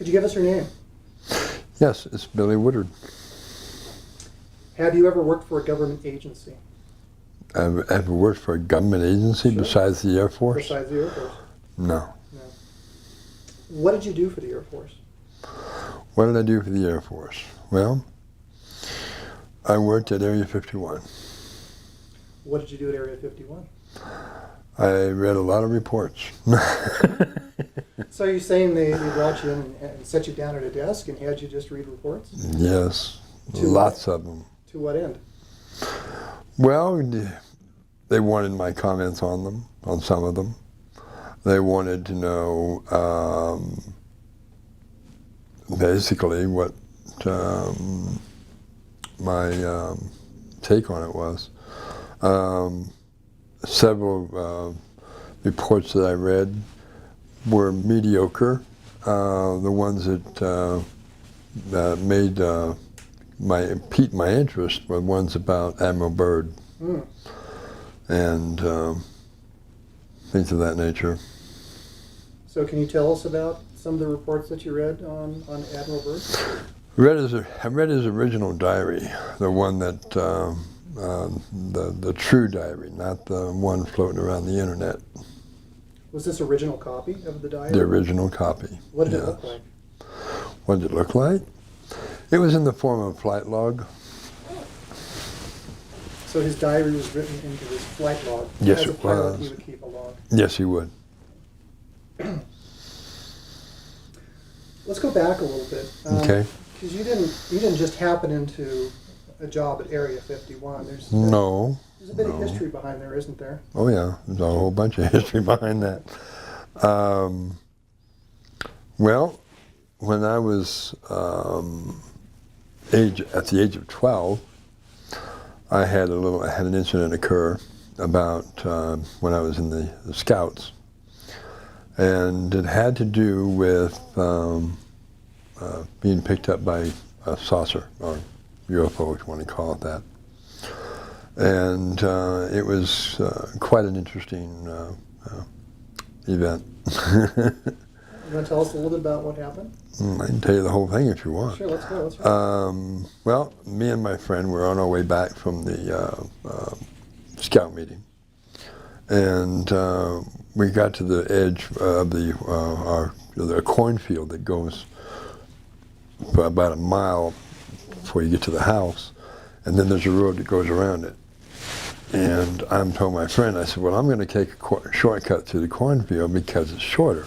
Could you give us your name? Yes, it's Billy Woodard. Have you ever worked for a government agency? I've ever worked for a government agency besides the Air Force? Besides the Air Force? No. No. What did you do for the Air Force? What did I do for the Air Force? Well, I worked at Area 51. What did you do at Area 51? I read a lot of reports. So you're saying they brought you in and set you down at a desk and had you just read reports? Yes, lots of them. To what end? Well, they wanted my comments on them, on some of them. They wanted to know basically what my take on it was. Several reports that I read were mediocre. The ones that piqued my interest were ones about Admiral Byrd and things of that nature. So can you tell us about some of the reports that you read on Admiral Byrd? I read his original diary, the one that the true diary, not the one floating around the internet. Was this original copy of the diary? The original copy. What did it look like? What did it look like? It was in the form of a flight log. So his diary was written into his flight log. Yes, As a it pilot, was. he would keep a log. Yes, he would. Let's go back a little bit. Okay. Because you didn't just happen into a job at Area 51. There's a bit of history behind there, isn't there? Oh yeah, there's a whole bunch of history behind that. Well, when I was at the age of 12, I had an incident occur about when I was in the Scouts, and it had to do with being picked up by a saucer or UFO, if you want to call it that. And it was quite an interesting event. You want to tell us a little bit about what happened? I can tell you the whole thing if you want. Sure, let's go. Let's go. Well, me and my friend were on our way back from the scout meeting, and we got to the edge of the cornfield that goes for about a mile before you get to the house, and then there's a road that goes around it. And I told my friend, I said, well, I'm going to take a shortcut through the cornfield because it's shorter.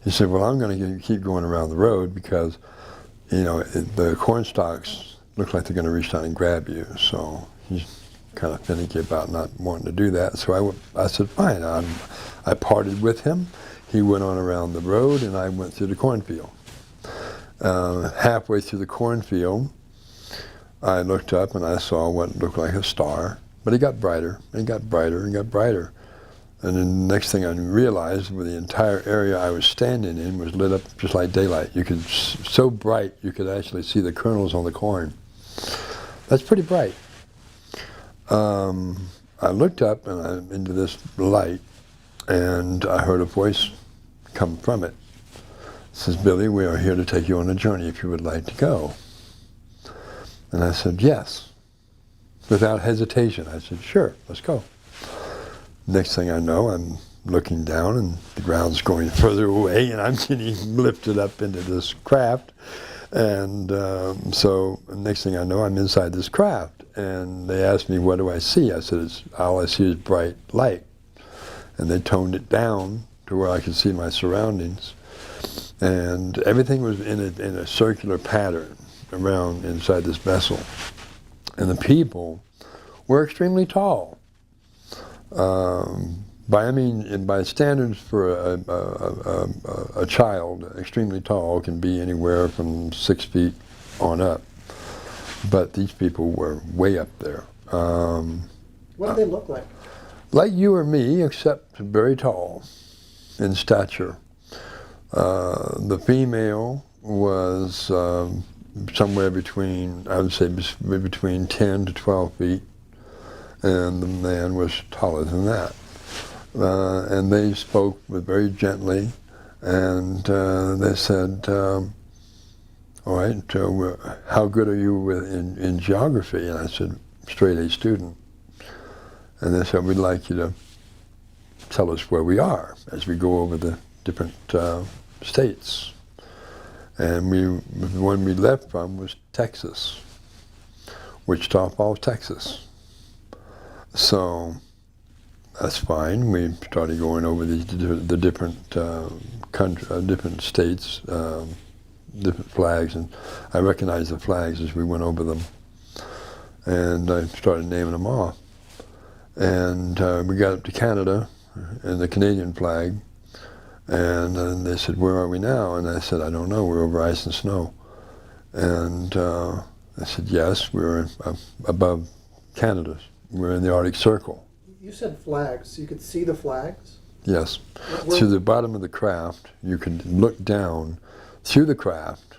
He said, well, I'm going to keep going around the road because, you know, the corn stalks look like they're going to reach down and grab you. So he's kind of finicky about not wanting to do that. So I said, fine. I parted with him. He went on around the road, and I went through the cornfield. Halfway through the cornfield, I looked up and I saw what looked like a star, but it got brighter, and it got brighter, and it got brighter. And then the next thing I realized, the entire area I was standing in was lit up just like daylight. You could, so bright, you could actually see the kernels on the corn. That's pretty bright. I looked up and into this light, and I heard a voice come from it. It says, Billy, we are here to take you on a journey if you would like to go. And I said, yes. Without hesitation, I said, sure, let's go. Next thing I know, I'm looking down, and the ground's going further away, and I'm getting lifted up into this craft. And so next thing I know, I'm inside this craft. And they asked me, what do I see? I said, all I see is bright light. And they toned it down to where I could see my surroundings. And everything was in a circular pattern around inside this vessel. And the people were extremely tall. By standards for a child, extremely tall can be anywhere from 6 feet on up. But these people were way up there. What did they look like? Like you or me, except very tall in stature. The female was somewhere between, I would say, between 10 to 12 feet, and the man was taller than that. And they spoke very gently, And they said, all right, so how good are you in geography? And I said, straight A student. And they said, we'd like you to tell us where we are as we go over the different states. And the one we left from was Texas, Wichita Falls, Texas. So that's fine. We started going over the different different states, different flags, and I recognized the flags as we went over them. And I started naming them off. And we got up to Canada and the Canadian flag, and they said, where are we now? And I said, I don't know, we're over ice and snow. And I said, yes, we're above Canada. We're in the Arctic Circle. You said flags, so you could see the flags? Yes. Through the bottom of the craft, you could look down through the craft,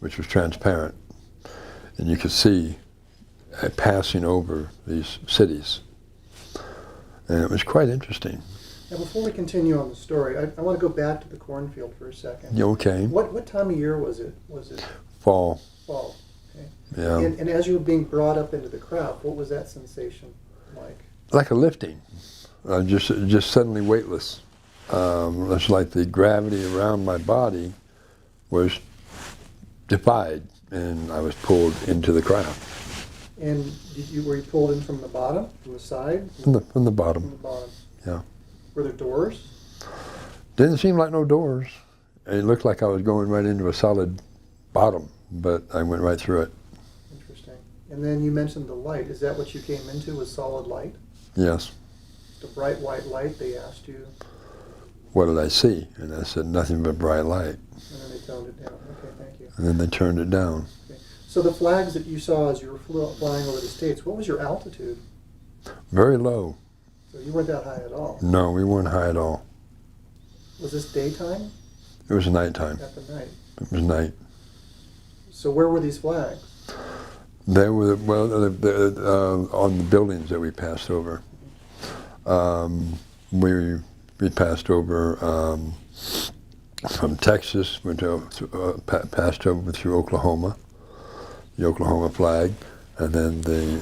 which was transparent, and you could see passing over these cities. And it was quite interesting. Now, before we continue on the story, I want to go back to the cornfield for a second. Yeah, okay. What time of year was it? Fall. Fall. Okay. Yeah. And as you were being brought up into the craft, what was that sensation like? Like a lifting. Just suddenly weightless. It's like the gravity around my body was defied, and I was pulled into the craft. And were you pulled in from the bottom, from the side? From the bottom. From the bottom. Yeah. Were there doors? Didn't seem like no doors. It looked like I was going right into a solid bottom, but I went right through it. Interesting. And then you mentioned the light. Is that what you came into, was solid light? Yes. The bright white light, they asked you? What did I see? And I said, nothing but bright light. And then they toned it down. Okay, thank you. And then they turned it down. Okay. So the flags that you saw as you were flying over the States, what was your altitude? Very low. So you weren't that high at all? No, we weren't high at all. Was this daytime? It was nighttime. At the night. It was night. So where were these flags? They were, well, on the buildings that we passed over. We passed over from Texas, passed over through Oklahoma, the Oklahoma flag, and then they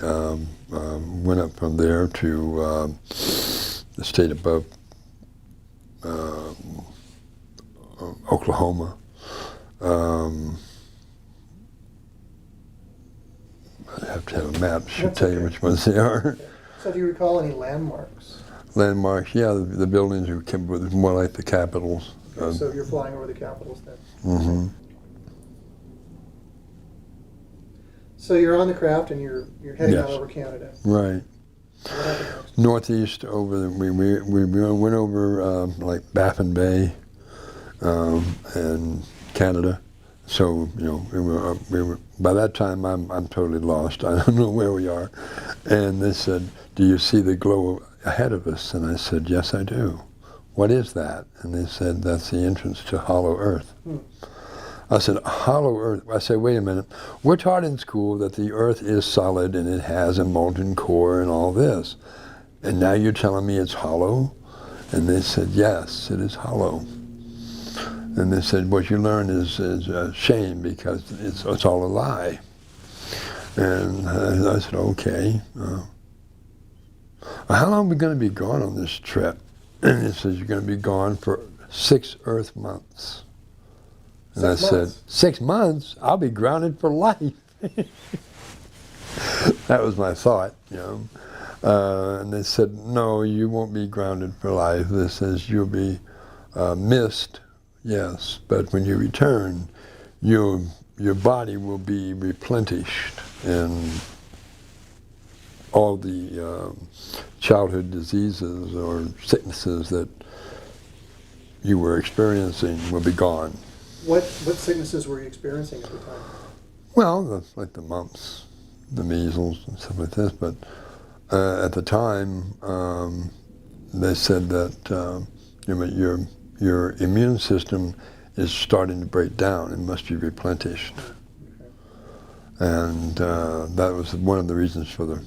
went up from there to the state above Oklahoma. I have to have a map to tell you which ones they are. Okay. So do you recall any landmarks? Landmarks, yeah, the buildings were more like the capitals. Okay, so you're flying over the capitals then? Mm-hmm. So you're on the craft and you're heading Yes. out over Canada. Right. What happened next? Northeast over we went over like Baffin Bay and Canada. So we were by that time I'm totally lost. I don't know where we are. And they said, "Do you see the glow ahead of us?" And I said, "Yes, I do." "What is that?" And they said, "That's the entrance to Hollow Earth." I said, "Hollow Earth?" I said, "Wait a minute. We're taught in school that the Earth is solid and it has a molten core and all this. And now you're telling me it's hollow?" And they said, "Yes, it is hollow." And they said, "What you learn is a shame because it's all a lie." And I said, "Okay. How long are we going to be gone on this trip?" And it says, "You're going to be gone for 6 Earth months." And I said, 6 months? I'll be grounded for life. That was my thought, And they said, "No, you won't be grounded for life." This says you'll be missed, yes, but when you return, your body will be replenished and all the childhood diseases or sicknesses that you were experiencing will be gone. What sicknesses were you experiencing at the time? Well, like the mumps, the measles, and stuff like this. But at the time, they said that your immune system is starting to break down and must be replenished. Okay. And that was one of the reasons for the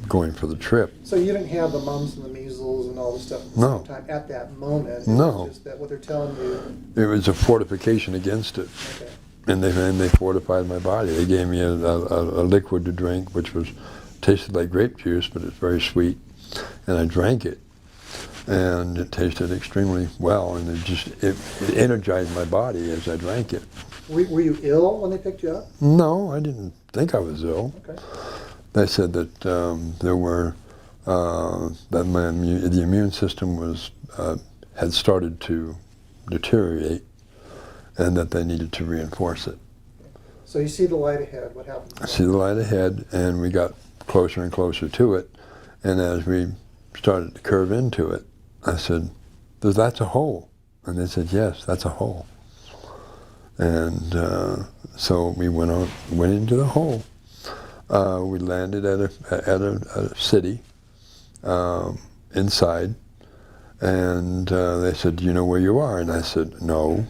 going for the trip. So you didn't have the mumps and the measles and and all this stuff at the No. same time at that moment. No. It's just that what they're telling you. It was a fortification against it. Okay. And they fortified my body. They gave me a liquid to drink, which tasted like grape juice, but it's very sweet. And I drank it, and it tasted extremely well, and it energized my body as I drank it. Were you ill when they picked you up? No, I didn't think I was ill. Okay. They said that there were that the immune system had started to deteriorate, and that they needed to reinforce it. So you see the light ahead. What happens? I see the light ahead, and we got closer and closer to it. And as we started to curve into it, I said, "That's a hole." And they said, "Yes, that's a hole." And so we went into the hole. We landed at a city inside, and they said, "Do you know where you are?" And I said, "No."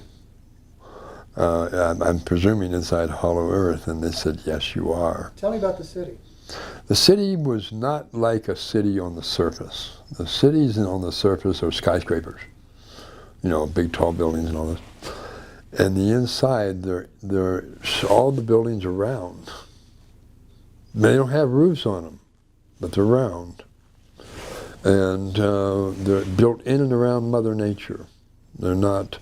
I'm presuming inside hollow earth, and they said, "Yes, you are." Tell me about the city. The city was not like a city on the surface. The cities on the surface are skyscrapers, big tall buildings and all this. And the inside, they're all the buildings are round. They don't have roofs on them, but they're round. And they're built in and around Mother Nature. They're not,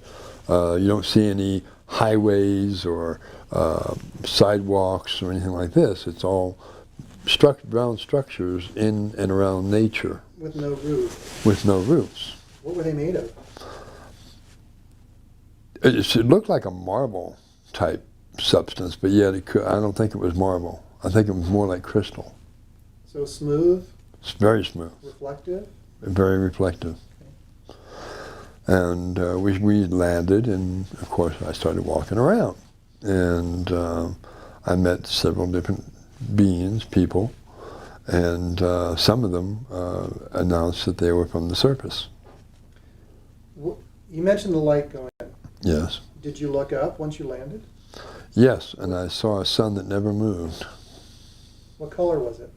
you don't see any highways or sidewalks or anything like this. It's all round structures in and around nature. With no roof. With no roofs. What were they made of? It looked like a marble type substance, but yet I don't think it was marble. I think it was more like crystal. So smooth? It's very smooth. Reflective? Very reflective. Okay. And we landed, and of course I started walking around. And I met several different beings, people, and some of them announced that they were from the surface. You mentioned the light going in. Yes. Did you look up once you landed? Yes, and I saw a sun that never moved. What color was it?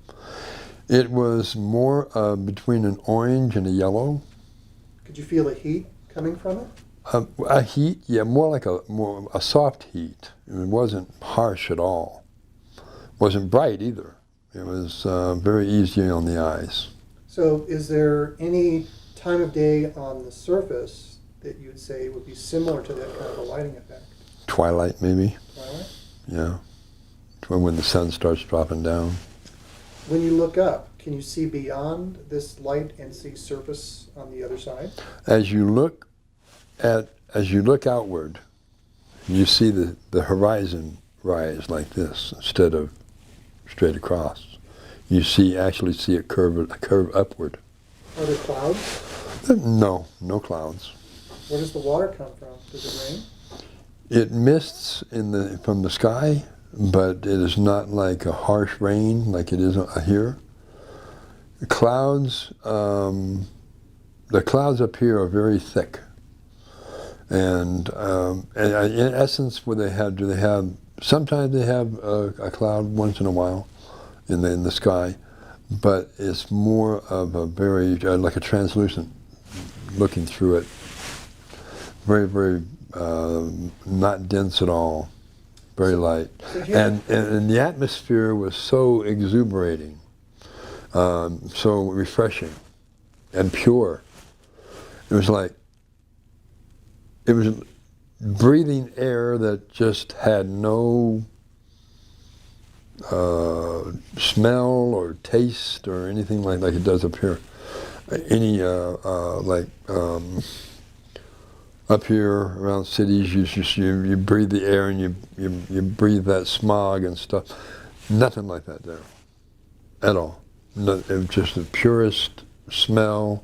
It was more between an orange and a yellow. Could you feel the heat coming from it? A heat, yeah, more like a soft heat. It wasn't harsh at all. It wasn't bright either. It was very easy on the eyes. So is there any time of day on the surface that you would say would be similar to that kind of a lighting effect? Twilight, maybe. Twilight? Yeah. When the sun starts dropping down. When you look up, can you see beyond this light and see surface on the other side? As you look outward, you see the horizon rise like this instead of straight across. You actually see it curve upward. Are there clouds? No clouds. Where does the water come from? Does it rain? It mists from the sky, but it is not like a harsh rain like it is here. The clouds up here are very thick, and in essence, sometimes they have a cloud once in a while in the sky, but it's more of a very like a translucent, looking through it. Very, very not dense at all, very light. And the atmosphere was so exuberating, so refreshing and pure. It was breathing air that just had no smell or taste or anything like it does up here. Up here around cities, you breathe the air and you breathe that smog and stuff. Nothing like that there, at all. No, it was just the purest smell,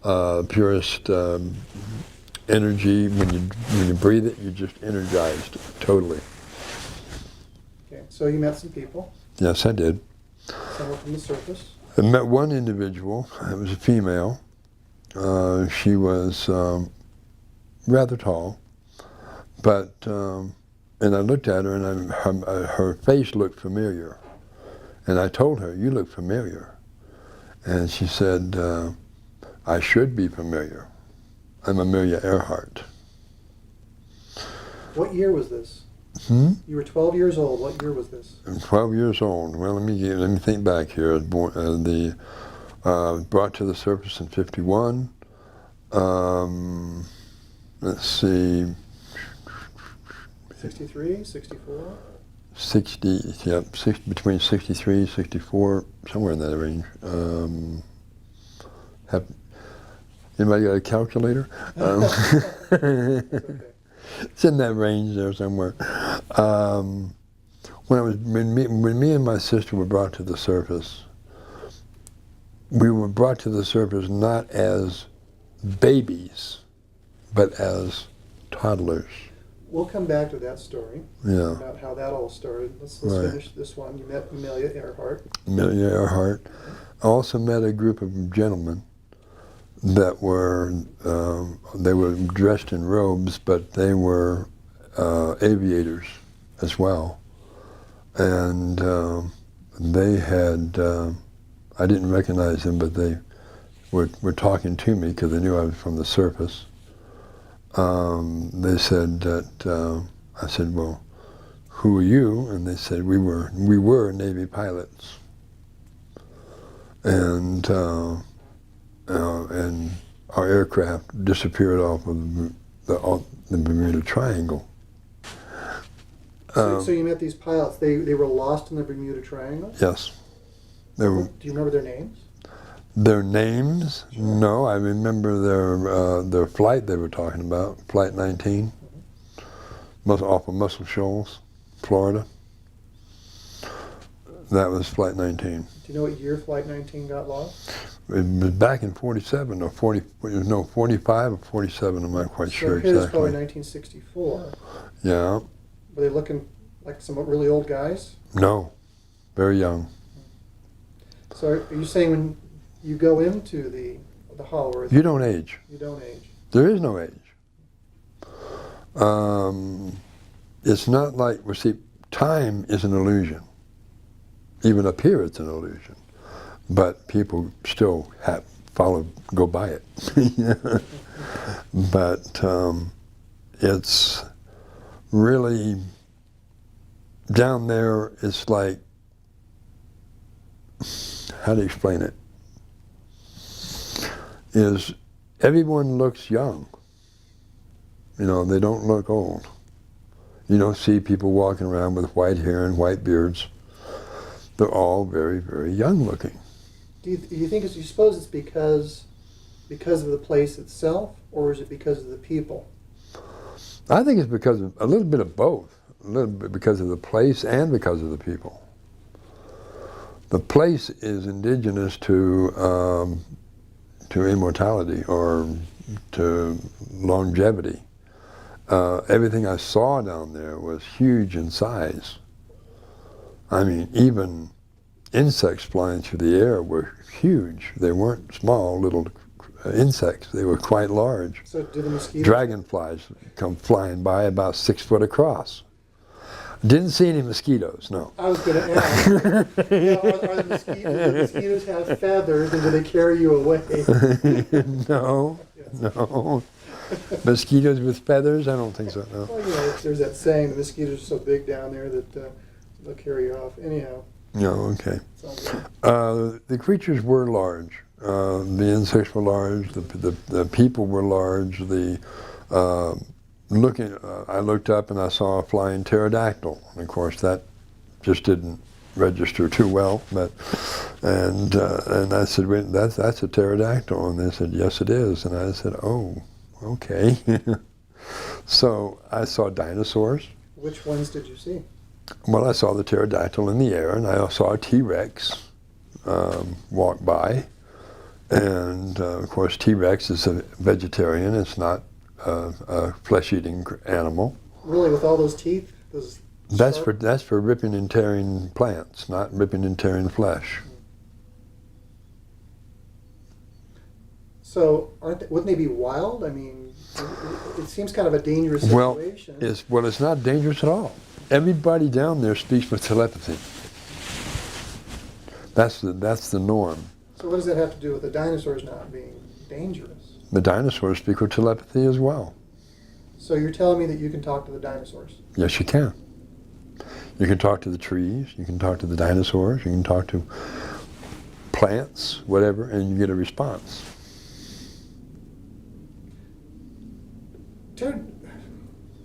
purest energy. When you breathe it, you're just energized totally. Okay, so you met some people. Yes, I did. Someone from the surface. I met one individual. It was a female. She was rather tall, but and I looked at her, and her face looked familiar, and I told her, "You look familiar," and she said, I should be familiar. I'm Amelia Earhart. What year was this? Hmm? You were 12 years old. What year was this? I'm 12 years old. Well, let me think back here. I was born, brought to the surface in 51. Let's see. 63, 64? 60, yep, between 63, 64, somewhere in that range. Anybody got a calculator? Okay. It's in that range there somewhere. When me and my sister were brought to the surface, we were brought to the surface not as babies, but as toddlers. We'll come back to that story, Yeah. about how that all started. Let's Right. finish this one. You met Amelia Earhart. Amelia Earhart. I also met a group of gentlemen that were, they were dressed in robes, but they were aviators as well. And they had, I didn't recognize them, but they were talking to me because they knew I was from the surface. They said that, I said, well, who are you? And they said, we were Navy pilots. And our aircraft disappeared off of the Bermuda Triangle. So you met these pilots. They were lost in the Bermuda Triangle? Yes. They were, Do you remember their names? their names? Sure. No, I remember their flight they were talking about, Flight 19, off of Muscle Shoals, Florida. That was Flight 19. Do you know what year Flight 19 got lost? It was back in 47 or 40, no, 45 or 47, I'm not quite sure So here's exactly. probably 1964. Yeah. Were they looking like some really old guys? No, very young. So are you saying when you go into the Hollow Earth, You don't age. you don't age? There is no age. It's not like, well, see, time is an illusion. Even up here it's an illusion. But people still go by it. But it's really, down there, it's like, how do you explain it? Is everyone looks young. You know, they don't look old. You don't see people walking around with white hair and white beards. They're all very, very young looking. Do you think you suppose it's because of the place itself, or is it because of the people? I think it's because of a little bit of both. A little bit because of the place and because of the people. The place is indigenous to immortality or to longevity. Everything I saw down there was huge in size. I mean, even insects flying through the air were huge. They weren't small little insects. They were quite large. So do the mosquitoes? Dragonflies come flying by about 6 foot across. Didn't see any mosquitoes, no. I was going to ask. Now, do the mosquitoes have feathers, and do they carry you away? No, no. Mosquitoes with feathers? I don't think so, no. Well, you know, there's that saying, the mosquitoes are so big down there that they'll carry you off. Anyhow. No, okay. Sounds good. The creatures were large. The insects were large. The people were large. I looked up and I saw a flying pterodactyl. And of course, that just didn't register too well. And I said, "Wait, that's a pterodactyl." And they said, "Yes, it is." And I said, "Oh, okay." So I saw dinosaurs. Which ones did you see? Well, I saw the pterodactyl in the air, and I saw a T-Rex walk by. And of course, T-Rex is a vegetarian. It's not a flesh-eating animal. Really, with all those teeth? That's for ripping and tearing plants, not ripping and tearing flesh. So, wouldn't they be wild? I mean, it seems kind of a dangerous situation. Well, it's not dangerous at all. Everybody down there speaks with telepathy. That's the norm. So what does that have to do with the dinosaurs not being dangerous. The dinosaurs speak with telepathy as well. So you're telling me that you can talk to the dinosaurs? Yes, you can. You can talk to the trees, you can talk to the dinosaurs, you can talk to plants, whatever, and you get a response.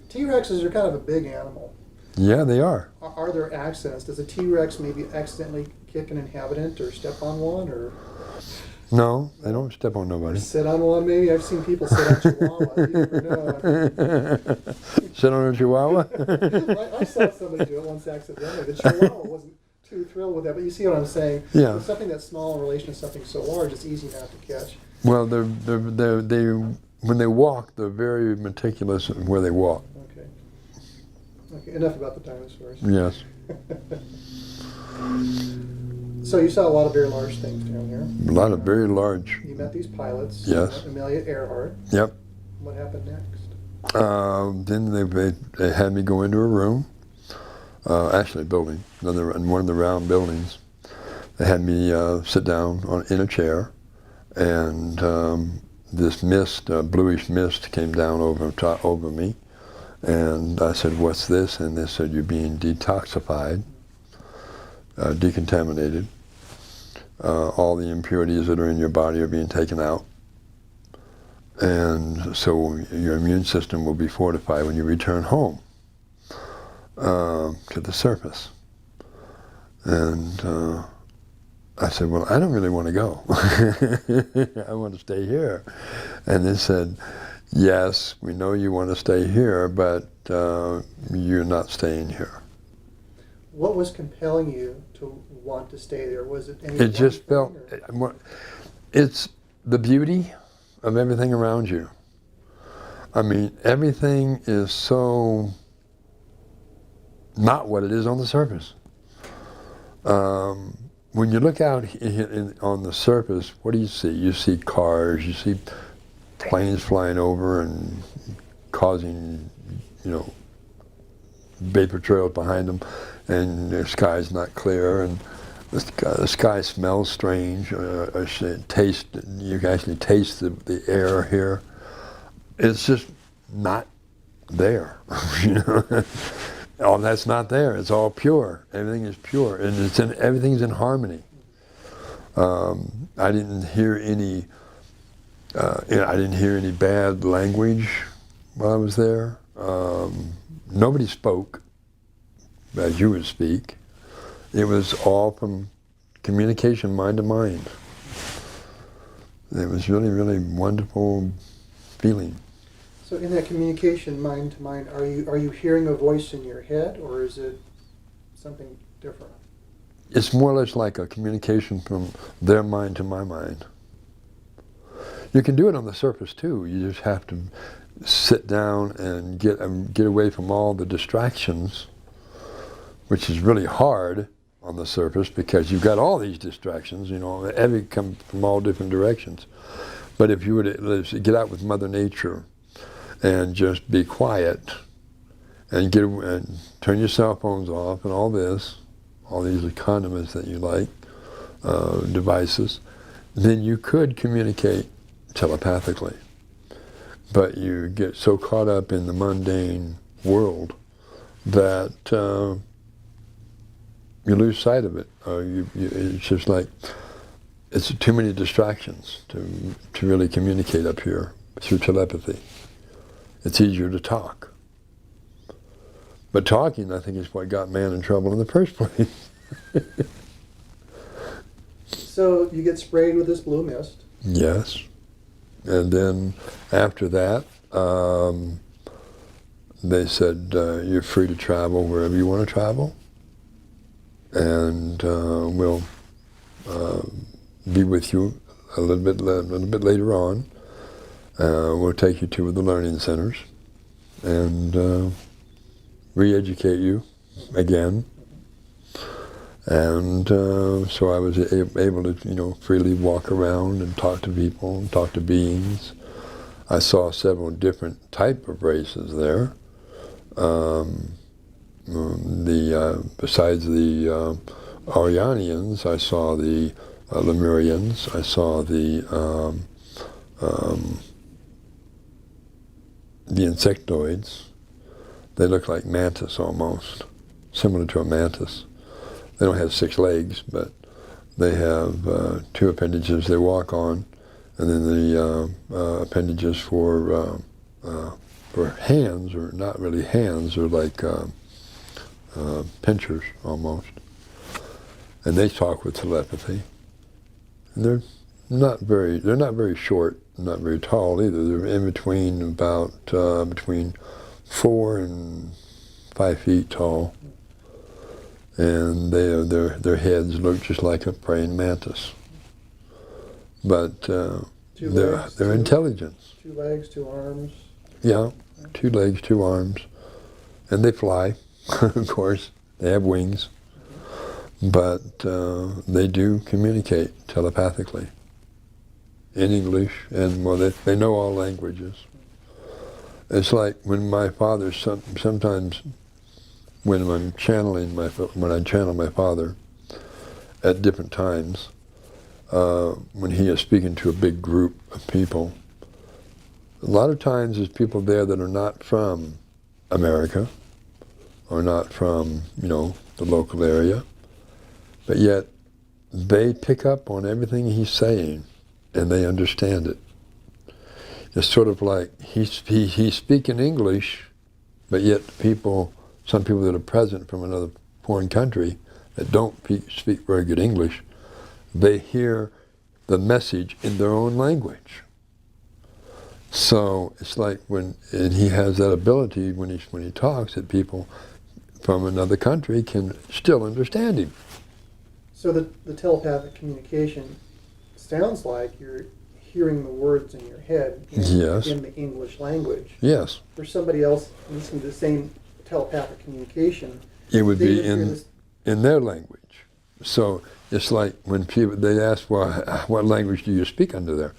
T-Rexes are kind of a big animal. Yeah, they are. Are there accidents? Does a T-Rex maybe accidentally kick an inhabitant or step on one, or No, they don't step on nobody. sit on one? Maybe I've seen people sit on Chihuahua. You never know. Sit on a chihuahua? I saw somebody do it once accidentally. The Chihuahua wasn't too thrilled with that, but you see what I'm saying? Yeah. With something that's small in relation to something so large, it's easy not to catch. Well, they when they walk, they're very meticulous in where they walk. Okay. Okay. Enough about the dinosaurs. Yes. So you saw a lot of very large things down here. A lot of very large. You met these pilots. Yes. Amelia Earhart. Yep. What happened next? Then they had me go into a room, actually a building, in one of the round buildings. They had me sit down in a chair, and this mist, bluish mist, came down over me. And I said, "What's this?" And they said, "You're being detoxified, decontaminated. All the impurities that are in your body are being taken out. And so your immune system will be fortified when you return home to the surface." And I said, "Well, I don't really want to go. I want to stay here." And they said, "Yes, we know you want to stay here, but you're not staying here." What was compelling you to want to stay there? Was it any? It just felt, or? it's the beauty of everything around you. I mean, everything is so not what it is on the surface. When you look out on the surface, what do you see? You see cars, you see planes flying over and causing, vapor trails behind them, and the sky's not clear, and the sky smells strange. You can actually taste the air here. It's just not there. All that's not there. It's all pure. Everything is pure, and everything's in harmony. I didn't hear any. I didn't hear any bad language while I was there. Nobody spoke as you would speak. It was all from communication, mind to mind. It was really, really wonderful feeling. So in that communication, mind to mind, are you hearing a voice in your head, or is it something different? It's more or less like a communication from their mind to my mind. You can do it on the surface too. You just have to sit down and get away from all the distractions, which is really hard on the surface because you've got all these distractions, every come from all different directions. But if you were to get out with Mother Nature and just be quiet and turn your cell phones off and all these economists that you like, devices, then you could communicate telepathically. But you get so caught up in the mundane world that you lose sight of it. It's just like, it's too many distractions to really communicate up here through telepathy. It's easier to talk. But talking, I think, is what got man in trouble in the first place. So you get sprayed with this blue mist. Yes. And then after that, they said, you're free to travel wherever you want to travel. And we'll be with you a little bit later on. We'll take you to the learning centers and re-educate you again. And so I was able to, freely walk around and talk to people, and talk to beings. I saw several different type of races there. Besides the Aryanians, I saw the Lemurians. I saw the the insectoids. They look like mantis almost, similar to a mantis. They don't have 6 legs, but they have 2 appendages they walk on, and then the appendages for hands, or not really hands, or like pinchers almost. And they talk with telepathy. And they're not very short, not very tall either. They're in between about between 4 and 5 feet tall. And their heads look just like a praying mantis. But they're intelligent. 2 legs, 2 arms. Yeah, 2 legs, 2 arms. And they fly, of course. They have wings. But they do communicate telepathically in English, and well, they know all languages. It's like when my father, sometimes when I channel my father at different times, when he is speaking to a big group of people, a lot of times there's people there that are not from America, or not from, the local area, but yet they pick up on everything he's saying, and they understand it. It's sort of like he's speaking English, but yet some people that are present from another foreign country that don't speak very good English, they hear the message in their own language. So it's like and he has that ability when he talks, that people from another country can still understand him. So the telepathic communication sounds like you're hearing the words in your head in the English language. Yes. For somebody else listening to the same telepathic communication, it would be in their language. So it's like when they ask, well, what language do you speak under there?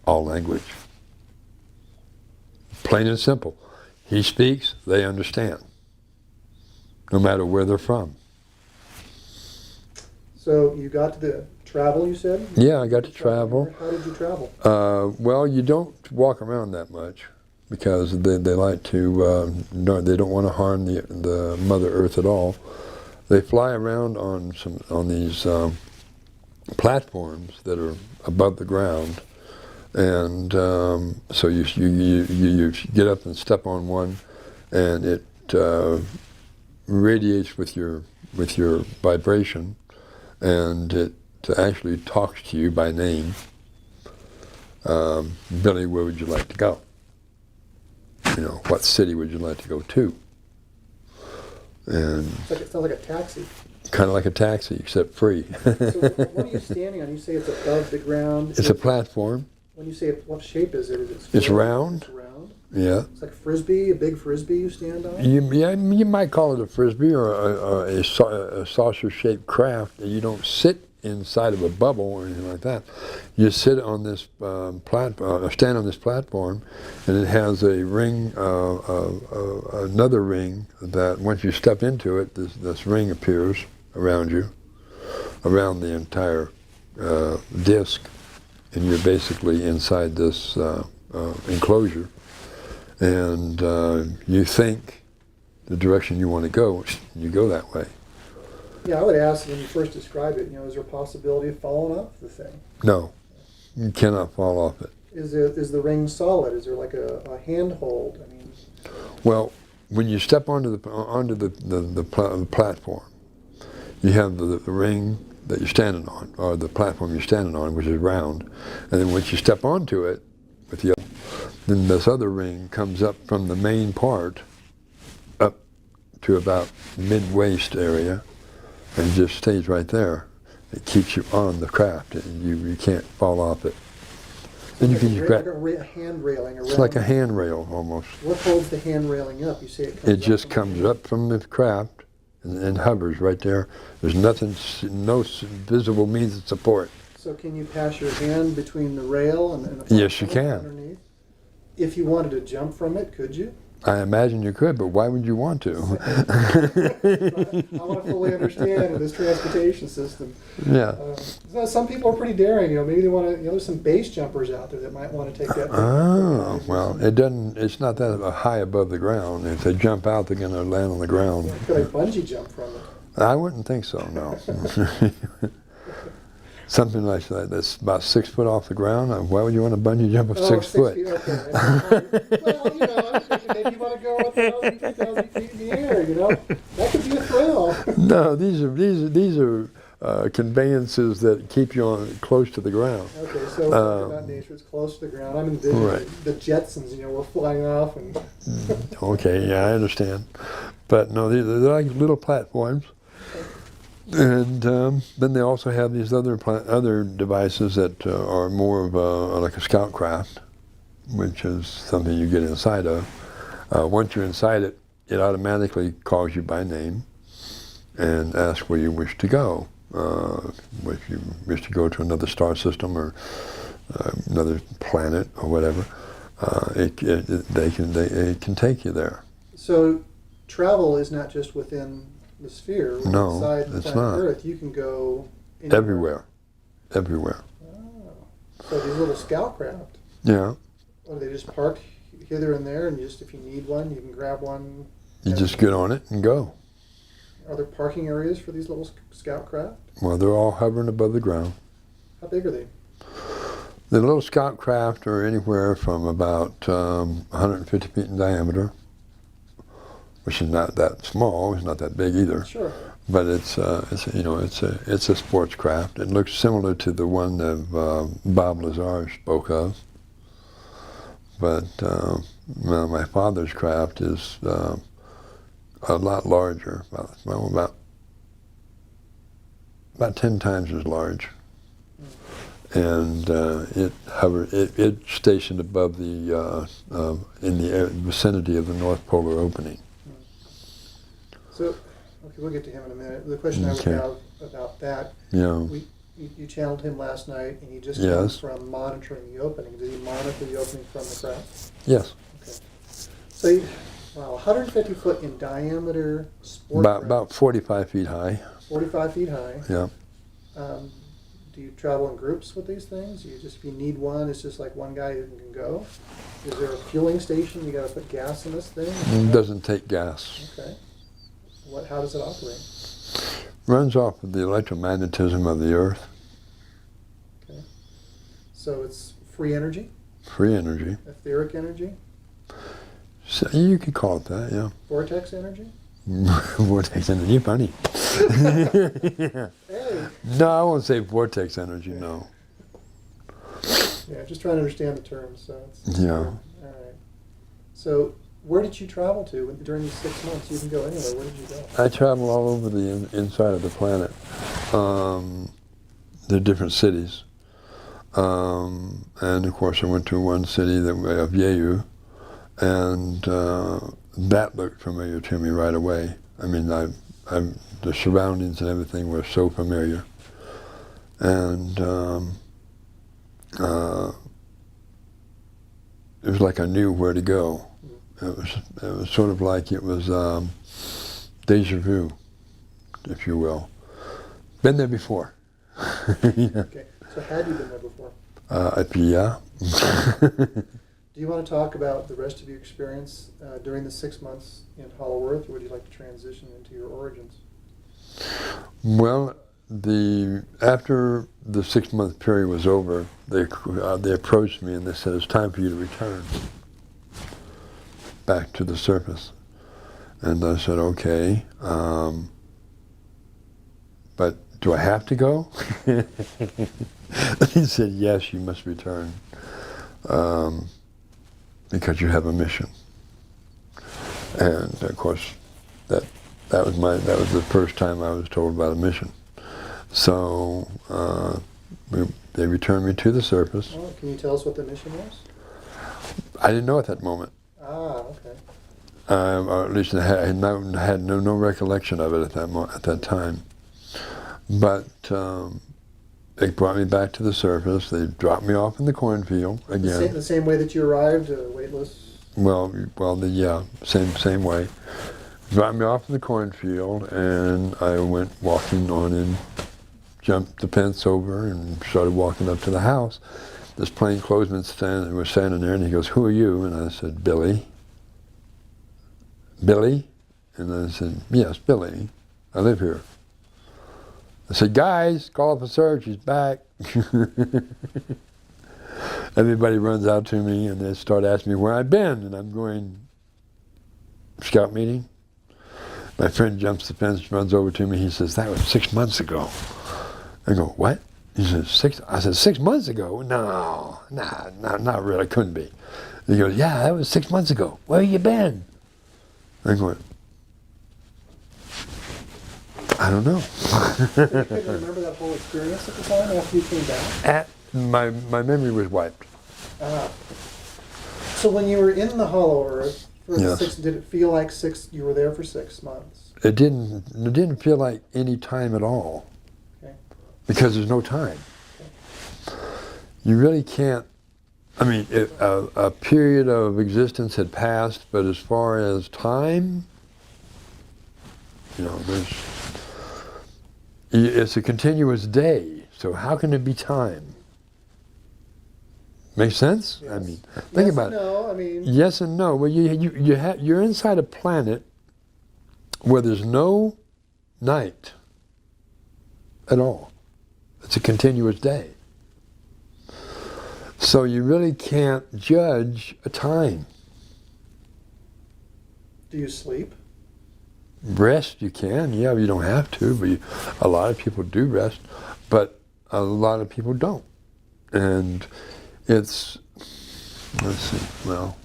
All language. Plain and simple. He speaks, they understand, no matter where they're from. So you got to travel, you said? Yeah, I got to travel. How did you travel? Well, you don't walk around that much, because they like to, they don't want to harm the Mother Earth at all. They fly around on these platforms that are above the ground, and so you get up and step on one, and it radiates with your vibration, and it actually talks to you by name. Billy, where would you like to go? What city would you like to go to? And it sounds like a taxi. Kind of like a taxi, except free. So what are you standing on? You say it's above the ground. It's a platform. When you say what shape is it? Is it square? It's round. It's round? Yeah. It's like a frisbee, a big frisbee you stand on? You might call it a frisbee, or a saucer-shaped craft. You don't sit inside of a bubble or anything like that. You sit on this stand on this platform, and it has a ring, another ring, that once you step into it, this ring appears around you, around the entire disc, and you're basically inside this enclosure, and you think the direction you want to go, you go that way. Yeah, I would ask, when you first describe it, is there a possibility of falling off the thing? No, you cannot fall off it. Is the ring solid? Is there like a handhold? Well, when you step onto the platform, you have the ring that you're standing on, or the platform you're standing on, which is round, and then once you step onto it, then this other ring comes up from the main part up to about mid-waist area, and just stays right there. It keeps you on the craft, and you can't fall off it. Then you can grab a hand railing around. It's like a handrail almost. What holds the hand railing up? You say it just comes up from the craft and hovers right there. There's nothing, no visible means of support. So can you pass your hand between the rail and the Yes, you can. Underneath? If you wanted to jump from it, could you? I imagine you could, but why would you want to? I want to fully understand this transportation system. Yeah. So some people are pretty daring. Maybe they want to. There's some base jumpers out there that might want to take that. Oh, well, it doesn't. It's not that high above the ground. If they jump out, they're going to land on the ground. Yeah, could I bungee jump from it? I wouldn't think so. No. Something like that. That's about 6 foot off the ground. Why would you want to bungee jump of 6 foot? Feet, okay. Well, I'm thinking maybe you want to go 1,000, 2,000 feet in the air. That could be a thrill. No, these are conveyances that keep you on close to the ground. Okay, so we're about nature. It's close to the ground. I'm envisioning the Jetsons. We're flying off and. Okay, yeah, I understand, but no, they're like little platforms. And then they also have these other devices that are more of like a scout craft, which is something you get inside of. Once you're inside it, it automatically calls you by name and asks where you wish to go. If you wish to go to another star system or another planet or whatever, it can take you there. So travel is not just within the sphere. No, inside it's not. Earth, you can go anywhere. Everywhere. Oh. So these little scout craft. Yeah. Or they just park hither and there, and if you need one, you can grab one. You just get on it and go. Are there parking areas for these little scout craft? Well, they're all hovering above the ground. How big are they? The little scout craft are anywhere from about 150 feet in diameter, which is not that small. It's not that big either. Sure. But it's a sports craft. It looks similar to the one that Bob Lazar spoke of. But my father's craft is a lot larger, about 10 times as large. And it's stationed above the in the vicinity of the North Polar opening. So, okay, we'll get to him in a minute. The question I would have about that, yeah. You channeled him last night, and he just came from monitoring the opening. Did he monitor the opening from the craft? Yes. Okay. So, 150 foot in diameter sport craft. About 45 feet high. 45 feet high. Yeah. Do you travel in groups with these things? If you need one, it's just like one guy who can go? Is there a fueling station? You got to put gas in this thing? It doesn't take gas. Okay. How does it operate? Runs off of the electromagnetism of the Earth. Okay. So it's free energy? Free energy. Etheric energy? So you could call it that, yeah. Vortex energy? Vortex energy, funny. Yeah. Hey. No, I won't say vortex energy, no. Yeah, just trying to understand the terms. So yeah. All right. So where did you travel to during these 6 months? You can go anywhere. Where did you go? I travel all over the inside of the planet. The different cities. And of course I went to one city of Yehu, and that looked familiar to me right away. I mean, the surroundings and everything were so familiar. And it was like I knew where to go. It was sort of like it was deja vu, if you will. Been there before. Yeah. Okay. So had you been there before? Yeah. Do you want to talk about the rest of your experience during the 6 months in Hollow Earth, or would you like to transition into your origins? Well, after the 6 month period was over, they approached me and they said, "It's time for you to return back to the surface." And I said, "Okay, but do I have to go?" He said, "Yes, you must return because you have a mission." And of course, that was the first time I was told about a mission. So they returned me to the surface. Well, can you tell us what the mission was? I didn't know at that moment. Ah, okay. Or at least I had no recollection of it at that time. But they brought me back to the surface. They dropped me off in the cornfield again. The same way that you arrived, weightless? Same way. Dropped me off in the cornfield, and I went walking on and jumped the fence over and started walking up to the house. This plainclothesman was standing there, and he goes, "Who are you?" And I said, "Billy." "Billy?" And I said, "Yes, Billy. I live here." I said, "Guys, call off a search. He's back." Everybody runs out to me, and they start asking me where I've been, and I'm going, "Scout meeting." My friend jumps the fence, runs over to me. He says, "That was 6 months ago." I go, "What?" He says, "6." I said, "6 months ago? No, not really. Couldn't be." He goes, "Yeah, that was 6 months ago. Where you been?" I go, "I don't know." You couldn't remember that whole experience at the time after you came back? My memory was wiped. So when you were in the Hollow Earth, for Yes. did it feel like you were there for 6 months? It didn't feel like any time at all. Okay. Because there's no time. Okay. You really can't. I mean, a period of existence had passed, but as far as time, it's a continuous day. So how can it be time? Make sense? Yes. I mean, think about it. No, I mean. Yes and no. Well, you're inside a planet where there's no night at all. It's a continuous day. So you really can't judge a time. Do you sleep? Rest, you can. Yeah, you don't have to, but a lot of people do rest, but a lot of people don't. And it's, let's see, well,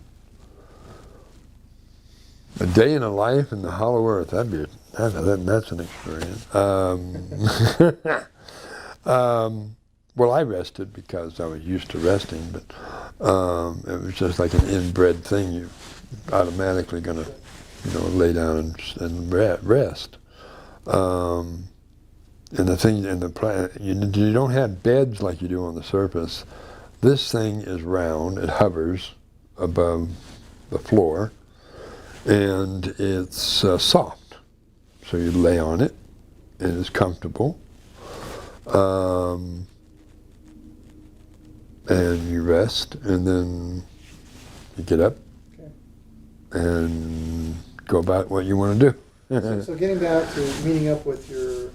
a day in a life in the Hollow Earth, that's an experience. Well, I rested because I was used to resting, but it was just like an inbred thing. You're automatically going to, lay down and rest. And the thing in the planet, you don't have beds like you do on the surface. This thing is round. It hovers above the floor, and it's soft. So you lay on it, and it's comfortable. And you rest, and then you get up and go about what you want to do. So getting back to meeting up with your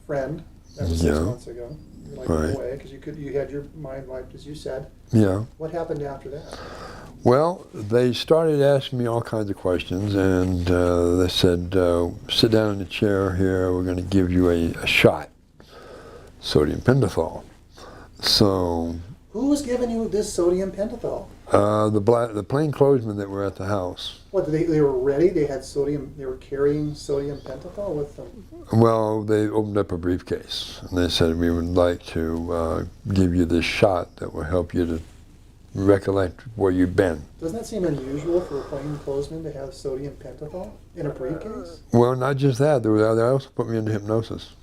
friend that was 6 months ago, you like right. away because you had your mind wiped, as you said. Yeah. What happened after that? Well, they started asking me all kinds of questions, and they said, "Sit down in the chair here. We're going to give you a shot, sodium pentothal." So. Who was giving you this sodium pentothal? The plainclothesmen that were at the house. What, they were ready? They had sodium, they were carrying sodium pentothal with them? Well, they opened up a briefcase, and they said, "We would like to give you this shot that will help you to recollect where you've been." Doesn't that seem unusual for a plainclothesman to have sodium pentothal in a briefcase? Well, not just that. They also put me into hypnosis.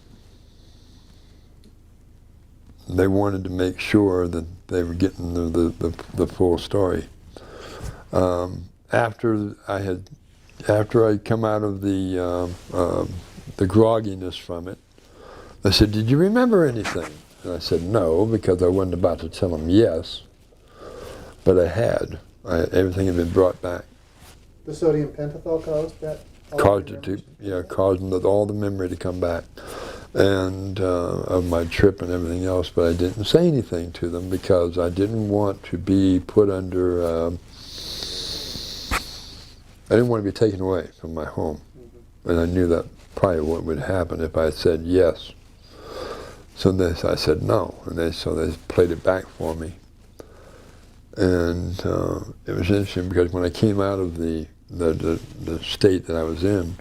They wanted to make sure that they were getting the full story. After I come out of the grogginess from it, they said, "Did you remember anything?" And I said, "No," because I wasn't about to tell them yes, but I had. Everything had been brought back. The sodium pentothal caused that? Caused it to, caused all the memory to come back, and of my trip and everything else. But I didn't say anything to them because I didn't want to be put under. I didn't want to be taken away from my home, and I knew that probably what would happen if I said yes. So I said no, and they played it back for me, and it was interesting because when I came out of the state that I was in,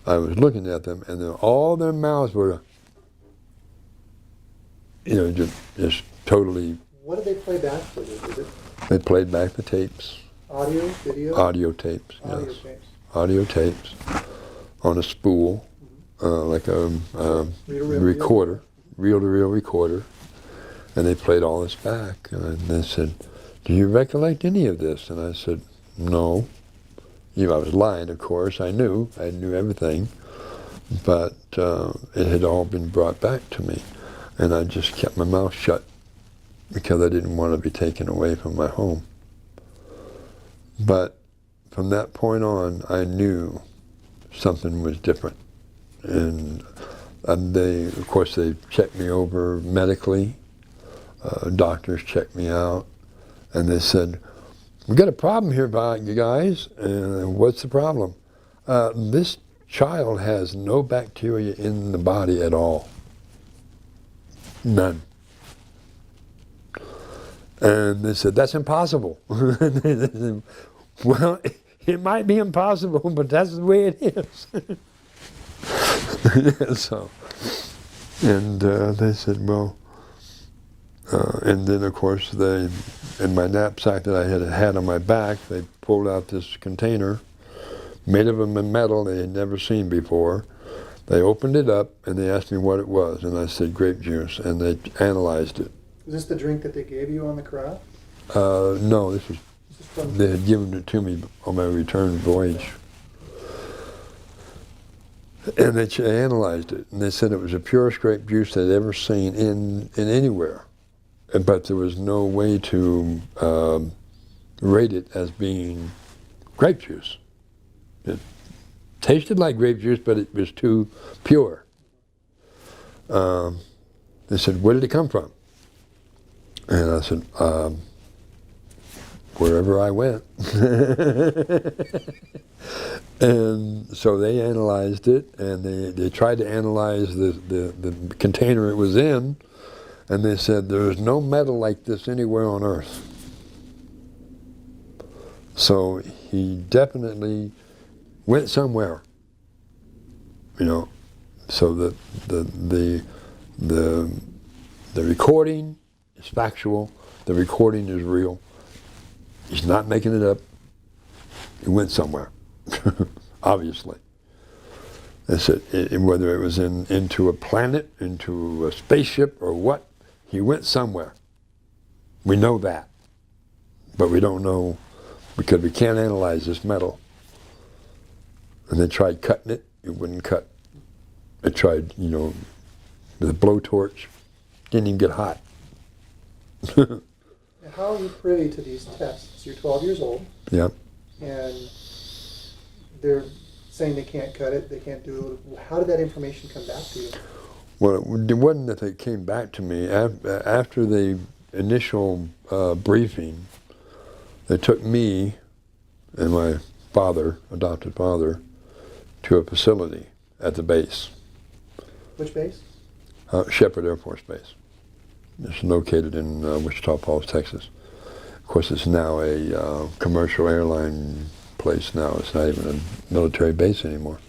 I was looking at them, and all their mouths were, just totally. What did they play back for you? They played back the tapes. Audio, video? Audio tapes, Audio yes. tapes. Audio tapes on a spool, like a recorder, reel-to-reel recorder, and they played all this back. And they said, "Do you recollect any of this?" And I said, no. I was lying, of course. I knew everything, but it had all been brought back to me, and I just kept my mouth shut because I didn't want to be taken away from my home. But from that point on, I knew something was different, and of course, they checked me over medically. Doctors checked me out, and they said, "We got a problem here, you guys." And what's the problem? This child has no bacteria in the body at all. None. And they said, "That's impossible." They said, "Well, it might be impossible, but that's the way it is." So, and they said, "Well," and then of course in my knapsack that I had on my back, they pulled out this container made of a metal they had never seen before. They opened it up and they asked me what it was, and I said grape juice, and they analyzed it. Is this the drink that they gave you on the craft? No, they had given it to me on my return voyage. And they analyzed it, and they said it was the purest grape juice they'd ever seen in anywhere. But there was no way to rate it as being grape juice. It tasted like grape juice, but it was too pure. They said, "Where did it come from?" And I said, "Wherever I went." And so they analyzed it, and they tried to analyze the container it was in, and they said, "There's no metal like this anywhere on Earth." So he definitely went somewhere, So the recording is factual. The recording is real. He's not making it up. He went somewhere, obviously. They said whether it was into a planet, into a spaceship, or what, he went somewhere. We know that, but we don't know because we can't analyze this metal. And they tried cutting it, it wouldn't cut. They tried, with a blowtorch, didn't even get hot. How are you privy to these tests? You're 12 years old. Yeah. And they're saying they can't cut it, they can't do it. How did that information come back to you? Well, it wasn't that they came back to me. After the initial briefing, they took me and my adopted father, to a facility at the base. Which base? Shepherd Air Force Base. It's located in Wichita Falls, Texas. Of course, it's now a commercial airline place now. It's not even a military base anymore.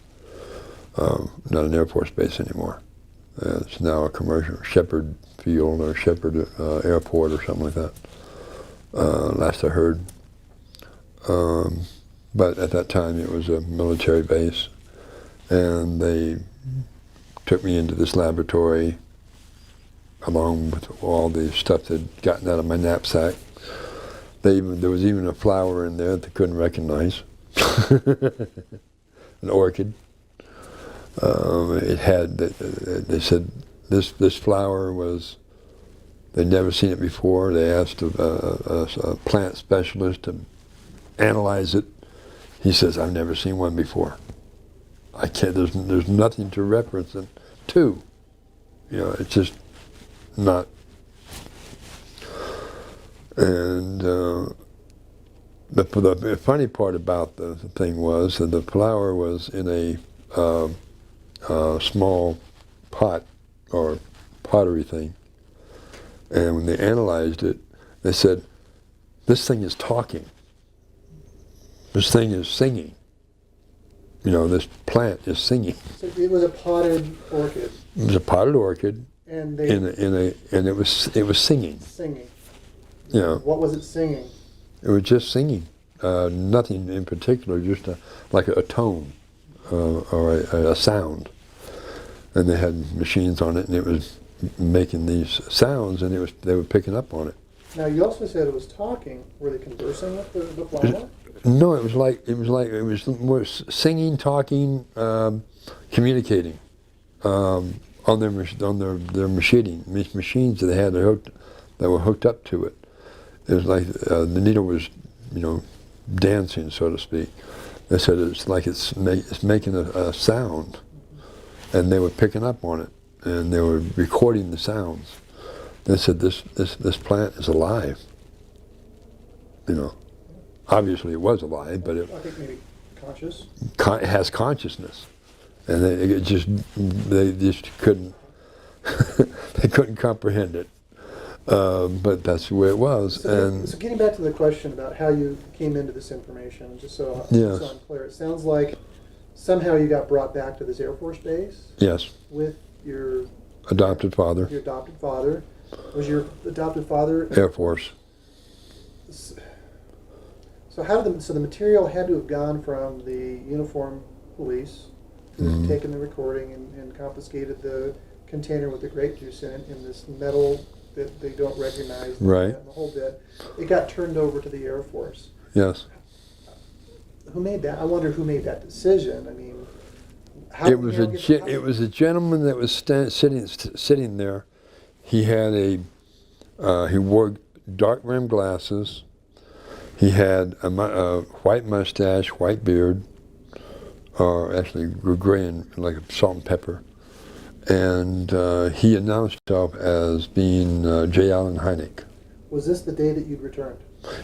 Not an Air Force base anymore. It's now a commercial Shepherd Field or Shepherd Airport or something like that. Last I heard. But at that time, it was a military base. And they took me into this laboratory along with all the stuff they'd gotten out of my knapsack. There was even a flower in there that they couldn't recognize. An orchid. It had, they said this flower was, they'd never seen it before. They asked a plant specialist to analyze it. He says, "I've never seen one before. I can't, there's nothing to reference it to. It's just not." And the funny part about the thing was that the flower was in a small pot or pottery thing. And when they analyzed it, they said, "This thing is talking. This thing is singing. This plant is singing." So it was a potted orchid. It was a potted orchid, And and it was singing. Singing. Yeah. What was it singing? It was just singing. Nothing in particular, just like a tone or a sound. And they had machines on it, and it was making these sounds, and they were picking up on it. Now, you also said it was talking. Were they conversing with the flower? No, it was more singing, talking, communicating on their machines that they had that were hooked up to it. It was like the needle was, dancing, so to speak. They said it's like it's making a sound, and they were picking up on it, and they were recording the sounds. They said this plant is alive. Obviously it was alive, but it I think maybe conscious. It has consciousness, and they just couldn't they couldn't comprehend it. But that's the way it was. So getting back to the question about how you came into this information, just so Yes. I'm clear, it sounds like somehow you got brought back to this Air Force base. Yes. With your Adopted father. Your adopted father. Was your adopted father Air Force. So the material had to have gone from the uniformed police who had taken the recording and confiscated the container with the grape juice in it in this metal that they don't recognize. Right. And the whole bit. It got turned over to the Air Force. Yes. Who made that? I wonder who made that decision. I mean, It was a gentleman that was sitting there. He had he wore dark rimmed glasses. He had a white mustache, white beard, or actually gray and like salt and pepper. And he announced himself as being J. Allen Hynek. Was this the day that you'd returned?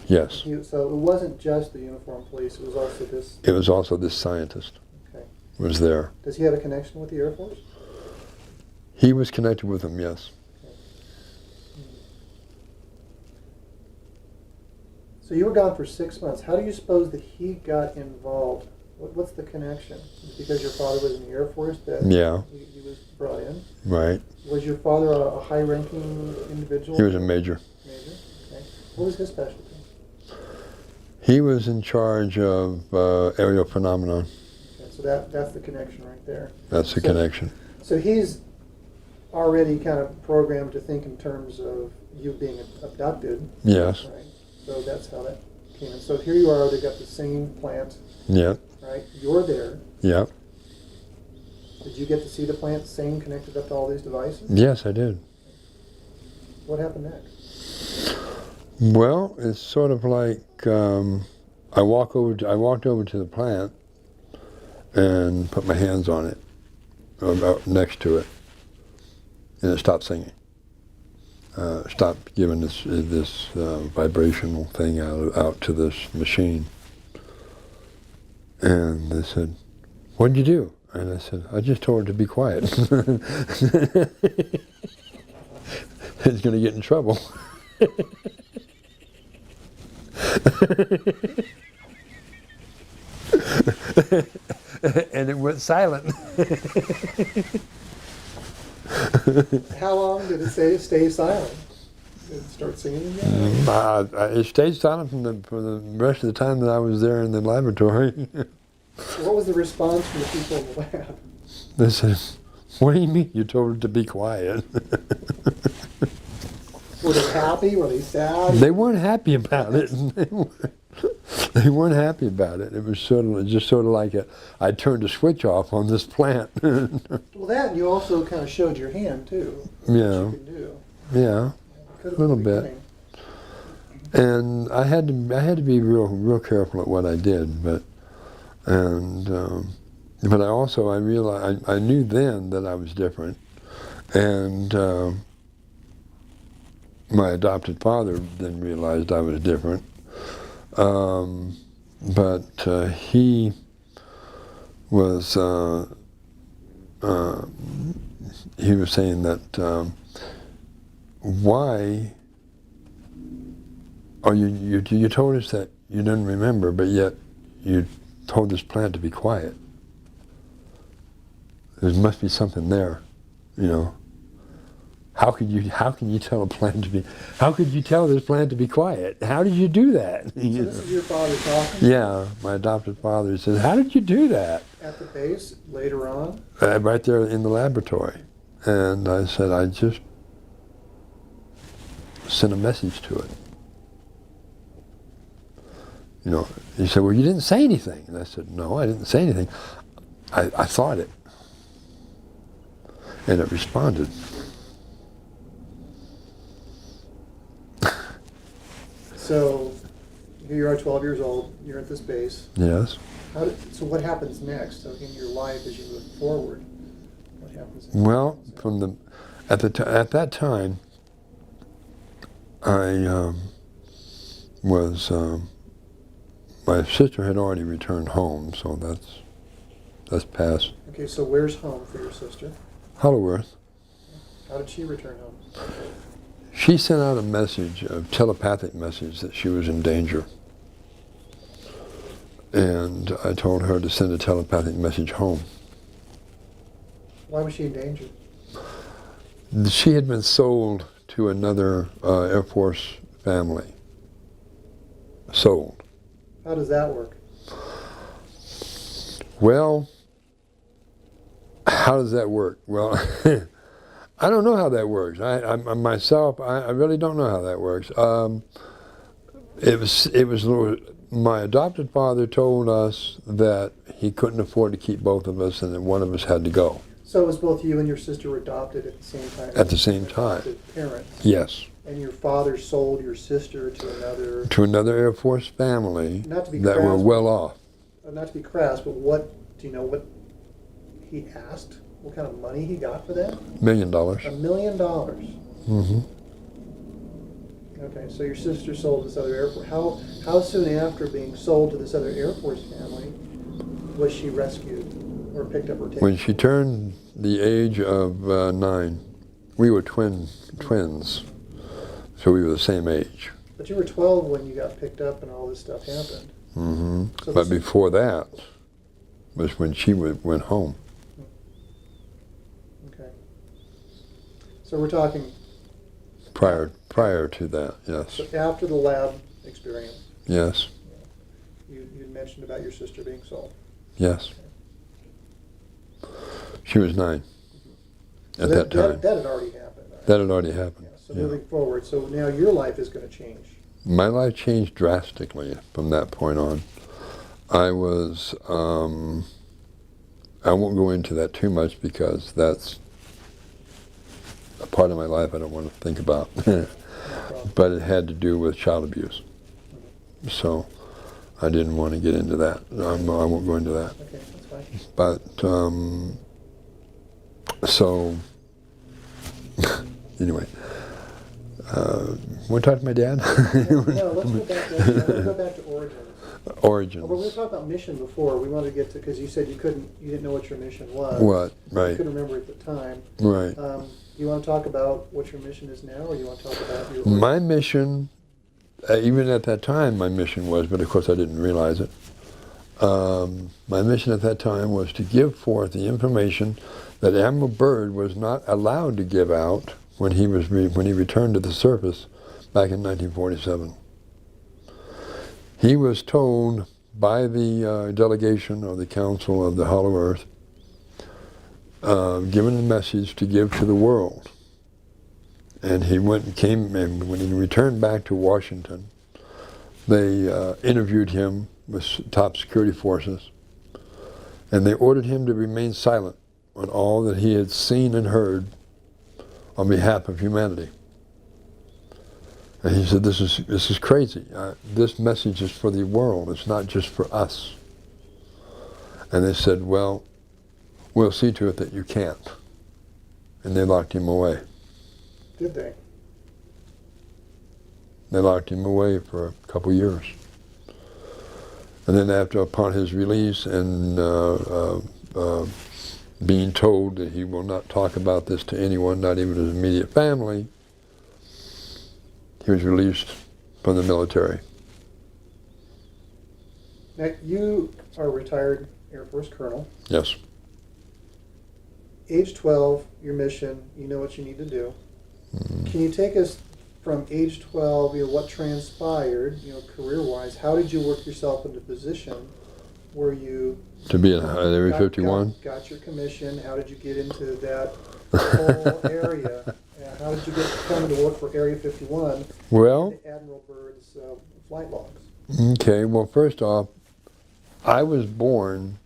Yes. So it wasn't just the uniformed police, it was also this... It was also this scientist. Okay. Was there. Does he have a connection with the Air Force? He was connected with them, yes. Okay. So you were gone for 6 months. How do you suppose that he got involved? What's the connection? Because your father was in the Air Force that he was brought in? Right. Was your father a high-ranking individual? He was a major. Major? Okay. What was his specialty? He was in charge of aerial phenomenon. Okay, so that's the connection right there. That's the connection. So he's already kind of programmed to think in terms of you being abducted. Yes. Right. So that's how that came in. So here you are, they got the same plant. Yeah. Right? You're there. Yeah. Did you get to see the plant same connected up to all these devices? Yes, I did. What happened next? Well, it's sort of like I walked over to the plant and put my hands on it, about next to it, and it stopped singing. Stopped giving this vibrational thing out to this machine. And they said, "What did you do?" And I said, "I just told her to be quiet." It's going to get in trouble. And it went silent. How long did it stay silent? Did it start singing again? It stayed silent for the rest of the time that I was there in the laboratory. What was the response from the people in the lab? They said, "What do you mean you told her to be quiet?" Were they happy? Were they sad? They weren't happy about it. They weren't happy about it. It was just sort of like I turned a switch off on this plant. Well, that, and you also kind of showed your hand too. Yeah. What you could do. Yeah, a little bit. And I had to be real careful at what I did, but I realized I knew then that I was different, and my adopted father then realized I was different. But he was saying that why you told us that you didn't remember, but yet you told this plant to be quiet. There must be something there, How can you tell a plant to be? How could you tell this plant to be quiet? How did you do that? So this is your father talking? Yeah, my adopted father said, "How did you do that?" At the base, later on? Right there in the laboratory. And I said, "I just sent a message to it." You know, he said, well, you didn't say anything. And I said, no, I didn't say anything. I thought it. And it responded. So here you are, 12 years old. You're at this base. Yes. So what happens next? So in your life as you move forward, what happens next? Well, at that time, I was my sister had already returned home, so that's past. Okay, so where's home for your sister? Hollowworth. How did she return home? She sent out a message, a telepathic message, that she was in danger. And I told her to send a telepathic message home. Why was she in danger? She had been sold to another Air Force family. Sold. How does that work? Well, how does that work? Well, I don't know how that works. I myself, I really don't know how that works. It was my adopted father told us that he couldn't afford to keep both of us and that one of us had to go. So it was both you and your sister were adopted at the same time? At the same time. Parents? Yes. And your father sold your sister to another... To another Air Force family Not to be that crass, were well off. Not to be crass, but what, do you know what he asked? What kind of money he got for that? $1 million. $1 million. Mm-hmm. Okay, so your sister sold this other Air Force. How soon after being sold to this other Air Force family was she rescued or picked up or taken? When she turned the age of 9, we were twins, so we were the same age. But you were 12 when you got picked up and all this stuff happened. Mm-hmm. So but before that was when she went home. Okay. So we're talking... Prior to that, yes. So after the lab experience. Yes. You mentioned about your sister being sold. Yes. She was 9 at that time. That had already happened. Right? That had already happened. Yeah, so moving forward, so now your life is going to change. My life changed drastically from that point on. I was, I won't go into that too much because that's a part of my life I don't want to think about. But it had to do with child abuse. So I didn't want to get into that. I won't go into that. Okay, that's fine. But, so, anyway, want to talk to my dad? No, let's go back to origins. Origins. Well, we were talking about mission before. We wanted to get to, because you said you didn't know what your mission was. What? Right. You couldn't remember at the time. Right. You want to talk about what your mission is now, or you want to talk about your... My mission, even at that time my mission was, but of course I didn't realize it, my mission at that time was to give forth the information that Admiral Byrd was not allowed to give out when he returned to the surface back in 1947. He was told by the delegation of the Council of the Hollow Earth, given a message to give to the world. And he and when he returned back to Washington, they interviewed him with top security forces, and they ordered him to remain silent on all that he had seen and heard on behalf of humanity. And he said, this is crazy. This message is for the world. It's not just for us. And they said, well, we'll see to it that you can't. And they locked him away. Did they? They locked him away for a couple years. And then upon his release and being told that he will not talk about this to anyone, not even his immediate family, he was released from the military. Now, you are a retired Air Force colonel. Yes. Age 12, your mission, you know what you need to do. Can you take us from age 12, what transpired, career-wise? How did you work yourself into position where you... To be at Area 51? Got your commission. How did you get into that whole area? How did you come to work for Area 51? Well... Admiral Byrd's flight logs. Okay, well, first off, I was born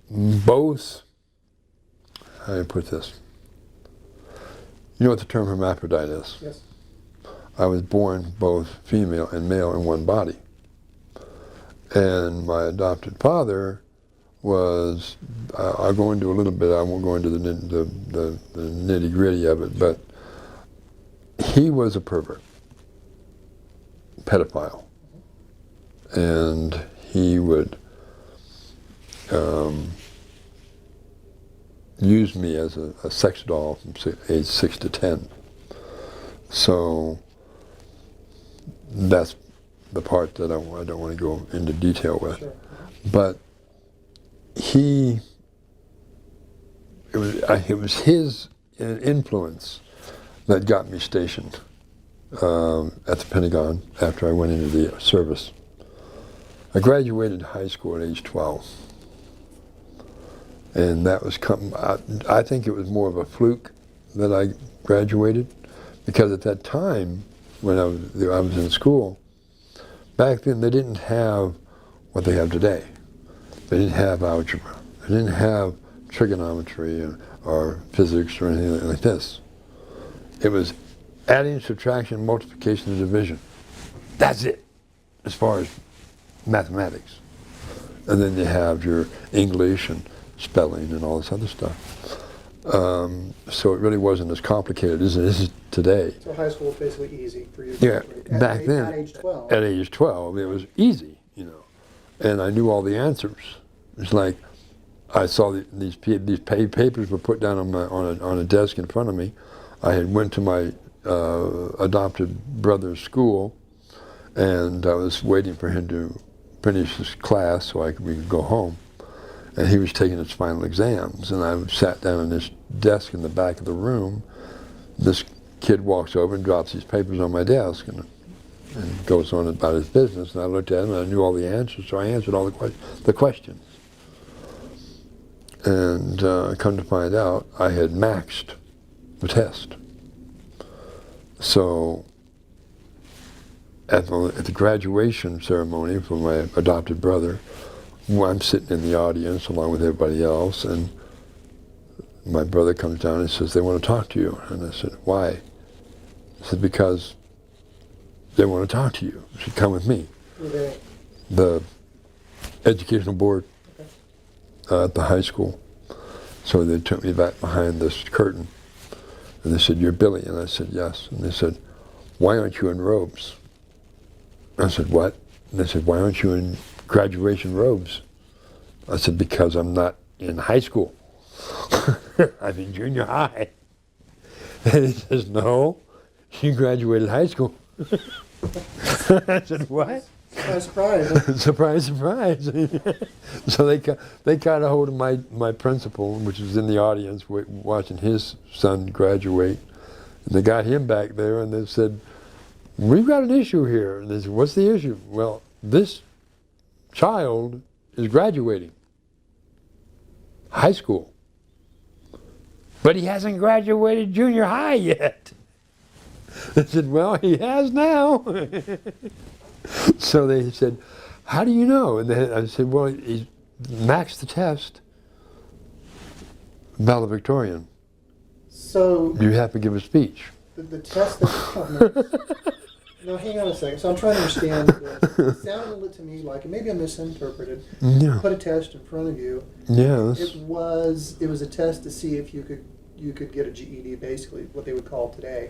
both, how do I put this? You know what the term hermaphrodite is? Yes. I I was born both female and male in one body. And my adopted father was, I'll go into a little bit, I won't go into the nitty gritty of it, but he was a pervert, pedophile. And he would use me as a sex doll from age 6 to 10. So that's the part that I don't want to go into detail with. Sure. But it was his influence that got me stationed at the Pentagon after I went into the service. I graduated high school at age 12. And that was, I think it was more of a fluke that I graduated, because at that time, when I was in school, back then they didn't have what they have today. They didn't have algebra. They didn't have trigonometry or physics or anything like this. It was adding, subtraction, multiplication, and division. That's it, as far as mathematics. And then you have your English and spelling and all this other stuff. So it really wasn't as complicated as it is today. So high school was basically easy for you to graduate. Back then, at age 12. at age 12, it was easy, you know. And I knew all the answers. It's like I saw these papers were put down on a desk in front of me. I had went to my adopted brother's school, and I was waiting for him to finish his class so we could go home. And he was taking his final exams, and I sat down on this desk in the back of the room. This kid walks over and drops these papers on my desk and goes on about his business. And I looked at him, and I knew all the answers, so I answered all the questions. And come to find out, I had maxed the test. So at the graduation ceremony for my adopted brother, I'm sitting in the audience along with everybody else, and my brother comes down and says, "They want to talk to you." And I said, "Why?" He said, "Because they want to talk to you. You should come with me." Okay. The educational board at the high school. So they took me back behind this curtain, and they said, "You're Billy?" And I said, "Yes." And they said, "Why aren't you in robes?" I said, "What?" And they said, "Why aren't you in graduation robes?" I said, "Because I'm not in high school. I'm in junior high." And he says, "No, you graduated high school." I said, "What?" Surprise. Surprise, surprise. So they got a hold of my principal, which was in the audience watching his son graduate. And they got him back there, and they said, "We've got an issue here." And they said, "What's the issue?" "Well, this child is graduating high school, but he hasn't graduated junior high yet." I said, "Well, he has now." So they said, "How do you know?" And I said, "Well, he's maxed the test, valedictorian. So You have to give a speech." the test that no, hang on a second. So I'm trying to understand this. It sounded to me like, and maybe I misinterpreted, Yeah. put a test in front of you. Yes. It was a test to see if you could get a GED, basically what they would call today.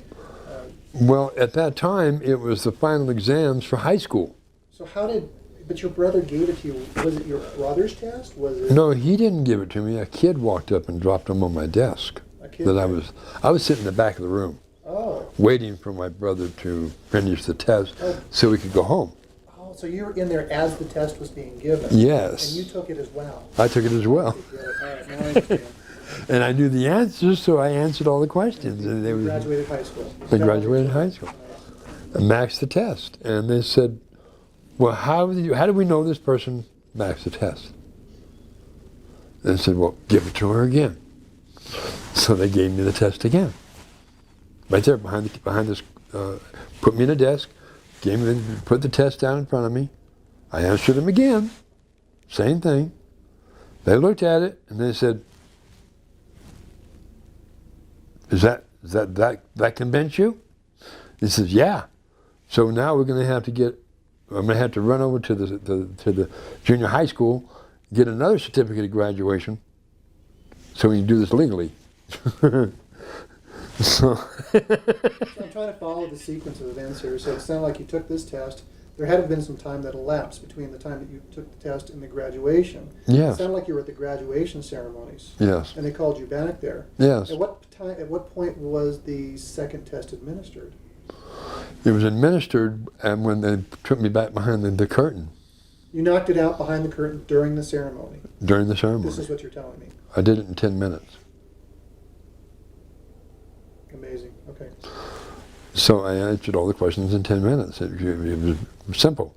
Well, at that time, it was the final exams for high school. So but your brother gave it to you. Was it your brother's test? Was it? No, he didn't give it to me. A kid walked up and dropped them on my desk. A kid? That I was sitting in the back of the room, Oh. waiting for my brother to finish the test so we could go home. Oh, so you were in there as the test was being given. Yes. And you took it as well. I took it as well. All right, now I understand. And I knew the answers, so I answered all the questions. And You graduated high school. I graduated high school. I maxed the test. And they said, "Well, how do we know this person maxed the test?" And I said, "Well, give it to her again." So they gave me the test again. Right there behind this, put me in a desk, put the test down in front of me. I answered them again. Same thing. They looked at it and they said, "Is that convince you?" He says, "Yeah." So now we're going to have to I'm going to have to run over to the junior high school, get another certificate of graduation, so we can do this legally. So I'm trying to follow the sequence of events here. So it sounded like you took this test. There had been some time that elapsed between the time that you took the test and the graduation. Yes. It sounded like you were at the graduation ceremonies. Yes. And they called you back there. Yes. At what point was the second test administered? It was administered, and when they took me back behind the curtain. You knocked it out behind the curtain during the ceremony. During the ceremony. This is what you're telling me. I did it in 10 minutes. Amazing. Okay. So I answered all the questions in 10 minutes. It was simple.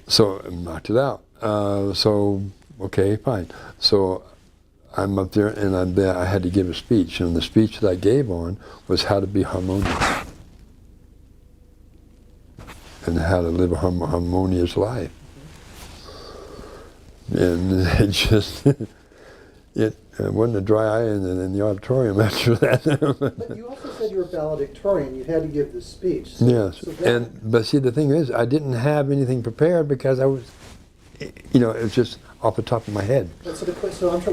So I knocked it out. Okay, fine. So I'm up there, and I had to give a speech. And the speech that I gave on was how to be harmonious and how to live a harmonious life. And it just, it wasn't a dry eye in the auditorium after that. But you also said you were valedictorian. You had to give this speech. Yes, but see, the thing is, I didn't have anything prepared because I was, it was just off the top of my head. So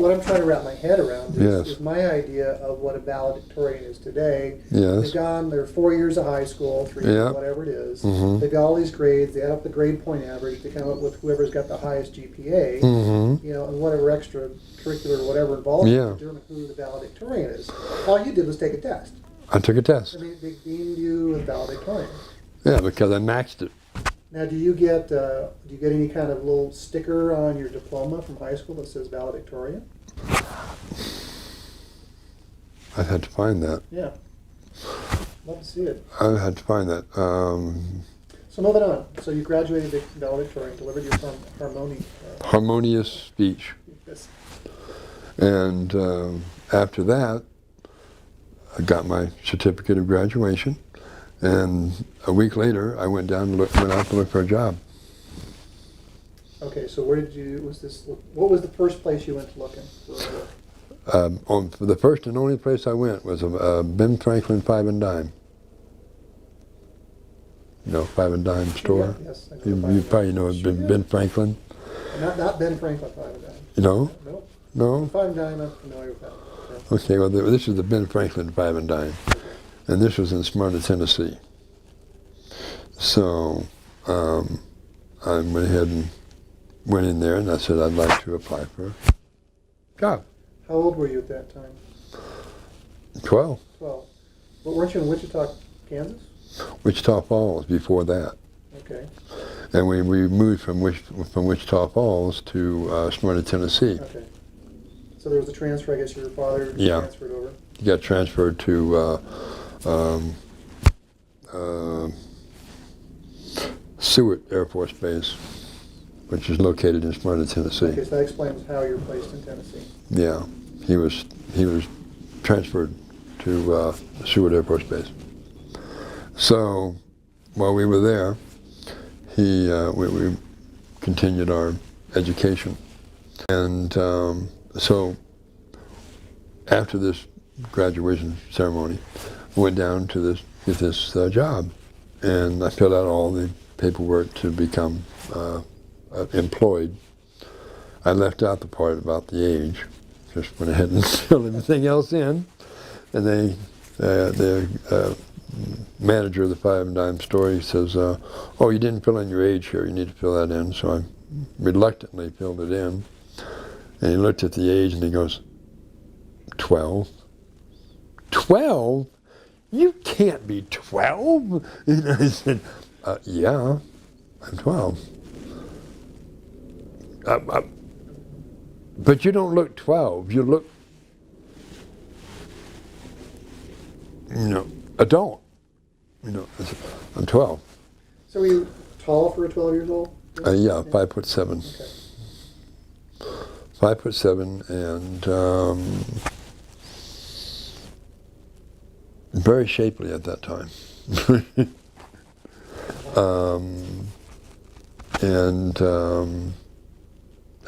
what I'm trying to wrap my head around is my idea of what a valedictorian is today. Yes. They've gone, they're 4 years of high school, 3 years, whatever it is. Mm-hmm. They've got all these grades. They add up the grade point average to come up with whoever's got the highest GPA. Mm-hmm. And whatever extracurricular whatever involved to determine who the valedictorian is. All you did was take a test. I took a test. I mean, they deemed you a valedictorian. Yeah, because I maxed it. Now, do you get any kind of little sticker on your diploma from high school that says valedictorian? I'd have to find that. Yeah. Love to see it. I'd have to find that. So moving on. So you graduated valedictorian, delivered your harmonious speech. Yes. And after that, I got my certificate of graduation. And a week later, I went out to look for a job. Okay, so what was the first place you went to look in? The first and only place I went was a Ben Franklin 5 and Dime. 5 and Dime store. Yeah, yes, I know you probably know Ben Franklin. Not Ben Franklin 5 and Dime. No? Nope. No? 5 and Dime, I'm familiar with that. Yeah. Okay, well, this is the Ben Franklin 5 and Dime. And this was in Smyrna, Tennessee. So I went ahead and went in there, and I said I'd like to apply for a job. How old were you at that time? 12. 12. But weren't you in Wichita, Kansas? Wichita Falls before that. Okay. And we moved from Wichita Falls to Smyrna, Tennessee. Okay. So there was a transfer, I guess your father transferred over? He got transferred to Seward Air Force Base, which is located in Smyrna, Tennessee. Okay, so that explains how you're placed in Tennessee. Yeah, he was transferred to Seward Air Force Base. So while we were there, we continued our education, and so after this graduation ceremony, I went down to get this job, and I filled out all the paperwork to become employed. I left out the part about the age, just went ahead and filled everything else in, and the manager of the 5 and Dime store, he says, "Oh, you didn't fill in your age here. You need to fill that in." So I reluctantly filled it in, and he looked at the age and he goes, 12? 12? You can't be 12. And I said, yeah, I'm 12. But you don't look 12. You look, adult. I said, I'm 12. So were you tall for a 12 years old? Yeah, 5'7". Okay. 5'7", and very shapely at that time. And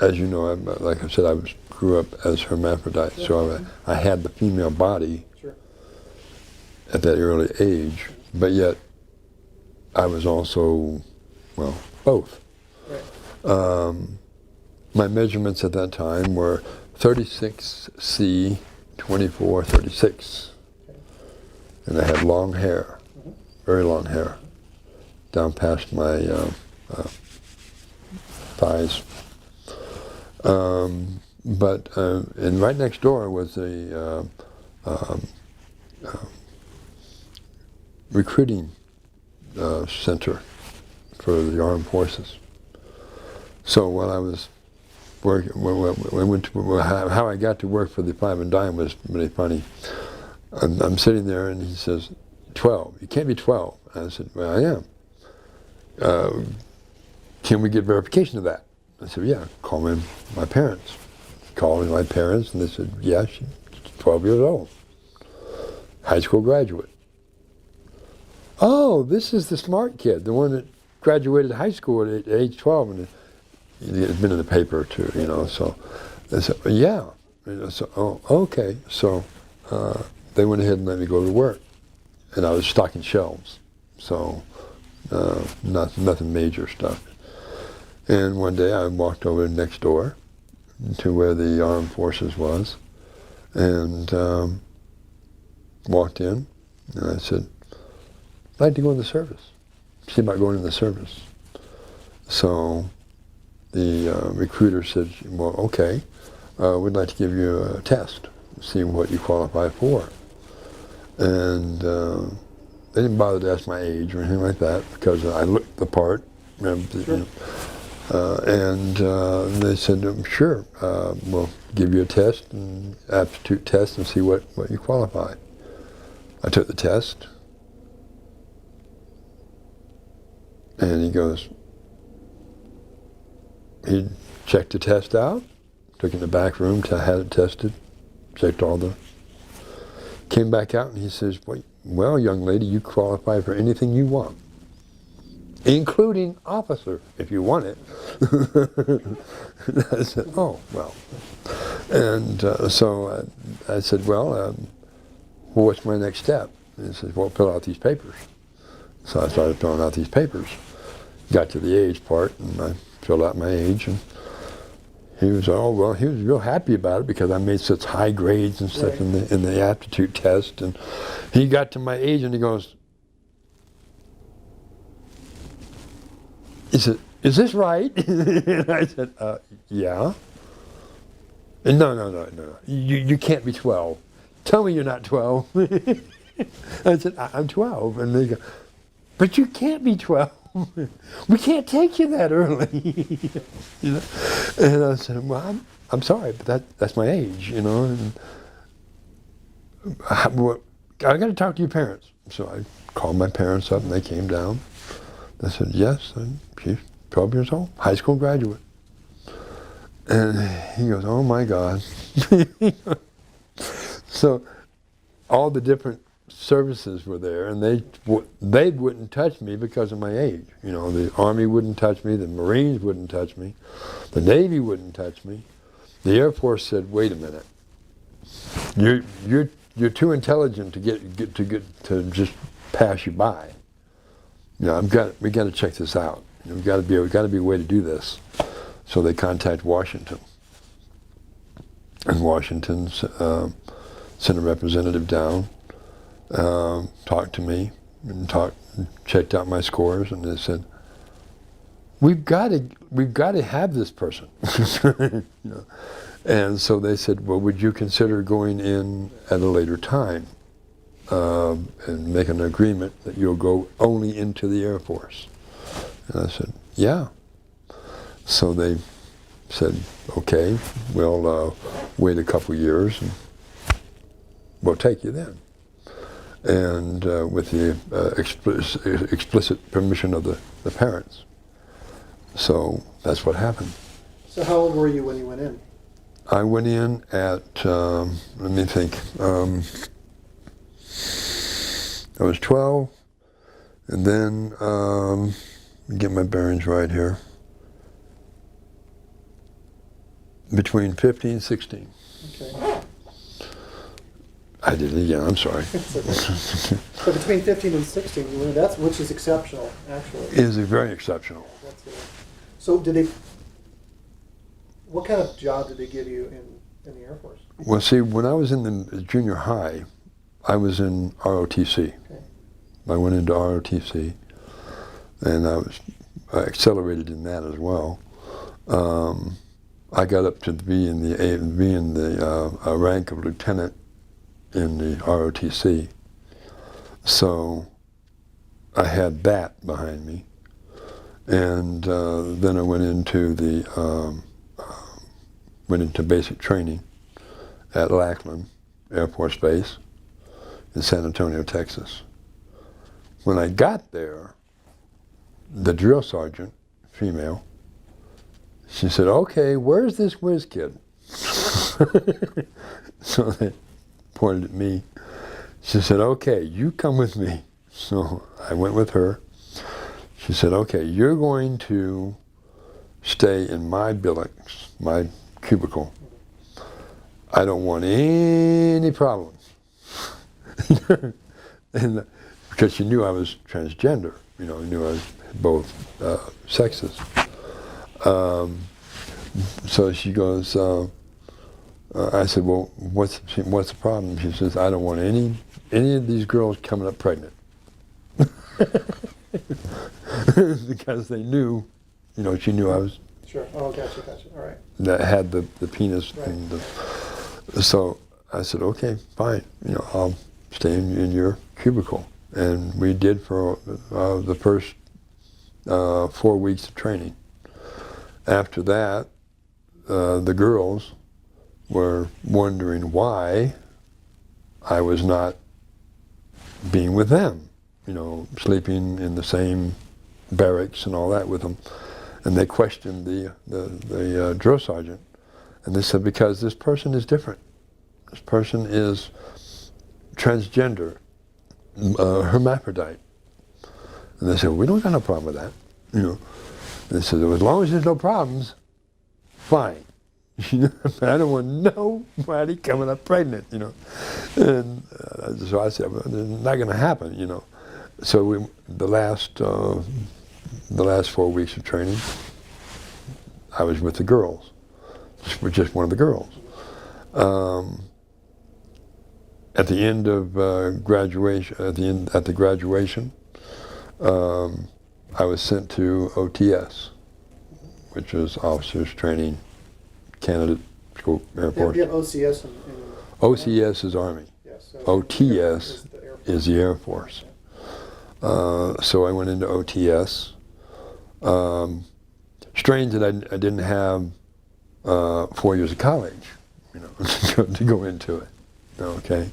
as you know, like I said, grew up as hermaphrodite, so I had the female body at that early age, but yet I was also, well, both. My measurements at that time were 36C, 24, 36. And I had long hair, very long hair, down past my thighs. And right next door was a recruiting center for the armed forces. So while I was working, how I got to work for the Five and Dime was really funny. I'm sitting there and he says, 12, you can't be 12. And I said, well, I am. Can we get verification of that? I said, yeah, call in my parents. Called in my parents and they said, yeah, she's 12 years old. High school graduate. Oh, this is the smart kid, the one that graduated high school at age 12, and it's been in the paper too, you know. So they said, yeah. So, oh, okay. So they went ahead and let me go to work, and I was stocking shelves. So nothing major stuff. And one day I walked over next door to where the armed forces was, and walked in, and I said, I'd like to go in the service. See about going in the service. So the recruiter said, well, okay, we'd like to give you a test, see what you qualify for. And they didn't bother to ask my age or anything like that because I looked the part. Sure. And they said, sure, we'll give you a test, an aptitude test, and see what you qualify. I took the test. And he goes, he checked the test out, took it in the back room, had it tested, checked came back out and he says, well, young lady, you qualify for anything you want, including officer, if you want it. I said, oh, well. And so I said, well, what's my next step? And he says, well, fill out these papers. So I started filling out these papers. Got to the age part, and I filled out my age, and he was real happy about it because I made such high grades and stuff in the aptitude test. And he got to my age, and he goes, he said, is this right? And I said, yeah. And no. You can't be 12. Tell me you're not 12. I said, I'm 12. And they go, but you can't be 12. We can't take you that early. You know? And I said, well, I'm sorry, but that's my age, you know. And I got to talk to your parents. So I called my parents up, and they came down. They said, yes, she's 12 years old, high school graduate. And he goes, oh my God. So all the different services were there, and they wouldn't touch me because of my age. You know, the Army wouldn't touch me, the Marines wouldn't touch me, the Navy wouldn't touch me. The Air Force said, "Wait a minute, you're too intelligent to just pass you by. You know, we got to check this out. You know, we got to be a way to do this." So they contact Washington, and Washington sent a representative down. Talked to me and checked out my scores, and they said, we've got to have this person. You know? And so they said, well, would you consider going in at a later time and make an agreement that you'll go only into the Air Force? And I said, yeah. So they said, okay, we'll wait a couple years and we'll take you then. And with the explicit permission of the parents. So that's what happened. So how old were you when you went in? I went in at, let me think, I was 12, And then, get my bearings right here, between 15 and 16. Okay. I did it again, I'm sorry. It's okay. So between 15 and 16, you learned which is exceptional, actually. It is very exceptional. That's it. So what kind of job did they give you in the Air Force? Well, see, when I was in the junior high, I was in ROTC. Okay. I went into ROTC, and I accelerated in that as well. I got up to be in the rank of lieutenant in the ROTC. So I had that behind me, and then I went into basic training at Lackland Air Force Base in San Antonio, Texas. When I got there, the drill sergeant, female, she said, "Okay, where's this whiz kid?" So they pointed at me. She said, "Okay, you come with me." So I went with her. She said, "Okay, you're going to stay in my billets, my cubicle. I don't want any problems." And because she knew I was transgender, knew I was both sexes. So she goes, I said, "Well, what's the problem?" She says, "I don't want any of these girls coming up pregnant." Because they knew, she knew I was. Sure. Oh, gotcha. All right. That had the penis. Right. And so I said, "Okay, fine. I'll stay in your cubicle." And we did for the first 4 weeks of training. After that, the girls were wondering why I was not being with them, sleeping in the same barracks and all that with them. And they questioned the drill sergeant, and they said, "Because this person is different. This person is transgender, hermaphrodite." And they said, "We don't got no problem with that." And they said, "As long as there's no problems, fine." I don't want nobody coming up pregnant, And so I said, "Well, it's not going to happen, So the last 4 weeks of training, I was with the girls, just one of the girls. At the end of graduation, at the graduation, I was sent to OTS, which is Officers Training Candidate School Air Force. You have OCS in OCS is Army. Yes, so OTS is the Air Force. So I went into OTS. Strange that I didn't have 4 years of college, to go into it. Okay,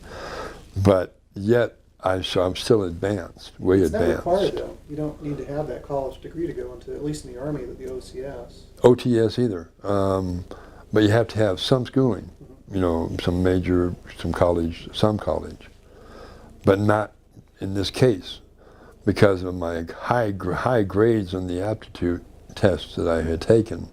but yet I'm still advanced, way it's advanced. It's not required though. You don't need to have that college degree to go into, at least in the Army, the OCS. OTS either, but you have to have some schooling, some major, some college, but not in this case, because of my high grades on the aptitude tests that I had taken.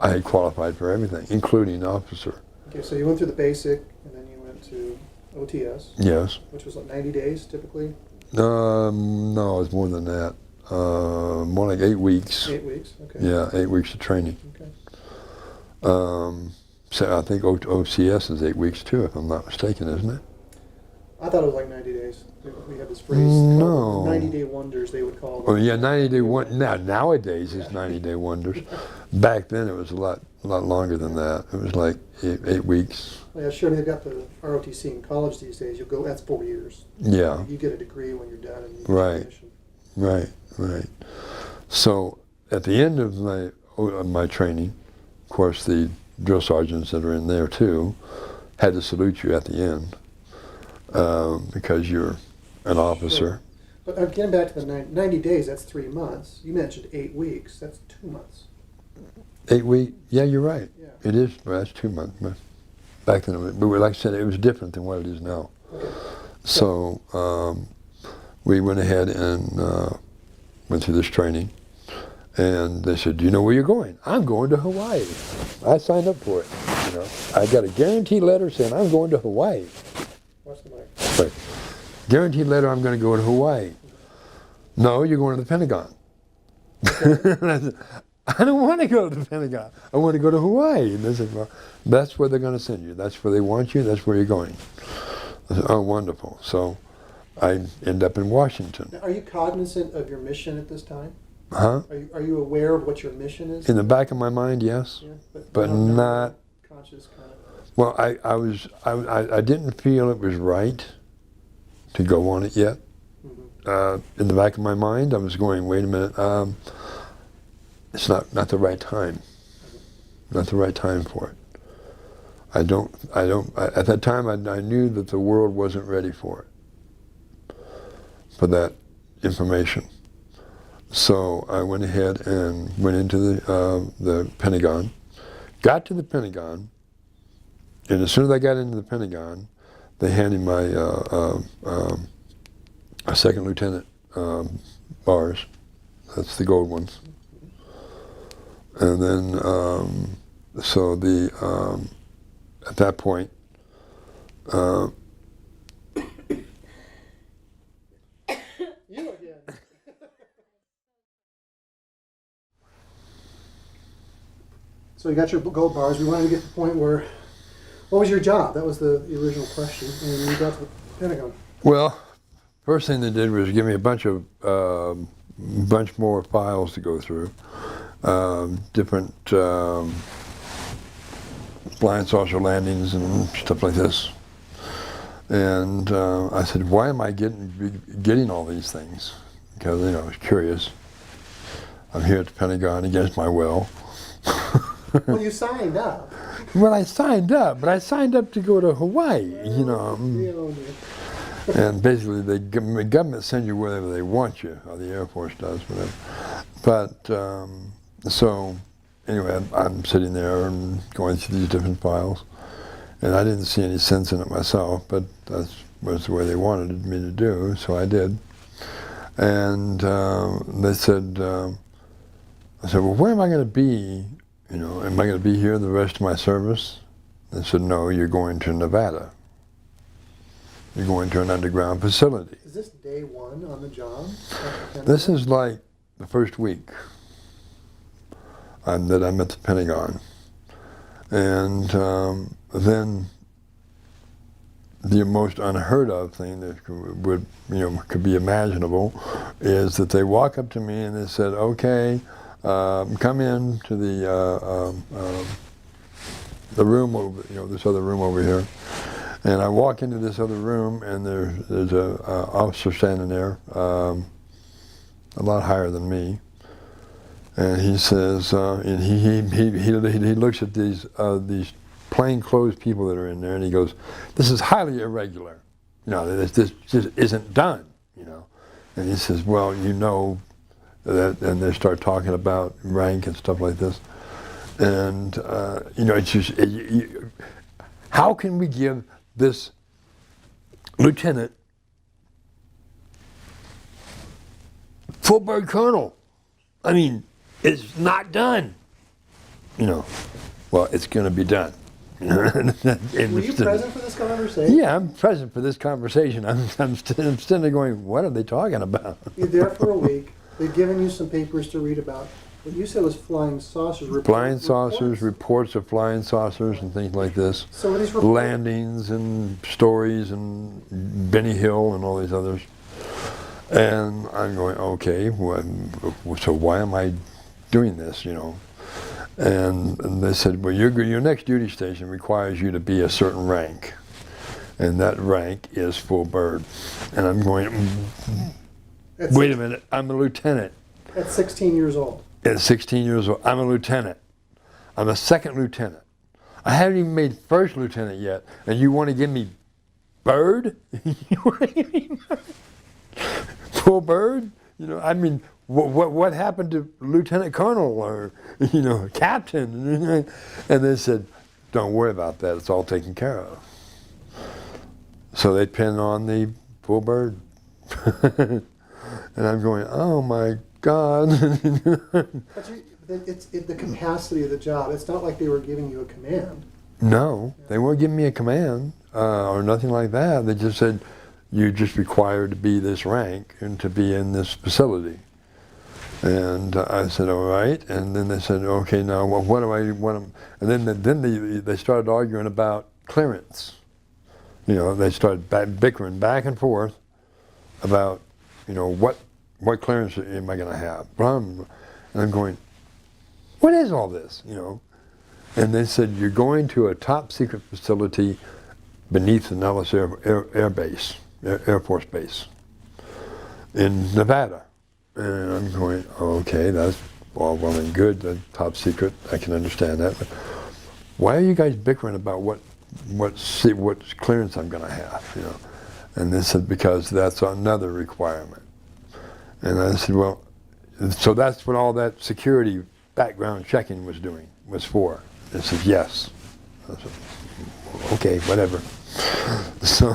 I had qualified for everything, including officer. Okay, so you went through the basic, and then you went to OTS. Yes. Which was like 90 days, typically? No, it was more than that. More like 8 weeks. 8 weeks, okay. Yeah, 8 weeks of training. Okay. So I think OCS is 8 weeks too, if I'm not mistaken, isn't it? I thought it was like 90 days. We had this phrase No. called 90-day wonders, they would call them. Oh yeah, 90-day one. Nowadays it's 90-day wonders. Back then it was a lot longer than that. It was like 8 weeks. Yeah, sure. They've got the ROTC in college these days. You'll go. That's 4 years. Yeah. You get a degree when you're done. And you Right. Right. So at the end of my training, of course, the drill sergeants that are in there too had to salute you at the end because you're an officer. Sure. But getting back to the 90 days, that's 3 months. You mentioned 8 weeks. That's 2 months. 8 weeks? Yeah, you're right. Yeah. It is. Well, that's 2 months. But back then, but like I said, it was different than what it is now. Okay. So we went ahead and went through this training. And they said, do you know where you're going? I'm going to Hawaii. I signed up for it. You know, I got a guarantee letter saying I'm going to Hawaii. What's the mic? Right. Guaranteed letter, I'm going to go to Hawaii. No, you're going to the Pentagon. And I said, I don't want to go to the Pentagon. I want to go to Hawaii. And they said, well, that's where they're going to send you. That's where they want you. That's where you're going. I said, oh, wonderful. So I end up in Washington. Now, are you cognizant of your mission at this time? Huh? Are you aware of what your mission is? In the back of my mind, yes. Yeah, but not conscious kind of. Well, I didn't feel it was right to go on it yet. Mm-hmm. In the back of my mind, I was going, wait a minute, it's not the right time. Not the right time for it. At that time, I knew that the world wasn't ready for it, for that information. So I went ahead and went into the Pentagon, got to the Pentagon, and as soon as I got into the Pentagon, they handed my a second lieutenant bars. That's the gold ones. And then, so at that point, you again. So you got your gold bars. We wanted to get to the point where, what was your job? That was the original question. And you got to the Pentagon. Well, first thing they did was give me a bunch more files to go through, different flying saucer landings and stuff like this. And I said, why am I getting all these things? Because, you know, I was curious. I'm here at the Pentagon against my will. Well, you signed up. Well, I signed up, but I signed up to go to Hawaii, you know. And basically, the government sends you wherever they want you, or the Air Force does, whatever. But, so, anyway, I'm sitting there and going through these different files. And I didn't see any sense in it myself, but that was the way they wanted me to do, so I did. And they said, I said, well, where am I going to be? You know, am I going to be here the rest of my service? They said, no, you're going to Nevada. You're going to an underground facility. Is this day one on the job? This is like the first week that I'm at the Pentagon. And then the most unheard of thing that could be imaginable is that they walk up to me and they said, okay, come in to the room over, this other room over here. And I walk into this other room, and there's a officer standing there, a lot higher than me. And he says, and he looks at these plainclothes people that are in there, and he goes, "This is highly irregular. This just isn't done. And he says, "Well, that," and they start talking about rank and stuff like this. And it's just, how can we give this lieutenant full bird colonel? I mean, it's not done. Well, it's going to be done. Were you present for this conversation? Yeah, I'm present for this conversation. I'm still going, what are they talking about? You're there for a week. They've given you some papers to read about. What you said was flying saucers. Flying saucers, reports of flying saucers and things like this. So these landings and stories and Benny Hill and all these others. And I'm going, okay, so why am I doing this, And they said, well, your next duty station requires you to be a certain rank. And that rank is full bird. And I'm going, wait a minute, I'm a lieutenant. At 16 years old. At 16 years old, I'm a lieutenant. I'm a second lieutenant. I haven't even made first lieutenant yet, and you want to give me bird? Full bird? I mean, what happened to lieutenant colonel or captain? And they said, don't worry about that. It's all taken care of. So they pinned on the full bird. And I'm going, oh my God. But it's the capacity of the job. It's not like they were giving you a command. No, they weren't giving me a command or nothing like that. They just said, you're just required to be this rank and to be in this facility. And I said, all right. And then they said, okay, now what do I want? And then they started arguing about clearance. You know, they started bickering back and forth about, you know, what clearance am I going to have? And I'm going, what is all this? You know. And they said, you're going to a top secret facility beneath the Nellis Air Base, Air Force Base in Nevada. And I'm going, okay, that's all well and good, the top secret, I can understand that. But why are you guys bickering about what clearance I'm going to have? You know? And they said, because that's another requirement. And I said, well, so that's what all that security background checking was for. They said, yes. I said, okay, whatever. So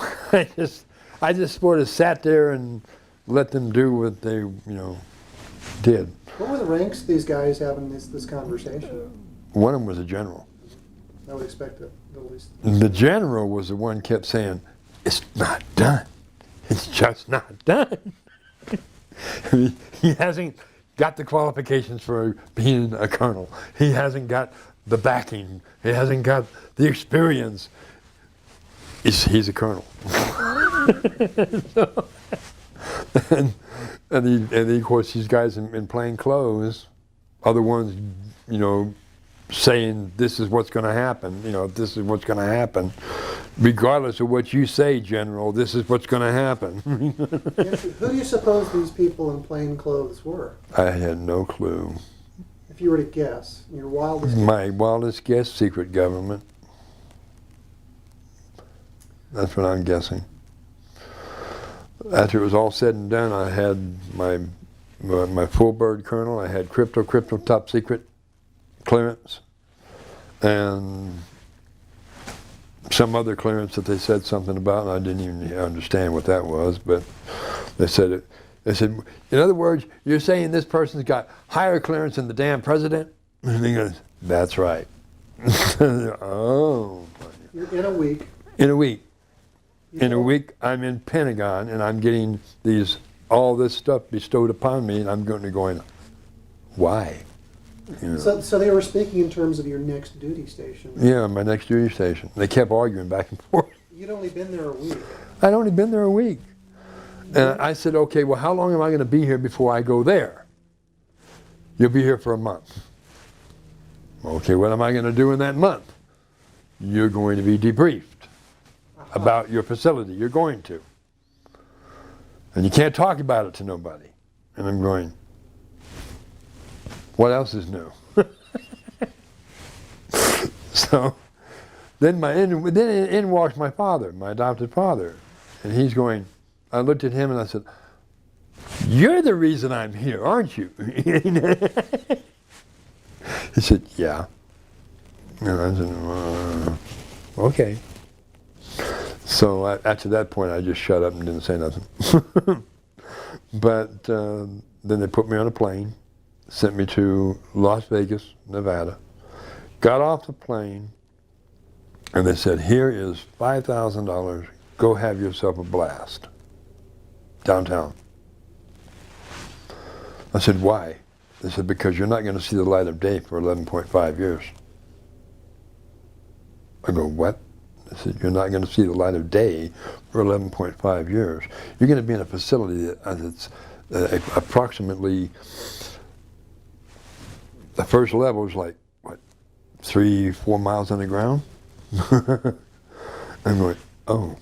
I just sort of sat there and let them do what they, you know, did. What were the ranks these guys having this conversation? One of them was a general. I would expect it, at least. The general was the one kept saying, it's not done. It's just not done. He hasn't got the qualifications for being a colonel. He hasn't got the backing. He hasn't got the experience. He's a colonel. So, and of course, these guys in plain clothes are the ones, you know, saying this is what's going to happen. You know, this is what's going to happen. Regardless of what you say, General, this is what's going to happen. Who do you suppose these people in plain clothes were? I had no clue. If you were to guess, your wildest guess. My wildest guess, secret government. That's what I'm guessing. After it was all said and done, I had my full bird colonel. I had crypto top secret clearance, and some other clearance that they said something about, and I didn't even understand what that was. But they said it. They said, in other words, you're saying this person's got higher clearance than the damn president? And he goes, that's right. Oh. In a week. In a week. In a week, I'm in Pentagon, and I'm getting all this stuff bestowed upon me, and I'm going, why? You know. So they were speaking in terms of your next duty station. Yeah, my next duty station. They kept arguing back and forth. You'd only been there a week. I'd only been there a week. And I said, okay, well, how long am I going to be here before I go there? You'll be here for a month. Okay, what am I going to do in that month? You're going to be debriefed about your facility. You're going to. And you can't talk about it to nobody. And I'm going, what else is new? So then in walks my father, my adopted father. And he's going, I looked at him and I said, you're the reason I'm here, aren't you? He said, yeah. And I said, okay. So after that point, I just shut up and didn't say nothing. But then they put me on a plane, sent me to Las Vegas, Nevada, got off the plane, and they said, here is $5,000, go have yourself a blast downtown. I said, why? They said, because you're not going to see the light of day for 11.5 years. I go, what? They said, you're not going to see the light of day for 11.5 years. You're going to be in a facility that's approximately, the first level is like, what, 3-4 miles underground? I'm going, oh.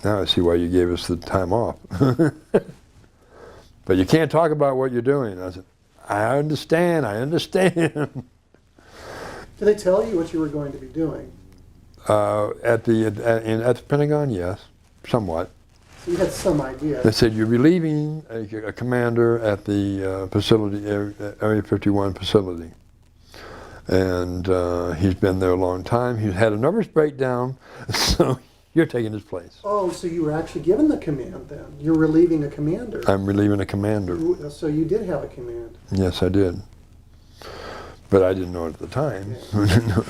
Now I see why you gave us the time off. But you can't talk about what you're doing. I said, I understand. Did they tell you what you were going to be doing? At the Pentagon, yes, somewhat. So you had some idea. They said, you're relieving a commander at the facility, Area 51 facility. And he's been there a long time. He's had a nervous breakdown, so You're taking his place. Oh, so you were actually given the command then. You're relieving a commander. I'm relieving a commander. So you did have a command. Yes, I did. But I didn't know it at the time. Yeah.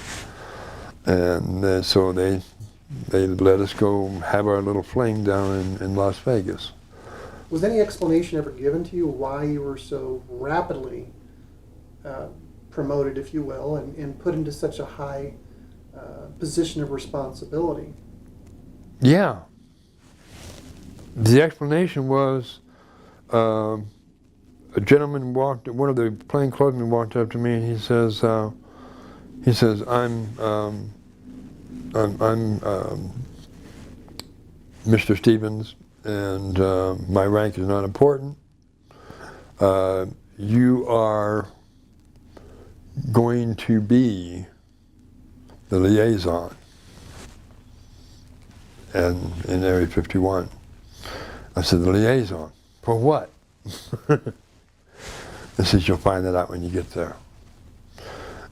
And so they let us go have our little fling down in Las Vegas. Was any explanation ever given to you why you were so rapidly promoted, if you will, and put into such a high position of responsibility? Yeah. The explanation was a gentleman one of the plainclothesmen walked up to me and he says, I'm Mr. Stevens, and my rank is not important. You are going to be the liaison and in Area 51. I said, the liaison? For what? He says, you'll find that out when you get there.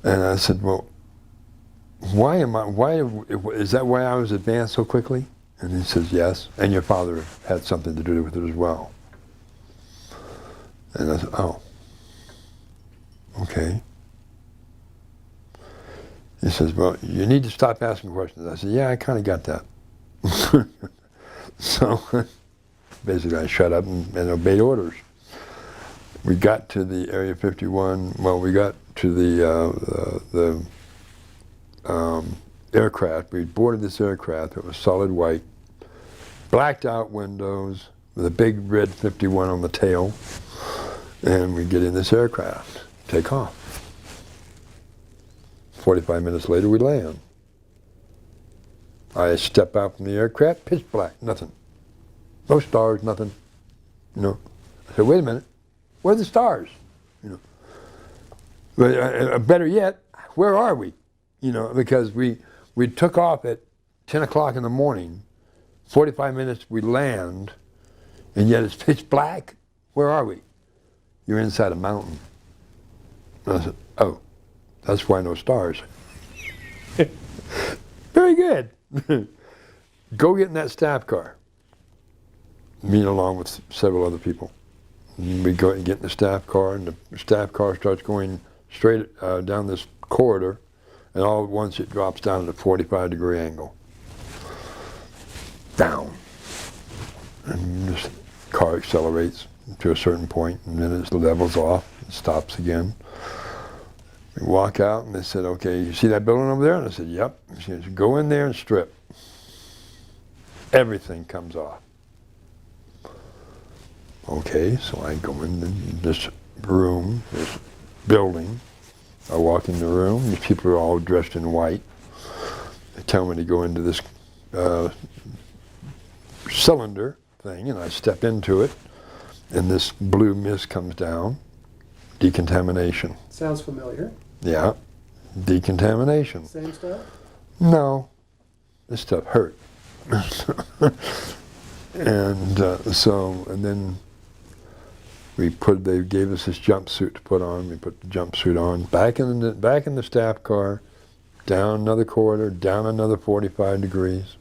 And I said, well, why is that why I was advanced so quickly? And he says, yes, and your father had something to do with it as well. And I said, oh, okay. He says, well, you need to stop asking questions. I said, yeah, I kind of got that. So basically I shut up and obeyed orders. We got to the Area 51, well, we got to the aircraft. We boarded this aircraft. It was solid white, blacked out windows with a big red 51 on the tail. And we get in this aircraft, take off. 45 minutes later, we land. I step out from the aircraft, pitch black, nothing. No stars, nothing. You know, I said, wait a minute, where are the stars? You know, but better yet, where are we? You know, because we took off at 10 o'clock in the morning, 45 minutes we land, and yet it's pitch black. Where are we? You're inside a mountain. And I said, oh, that's why no stars. Very good. Go get in that staff car. Me along with several other people. And we go and get in the staff car, and the staff car starts going straight down this corridor, and all at once it drops down at a 45-degree angle. Down. And this car accelerates to a certain point, and then it levels off and stops again. We walk out, and they said, okay, you see that building over there? And I said, yep. She said, go in there and strip. Everything comes off. Okay, so I go in this room, this building. I walk in the room. These people are all dressed in white. They tell me to go into this cylinder thing, and I step into it, and this blue mist comes down. Decontamination. Sounds familiar. Yeah, decontamination. Same stuff? No, this stuff hurt. And and then they gave us this jumpsuit to put on. We put the jumpsuit on. Back in the staff car, down another corridor, down another 45 degrees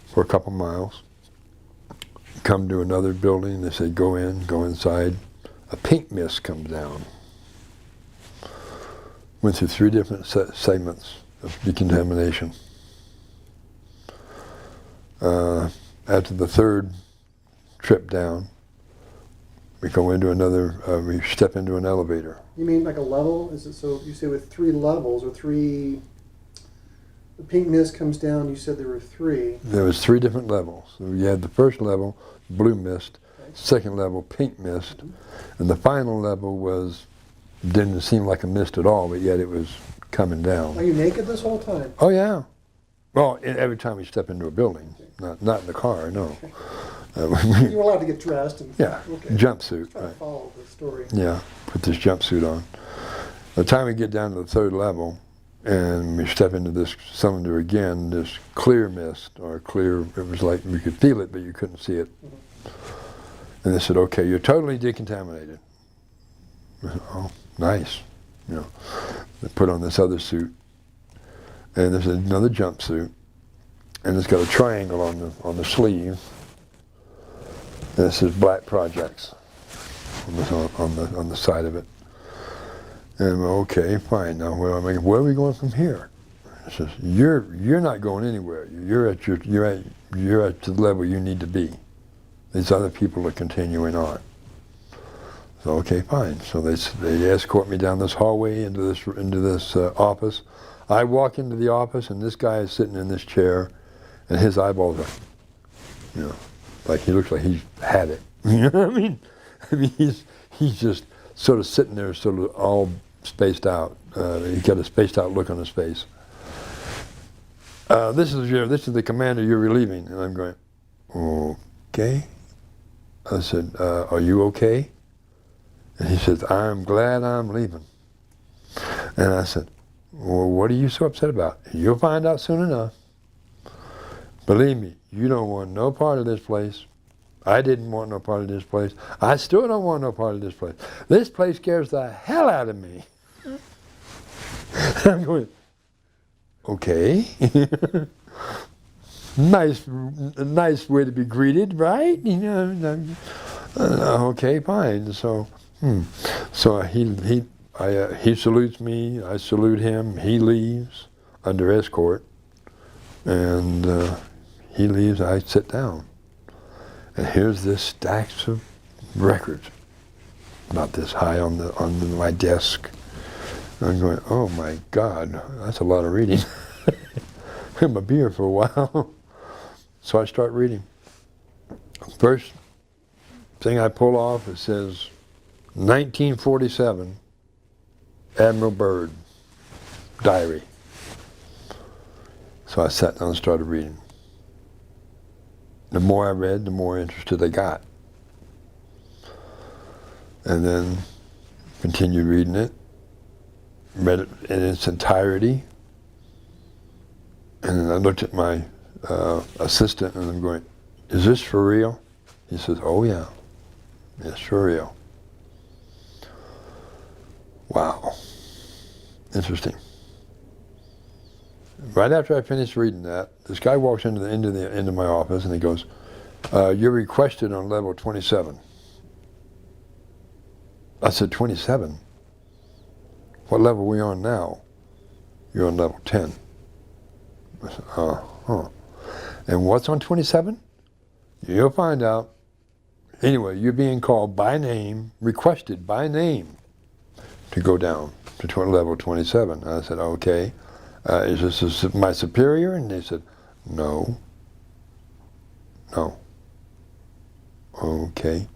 for a couple miles. Come to another building. They say go inside. A pink mist comes down. Went through 3 different segments of decontamination. After the 3rd trip down, we go into we step into an elevator. You mean like a level? Is it so you say with 3 levels or 3, the pink mist comes down, you said there were 3. There was 3 different levels. So you had the first level, blue mist, okay. Second level, pink mist, and the final level didn't seem like a mist at all, but yet it was coming down. Are you naked this whole time? Oh yeah. Well, every time we step into a building, not in the car, no. Okay. You were allowed to get dressed and jumpsuit. Try to follow the story. Yeah, put this jumpsuit on. By the time we get down to the 3rd level, and we step into this cylinder again, this clear mist, or clear, it was like we could feel it, but you couldn't see it. And they said, okay, you're totally decontaminated. I said, oh, nice. You know, they put on this other suit, and there's another jumpsuit, and it's got a triangle on the sleeve. And it says Black Projects on the side of it. And okay, fine. Now where are we going from here? It says you're not going anywhere. You're at the level you need to be. These other people are continuing on. So okay, fine. So they escort me down this hallway into this office. I walk into the office, and this guy is sitting in this chair, and his eyeballs are, you know, like he looks like he's had it. You know what I mean? I mean, he's just sort of sitting there, sort of all spaced out. He's got a spaced out look on his face. This is the commander you're relieving, and I'm going, okay. I said, are you okay? And he says, I'm glad I'm leaving. And I said, well, what are you so upset about? You'll find out soon enough. Believe me, you don't want no part of this place. I didn't want no part of this place. I still don't want no part of this place. This place scares the hell out of me. I'm going, okay. nice way to be greeted, right? You know, okay, fine. So he salutes me. I salute him. He leaves under escort, and he leaves. I sit down, and here's this stacks of records, about this high on my desk. I'm going, oh my God, that's a lot of reading. I'm a beer for a while. So I start reading. First thing I pull off, it says 1947, Admiral Byrd, diary. So I sat down and started reading. The more I read, the more interested I got. And then continued reading it, read it in its entirety. And then I looked at my assistant and I'm going, is this for real? He says, oh yeah, it's for real. Wow, interesting. Right after I finished reading that, this guy walks into my office and he goes, you're requested on level 27. I said, 27? What level are we on now? You're on level 10. I said, and what's on 27? You'll find out. Anyway, you're being called by name, requested by name, to go down to level 27. I said, okay. Is this my superior? And they said, no. No. Okay.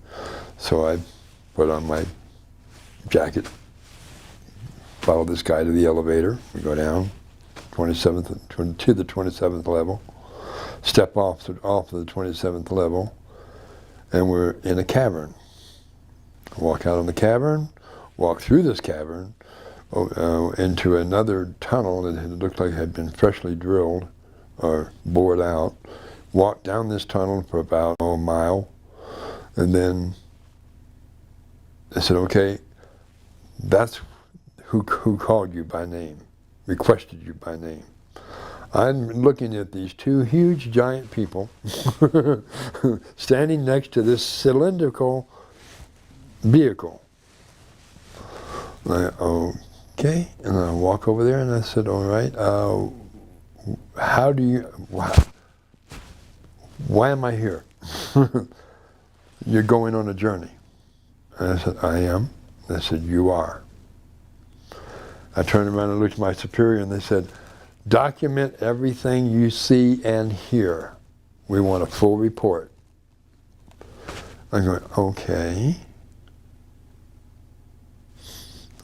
So I put on my jacket, follow this guy to the elevator. We go down, 27th to the 27th level. Step off the 27th level, and we're in a cavern. Walk out on the cavern, walk through this cavern, into another tunnel that looked like it had been freshly drilled or bored out. Walk down this tunnel for about a mile, and then I said, okay, that's who called you by name, requested you by name. I'm looking at these two huge giant people standing next to this cylindrical vehicle. Okay, and I walk over there and I said, all right, why am I here? You're going on a journey. And I said, I am. They said, you are. I turned around and looked at my superior and they said, document everything you see and hear. We want a full report. I'm going, okay.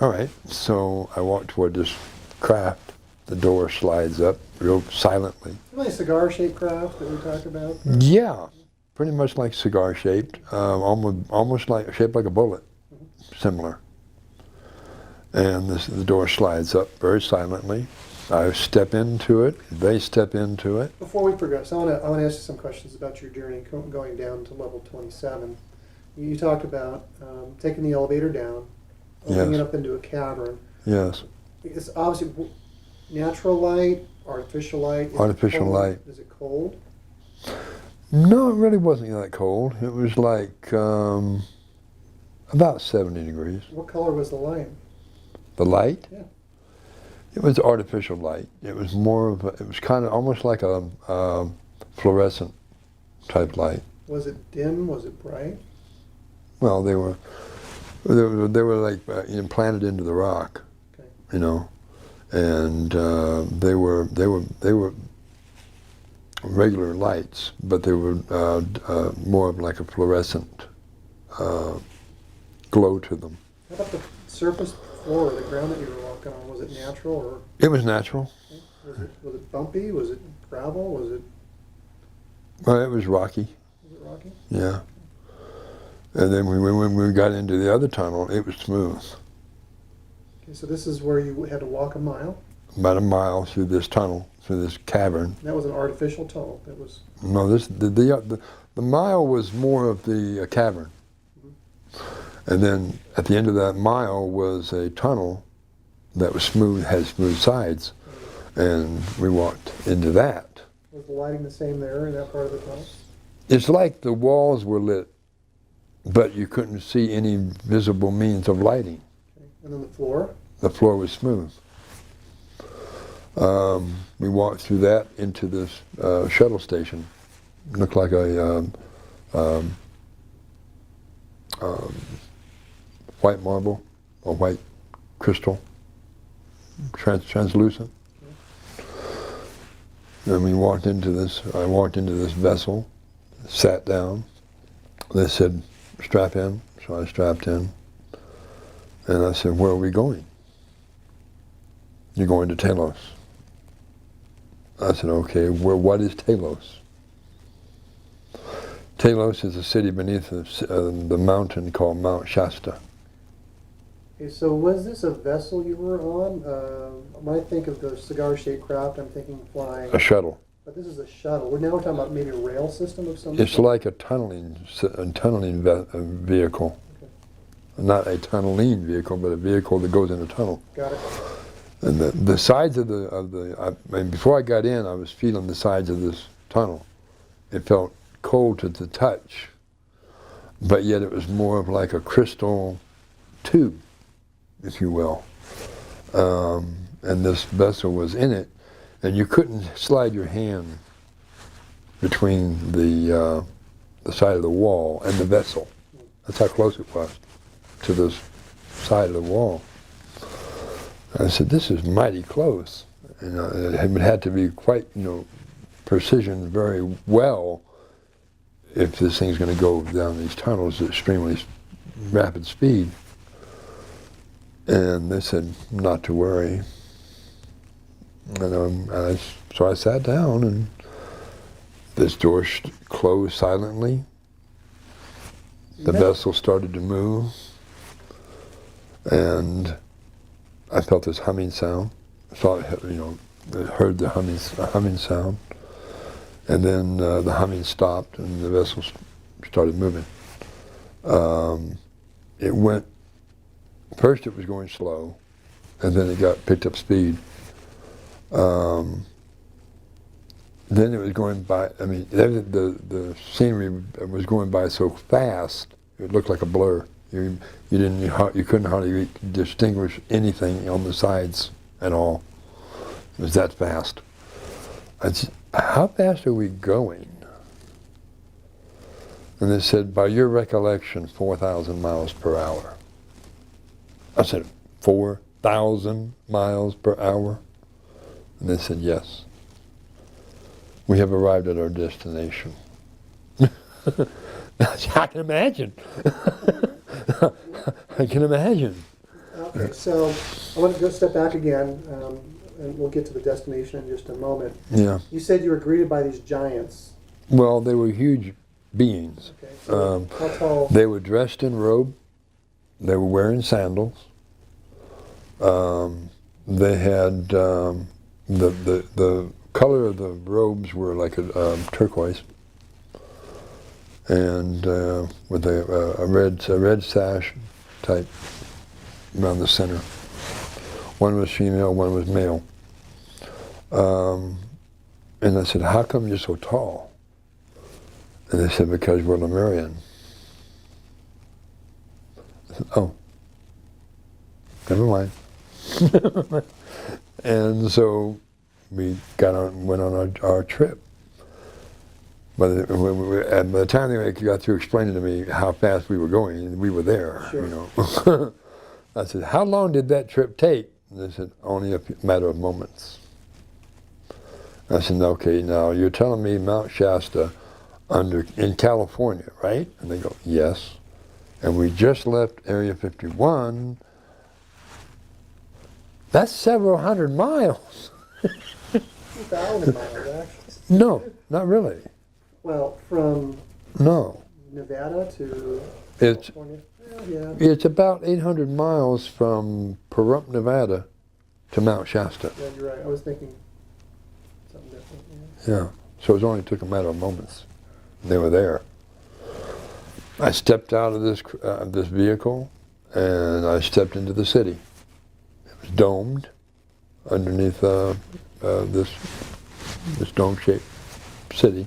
All right, so I walk toward this craft. The door slides up real silently. Like cigar-shaped craft that we talked about? Yeah, pretty much like cigar-shaped, almost like shaped like a bullet, similar. And the door slides up very silently. I step into it. They step into it. Before we progress, I want to ask you some questions about your journey going down to level 27. You talked about taking the elevator down, opening it up into a cavern. Yes. It's obviously natural light, artificial light? Artificial light. Is it cold? No, it really wasn't that cold. It was like about 70 degrees. What color was the light? The light? Yeah. It was artificial light. It was more of it was kind of almost like a fluorescent type light. Was it dim? Was it bright? Well, they were like implanted into the rock, Okay. you know, and they were regular lights, but they were more of like a fluorescent glow to them. How about the surface floor, the ground that you were walking on? Was it natural or? It was natural. Was it bumpy? Was it gravel? Was it? Well, it was rocky. Was it rocky? Yeah. And then when we got into the other tunnel, it was smooth. Okay, so this is where you had to walk a mile. About a mile through this tunnel, through this cavern. That was an artificial tunnel. That was. No, the mile was more of the cavern. And then at the end of that mile was a tunnel that was smooth, had smooth sides, and we walked into that. Was the lighting the same there in that part of the tunnel? It's like the walls were lit, but you couldn't see any visible means of lighting. Okay. And then the floor? The floor was smooth. We walked through that into this shuttle station. It looked like a white marble or white crystal, translucent. And we walked into this. I walked into this vessel, sat down. They said, "Strap in." So I strapped in, and I said, "Where are we going?" "You're going to Telos." I said, "Okay, what is Telos?" Telos is a city beneath the mountain called Mount Shasta. Okay, so was this a vessel you were on? When I think of the cigar-shaped craft, I'm thinking flying. A shuttle. But this is a shuttle. Now we're talking about maybe a rail system of some It's sort? like a tunneling vehicle. Okay. Not a tunneling vehicle, but a vehicle that goes in a tunnel. Got it. And the sides of I mean, before I got in, I was feeling the sides of this tunnel. It felt cold to the touch, but yet it was more of like a crystal tube, if you will. And this vessel was in it, and you couldn't slide your hand between the side of the wall and the vessel. That's how close it was to this side of the wall. I said, "This is mighty close." And it had to be quite, precision very well if this thing's going to go down these tunnels at extremely rapid speed. And they said not to worry. And so I sat down, and this door closed silently. The vessel started to move, and I felt this humming sound. Heard the humming sound, and then the humming stopped, and the vessel started moving. It went. First, it was going slow, and then it picked up speed. Then it was going by. I mean, the scenery was going by so fast it looked like a blur. You couldn't hardly distinguish anything on the sides at all. It was that fast. I said, "How fast are we going?" And they said, "By your recollection, 4,000 miles per hour." I said, 4,000 miles per hour? And they said, "Yes. We have arrived at our destination." I can imagine. I can imagine. Okay, so I want to go step back again, and we'll get to the destination in just a moment. Yeah. You said you were greeted by these giants. Well, they were huge beings. Okay, so how tall? They were dressed in robe. They were wearing sandals. They had the color of the robes were like a turquoise, and with a red sash type around the center. One was female, one was male. And I said, how come you're so tall? And they said, because we're Lemurian. I said, oh, never mind. And so we went on our trip. By the time they got through explaining to me how fast we were going, we were there. Sure. You know. I said, how long did that trip take? And they said, only a matter of moments. I said, okay, now you're telling me Mount Shasta in California, right? And they go, yes. And we just left Area 51. That's several hundred miles. 2,000 miles, actually. No, not really. Well, from No. Nevada to It's California? Yeah. it's about 800 miles from Pahrump, Nevada to Mount Shasta. Yeah, you're right. I was thinking something different. Yeah. So it only took a matter of moments. They were there. I stepped out of this vehicle, and I stepped into the city. It was domed underneath this dome-shaped city.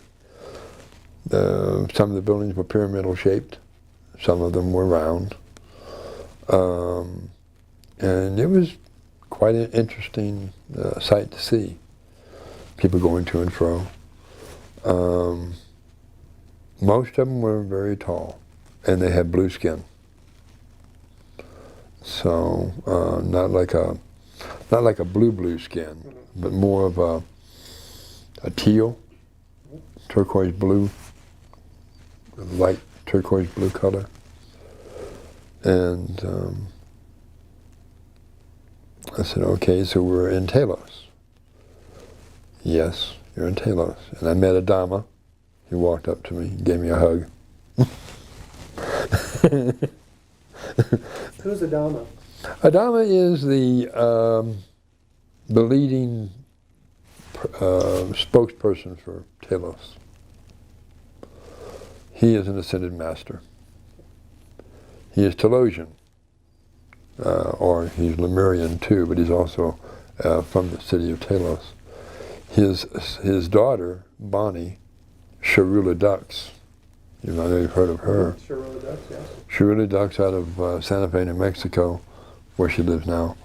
Some of the buildings were pyramidal shaped. Some of them were round. And it was quite an interesting sight to see. People going to and fro. Most of them were very tall, and they had blue skin. So not like a blue skin, but more of a teal, turquoise blue, light turquoise blue color. And I said, okay, so we're in Talos. Yes, you're in Talos. And I met Adama. He walked up to me, gave me a hug. Who's Adama? Adama is the leading spokesperson for Talos. He is an ascended master. He is Telosian, or he's Lemurian too, but he's also from the city of Talos. His daughter, Bonnie, Shangri-La Ducks. You know, you've heard of her. Shangri-La Ducks, yes. Shangri-La Ducks out of Santa Fe, New Mexico, where she lives now,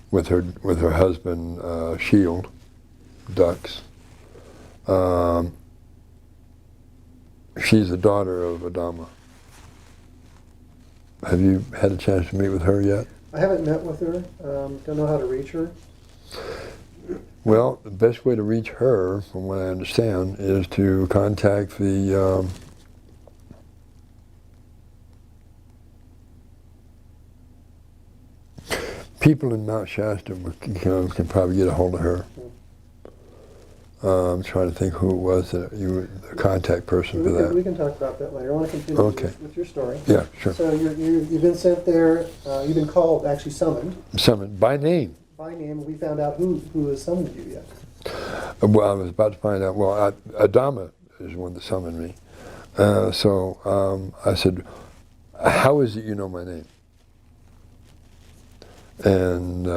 with her husband, Shield Ducks. She's the daughter of Adama. Have you had a chance to meet with her yet? I haven't met with her. Don't know how to reach her. Well, the best way to reach her, from what I understand, is to contact the people in Mount Shasta can probably get a hold of her. I'm trying to think who it was the contact person for that. We can talk about that later. I want to continue with your story. Yeah, sure. So you've been sent there. You've been called, actually summoned. Summoned by name. By name. We found out who has summoned you yet. Well, I was about to find out. Well, Adama is the one that summoned me. So I said, "How is it you know my name?" And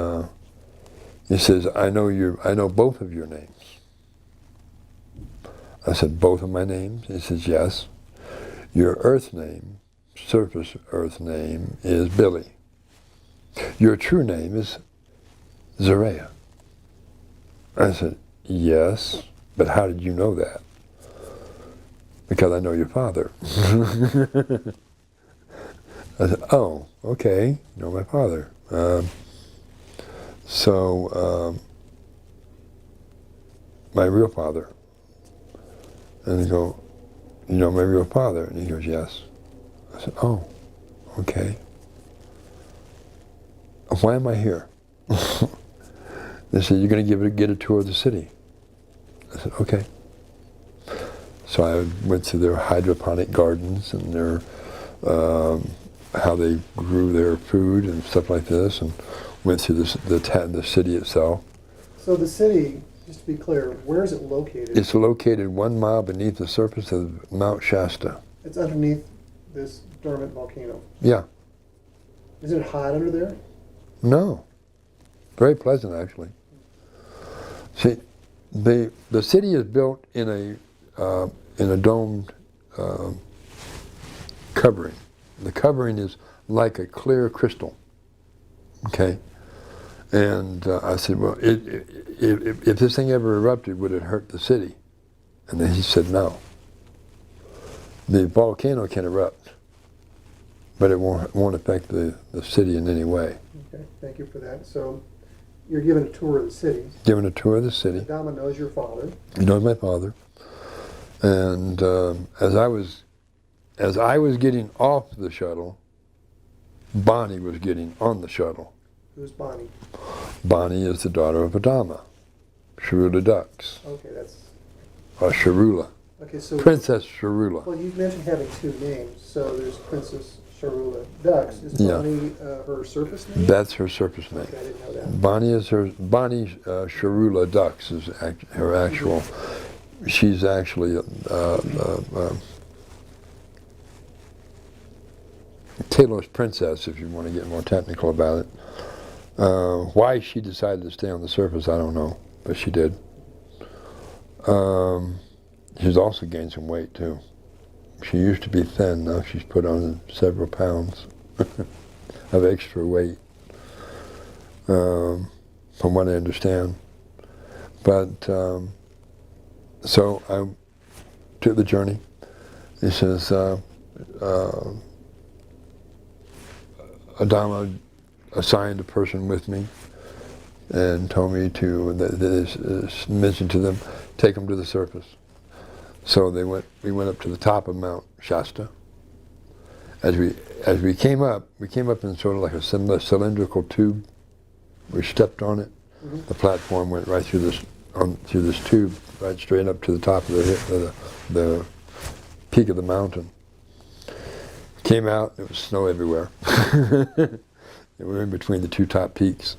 he says, "I know both of your names." I said, "Both of my names?" He says, "Yes. Your Earth name, surface Earth name, is Billy. Your true name is Zaria." I said, "Yes, but how did you know that?" "Because I know your father." I said, "Oh, okay, you know my father." My real father. And they go, "You know my real father?" And he goes, "Yes." I said, "Oh, okay. Why am I here?" They said, "You're going to get a tour of the city." I said, "Okay." So I went to their hydroponic gardens and their how they grew their food and stuff like this, and went through the city itself. So the city, just to be clear, where is it located? It's located 1 mile beneath the surface of Mount Shasta. It's underneath this dormant volcano. Yeah. Is it hot under there? No. Very pleasant, actually. See, The city is built in a domed covering. The covering is like a clear crystal. Okay, and I said, well, if this thing ever erupted, would it hurt the city? And then he said, no. The volcano can erupt, but it won't affect the city in any way. Okay, thank you for that. So you're given a tour of the city. Given a tour of the city. Adama knows your father. He knows my father. And as I was getting off the shuttle, Bonnie was getting on the shuttle. Who's Bonnie? Bonnie is the daughter of Adama, Shangri-La ducks. Okay, that's... Shangri-La. Okay, so... Princess Shangri-La. Well, you mentioned having two names. So there's Princess Shangri-La ducks. Is Bonnie her surface name? That's her surface name. Okay, I didn't know that. Bonnie Shangri-La ducks is her actual... She's actually Taylor's princess, if you want to get more technical about it. Why she decided to stay on the surface, I don't know, but she did. She's also gained some weight too. She used to be thin, now she's put on several pounds of extra weight, from what I understand. But so I took the journey. He says, Adama assigned a person with me and told me to, mentioned to them, take them to the surface. So we went up to the top of Mount Shasta. As we came up in sort of like a cylindrical tube. We stepped on it. Mm-hmm. The platform went right through this tube, right straight up to the top of the peak of the mountain. Came out, it was snow everywhere. We were in between the two top peaks.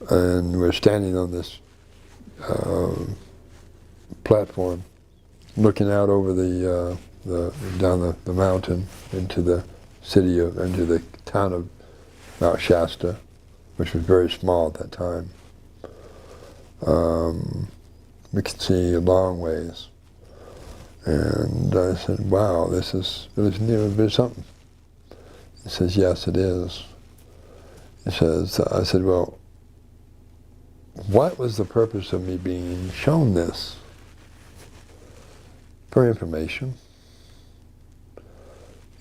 And we were standing on this platform, looking out over down the mountain into the into the town of Mount Shasta, which was very small at that time. We could see a long ways. And I said, wow, this is something. He says, yes, it is. He says, I said, well, what was the purpose of me being shown this? For information.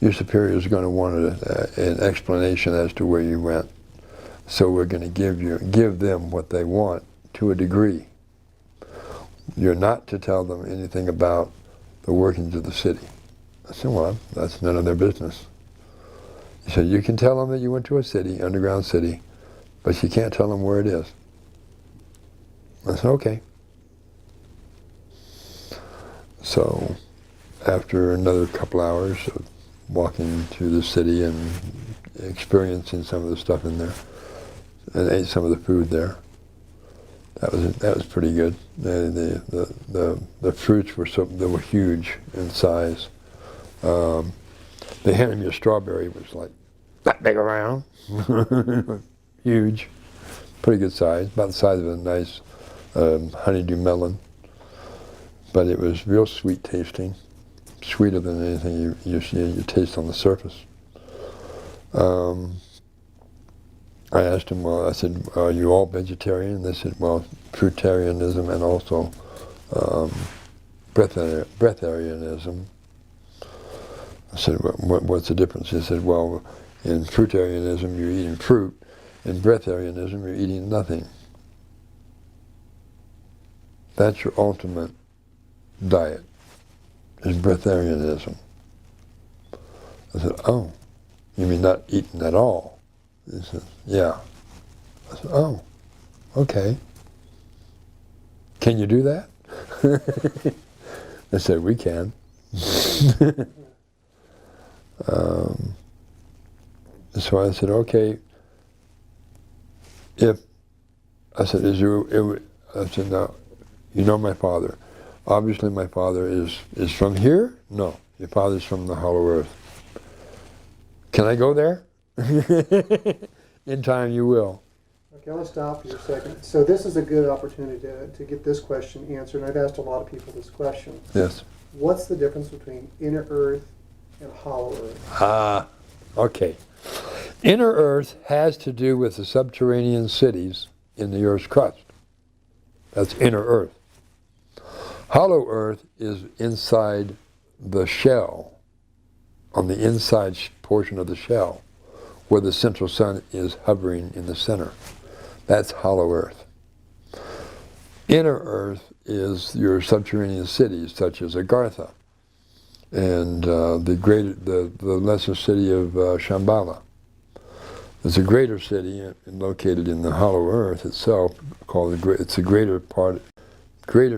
Your superiors are going to want an explanation as to where you went. So we're going to give them what they want to a degree. You're not to tell them anything about the workings of the city. I said, well, that's none of their business. He said, you can tell them that you went to a city, underground city, but you can't tell them where it is. I said, okay. So after another couple hours of walking through the city and experiencing some of the stuff in there, and ate some of the food there, that was pretty good. The fruits were huge in size. They handed me a strawberry, which was like that big around, huge, pretty good size, about the size of a nice honeydew melon. But it was real sweet tasting, sweeter than anything you taste on the surface. I asked him, well, I said, are you all vegetarian? They said, well, fruitarianism and also breatharianism. I said, well, what's the difference? He said, well, in fruitarianism you're eating fruit, in breatharianism you're eating nothing. That's your ultimate diet, is breatharianism. I said, oh, you mean not eating at all? He said, yeah. I said, oh, okay. Can you do that? I said, we can. So I said, okay. I said, no, you know my father. Obviously my father is from here? No, your father's from the Hollow Earth. Can I go there? In time you will. Okay, I'll stop you a second. So this is a good opportunity to get this question answered, and I've asked a lot of people this question. Yes. What's the difference between inner earth and hollow earth? Ah, okay. Inner Earth has to do with the subterranean cities in the Earth's crust. That's inner Earth. Hollow Earth is inside the shell, on the inside portion of the shell, where the central sun is hovering in the center. That's hollow Earth. Inner Earth is your subterranean cities, such as Agartha, and the lesser city of Shamballa. There's a greater city located in the hollow Earth itself called it's a greater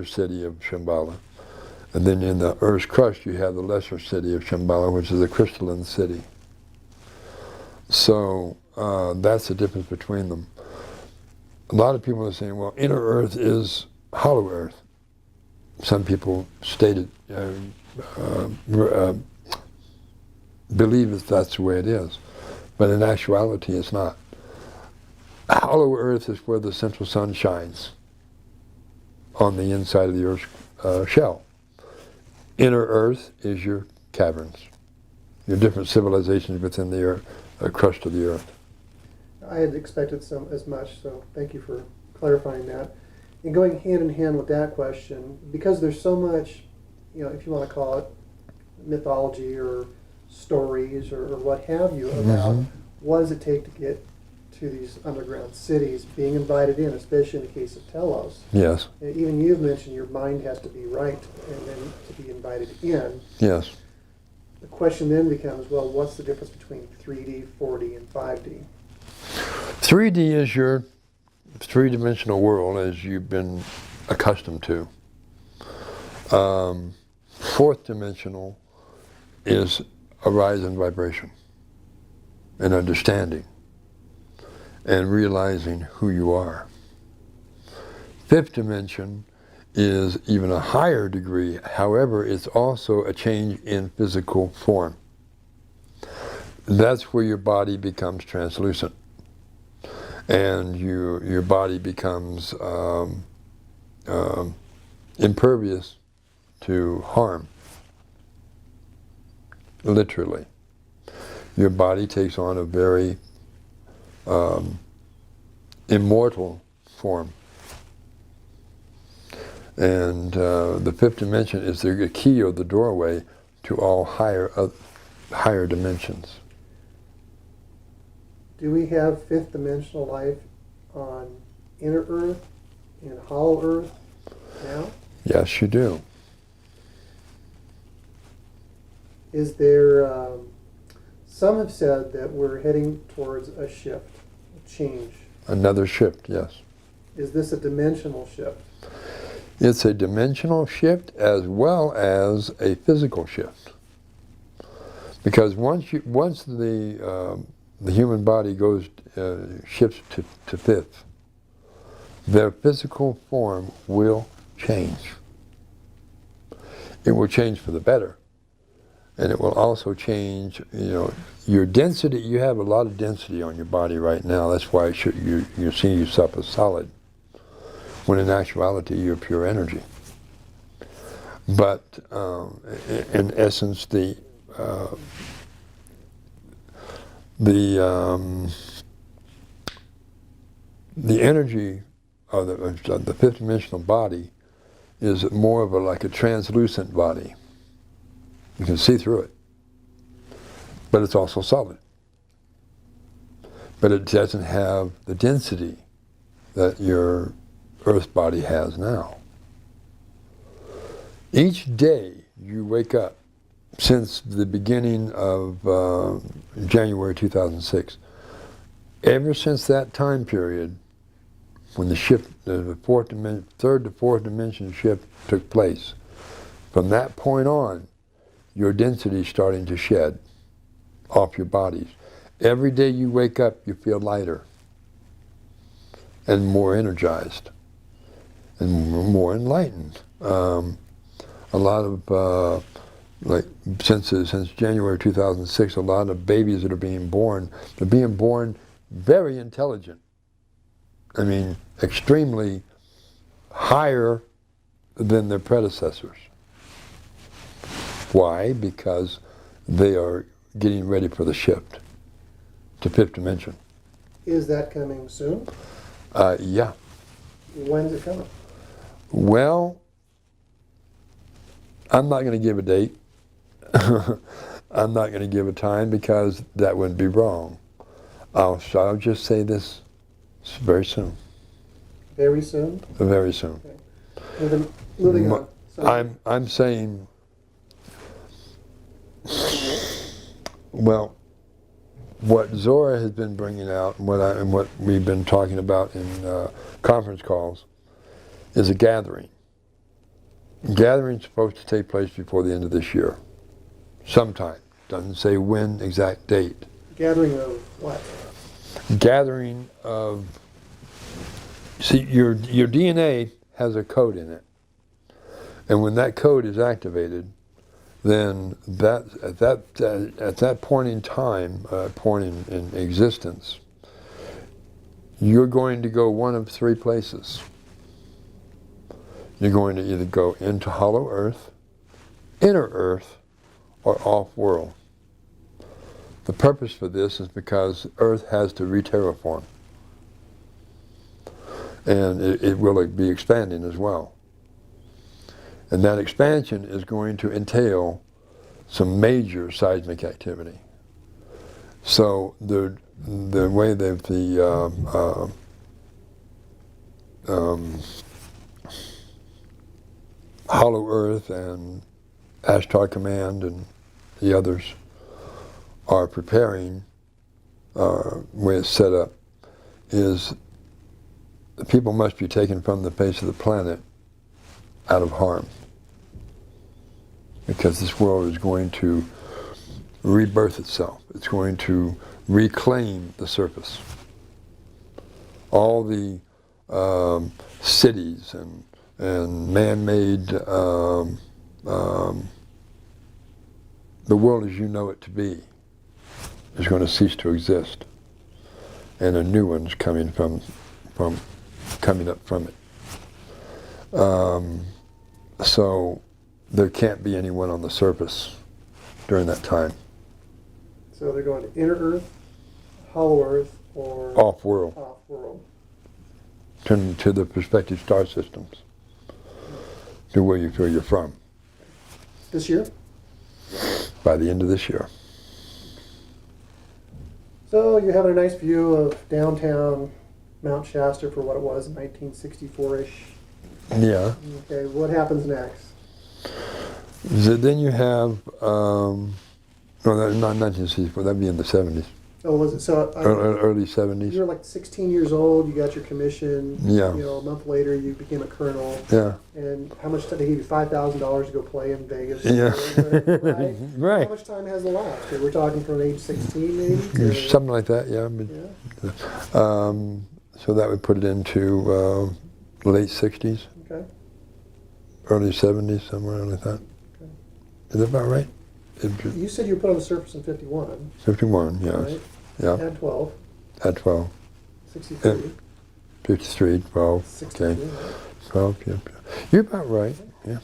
city of Shambhala. And then in the Earth's crust you have the lesser city of Shambhala, which is a crystalline city. So that's the difference between them. A lot of people are saying, well, inner Earth is hollow Earth. Some people believe that that's the way it is. But in actuality, it's not. Hollow Earth is where the central sun shines on the inside of the Earth's shell. Inner Earth is your caverns, your different civilizations within the crust of the Earth. I had expected as much, so thank you for clarifying that. And going hand in hand with that question, because there's so much, if you want to call it mythology or stories or what have you about what does it take to get to these underground cities, being invited in, especially in the case of Telos. Yes. And even you've mentioned your mind has to be right and then to be invited in. Yes. The question then becomes, well, what's the difference between 3D, 4D, and 5D? 3D is your three-dimensional world as you've been accustomed to. Fourth dimensional is a rise in vibration and understanding and realizing who you are. Fifth dimension is even a higher degree. However, it's also a change in physical form. That's where your body becomes translucent and your body becomes impervious to harm. Literally. Your body takes on a very immortal form. And the fifth dimension is the key or the doorway to all higher dimensions. Do we have fifth dimensional life on inner Earth and hollow Earth now? Yes, you do. Is there, some have said that we're heading towards a shift, a change. Another shift, yes. Is this a dimensional shift? It's a dimensional shift as well as a physical shift. Because once the human body shifts to fifth, their physical form will change. It will change for the better. And it will also change, your density. You have a lot of density on your body right now. That's why you're seeing yourself as solid, when in actuality you're pure energy. But in essence, the energy of the fifth dimensional body is more of like a translucent body. You can see through it, but it's also solid. But it doesn't have the density that your Earth body has now. Each day you wake up, since the beginning of January 2006, ever since that time period, when the shift, the third to fourth dimension shift took place, from that point on, your density is starting to shed off your bodies. Every day you wake up, you feel lighter and more energized and more enlightened. A lot of, since January 2006, a lot of babies that are being born, they're being born very intelligent. I mean, extremely higher than their predecessors. Why? Because they are getting ready for the shift to fifth dimension. Is that coming soon? Yeah. When's it coming? Well, I'm not going to give a date. I'm not going to give a time because that wouldn't be wrong. I'll just say this very soon. Very soon? Very soon. Okay. Moving on. So, I'm saying, well, what Zora has been bringing out and what we've been talking about in conference calls is a gathering. Gathering's supposed to take place before the end of this year, sometime. Doesn't say when, exact date. gathering of what? Gathering of, see, your DNA has a code in it, and when that code is activated, then at that point in time, point in existence, you're going to go one of three places. You're going to either go into hollow earth, inner earth, or off-world. The purpose for this is because Earth has to re-terraform. And it will be expanding as well. And that expansion is going to entail some major seismic activity. So the way that the Hollow Earth and Ashtar Command and the others are preparing, way it's set up, is the people must be taken from the face of the planet out of harm. Because this world is going to rebirth itself. It's going to reclaim the surface. All the cities and man-made, the world as you know it to be is going to cease to exist, and a new one's coming up from it. So there can't be anyone on the surface during that time. So they're going to inner Earth, hollow Earth, or Off-world. Off-world. Turning to the prospective star systems, to where you feel you're from. This year? By the end of this year. So you're having a nice view of downtown Mount Shasta for what it was, 1964-ish. Yeah. Okay, what happens next? So then you have, no, not 1964, that'd be in the 70s. Oh, was it? So Early 70s. you were like 16 years old, you got your commission. Yeah. You know, a month later you became a colonel. Yeah. And how much time? They gave you $5,000 to go play in Vegas. Yeah. Right? Right. How much time has elapsed? We're talking from age 16 maybe? To, Something like that, yeah. yeah. So that would put it into late 60s, Okay. early 70s, somewhere like that. Okay. Is that about right? You said you were put on the surface in 51. 51, yes. Right? Yeah. Had 12. At 12. 63. 53, 12, 63. okay. 12, yeah. You're about right, yeah.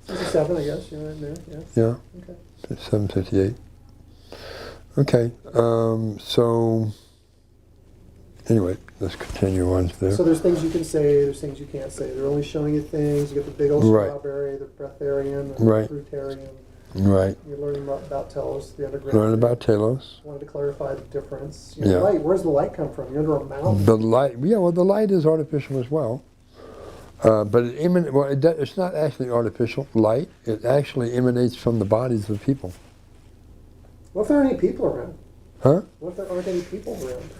67, I guess. You're right there. Yeah. Yeah. Okay. 758. Okay, so anyway, let's continue on there. So there's things you can say, there's things you can't say. They're only showing you things. You get the big old Right. strawberry, the breatharian, the Right. fruitarian. Right. You're learning about Telos, the underground. Learn about Telos. Wanted to clarify the difference. You know, Yeah. light. Where's the light come from? You're under a mountain. The light, yeah, well, the light is artificial as well. But it's not actually artificial light. It actually emanates from the bodies of people. What if there aren't any people around? Huh? What if there aren't any people around?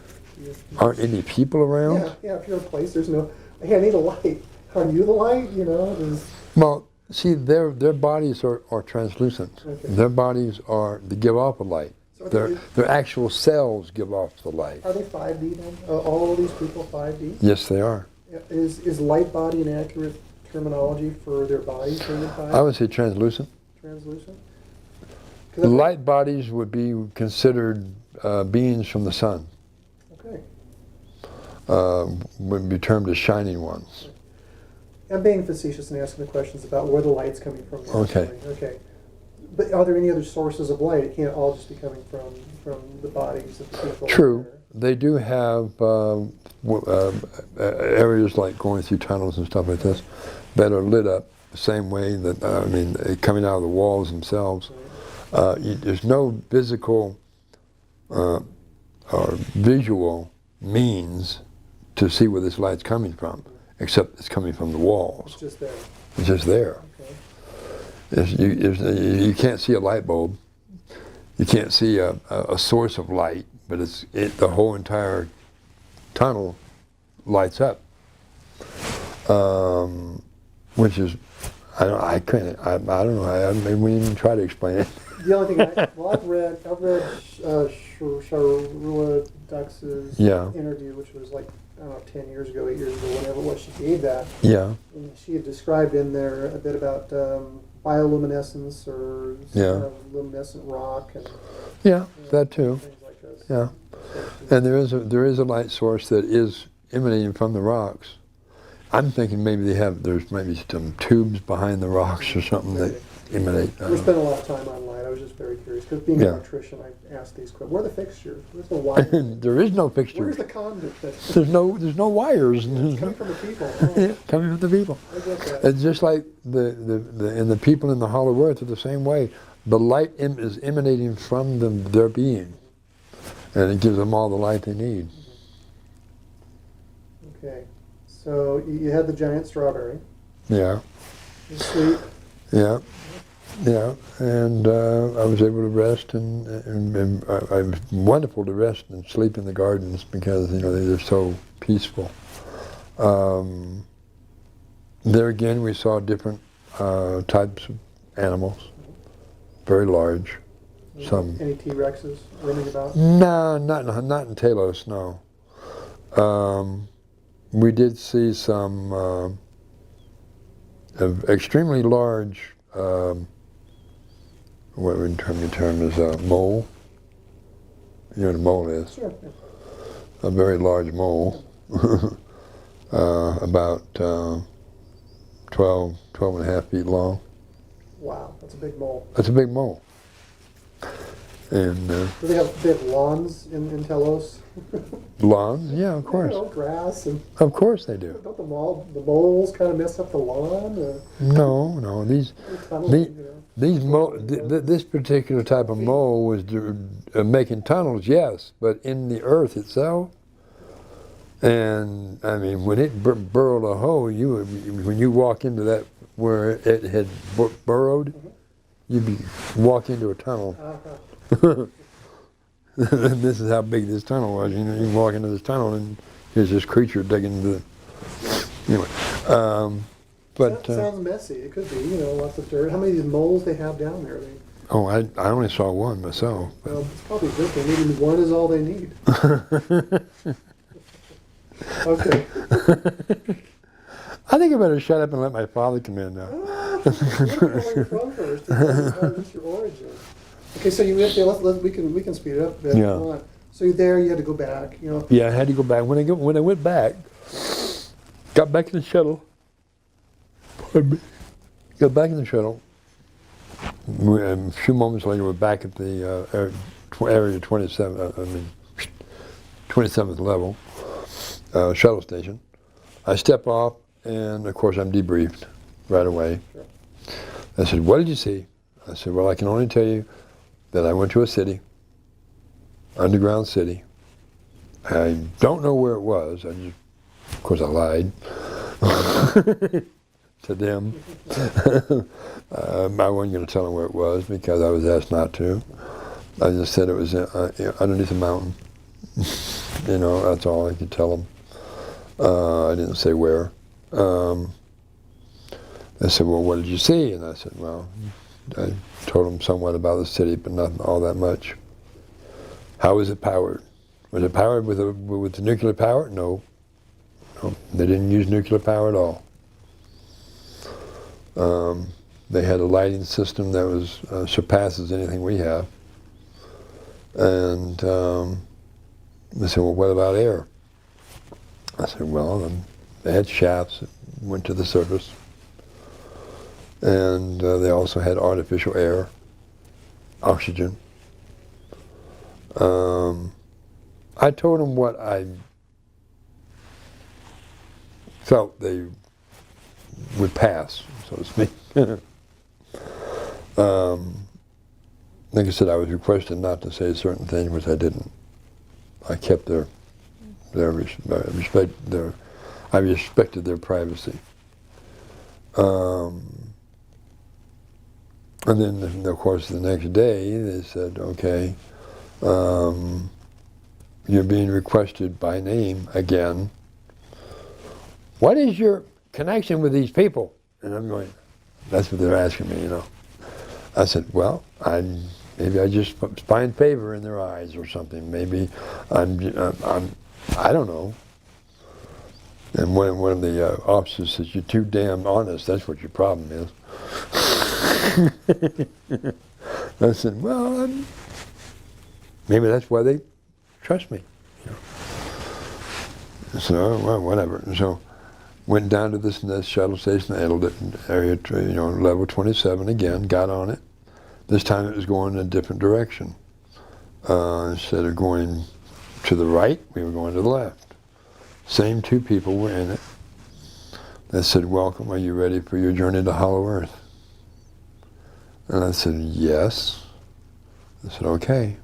Aren't any people around? Yeah. If you're in a place, there's no. Hey, I need a light. Are you the light? You know. Well, see, their bodies are translucent. Okay. Their bodies they give off a light. So Their actual cells give off the light. Are they 5D then? All of these people 5D? Yes, they are. Is light body an accurate terminology for their bodies being in 5D? I would say translucent. Translucent? Light bodies would be considered beings from the sun. Okay. would be termed as shining ones. I'm being facetious and asking the questions about where the light's coming from. Okay. Naturally. Okay. But are there any other sources of light? It can't all just be coming from the bodies of the people. True. They do have areas like going through tunnels and stuff like this that are lit up the same way that, coming out of the walls themselves. There's no physical or visual means to see where this light's coming from, except it's coming from the walls. It's just there. It's just there. Okay. You can't see a light bulb. You can't see a source of light, but the whole entire tunnel lights up, which is I don't know. Maybe we didn't even try to explain it. The only thing I've read Shangri-La Dux's interview, which was like, I don't know, 10 years ago, 8 years ago, whatever it was, she gave that. Yeah. And she had described in there a bit about bioluminescence or kind of luminescent rock. And, that too. Things like this. Yeah. And there is a light source that is emanating from the rocks. I'm thinking maybe there's maybe some tubes behind the rocks or something that emanate. We spent a lot of time on light. I was just very curious because being an electrician, I asked these questions. Where are the fixtures? Where's the wires? There is no fixture. Where's the conduit? There's no wires. It's coming from the people. Oh. Coming from the people. I get that. It's just like the people in the Hollow Earth are the same way. The light is emanating from their being, and it gives them all the light they need. Okay, so you had the giant strawberry. Yeah. It's sweet. Yeah. Yeah, and I was able to rest, and it was wonderful to rest and sleep in the gardens because they're so peaceful. There again, we saw different types of animals, very large. Some. Any T-Rexes roaming about? No, not in Talos. No. We did see some extremely large. What we term as a mole. You know what a mole is? Sure. A very large mole, about 12 and a half feet long. Wow, that's a big mole. That's a big mole. And do they have lawns in Telos? Lawns? Yeah, of course. Grass and. Of course they do. Don't the moles kind of mess up the lawn? No. This particular type of mole was making tunnels, yes, but in the earth itself. And when it burrowed a hole, when you walk into that where it had burrowed, you'd walk into a tunnel. This is how big this tunnel was. You walk into this tunnel and here's this creature digging into the. Anyway. But sounds messy. It could be, lots of dirt. How many of these moles they have down there? I only saw one myself. Well, it's probably good. Maybe one is all they need. Okay. I think I better shut up and let my father come in now. Where you're from first. What's your origin? Okay, so we can speed it up a bit. Yeah. So you're there. You had to go back. Yeah, I had to go back. When I went back, got back in the shuttle. Got back in the shuttle. A few moments later, we're back at the area 27. 27th level shuttle station. I step off, and of course I'm debriefed right away. Sure. I said, "What did you see?" I said, "Well, I can only tell you that I went to a city, underground city. I don't know where it was. Of course, I lied." To them. I wasn't going to tell them where it was because I was asked not to. I just said it was underneath a mountain. That's all I could tell them. I didn't say where. They said, "Well, what did you see?" And I said, "Well, I told them somewhat about the city, but not all that much." "How was it powered? Was it powered with nuclear power?" No, they didn't use nuclear power at all. They had a lighting system that was surpasses anything we have. And they said, "Well, what about air?" I said, well, they had shafts that went to the surface. And they also had artificial air, oxygen. I told them what I felt they would pass, so to speak. Like I said, I was requested not to say certain things, which I didn't. I kept their respect. I respected their privacy. And then, of course, the next day they said, "Okay, you're being requested by name again. What is your connection with these people?" And I'm going, "That's what they're asking me, you know." I said, "Well, maybe I just find favor in their eyes or something. Maybe I don't know." And one of the officers says, "You're too damn honest. That's what your problem is." I said, "Well, maybe that's why they trust me." You know. So, well, whatever. And so, went down to this shuttle station, handled it in area, level 27 again. Got on it. This time it was going in a different direction. Instead of going to the right, we were going to the left. Same two people were in it. They said, "Welcome, are you ready for your journey to Hollow Earth?" And I said, "Yes." I said, "Okay.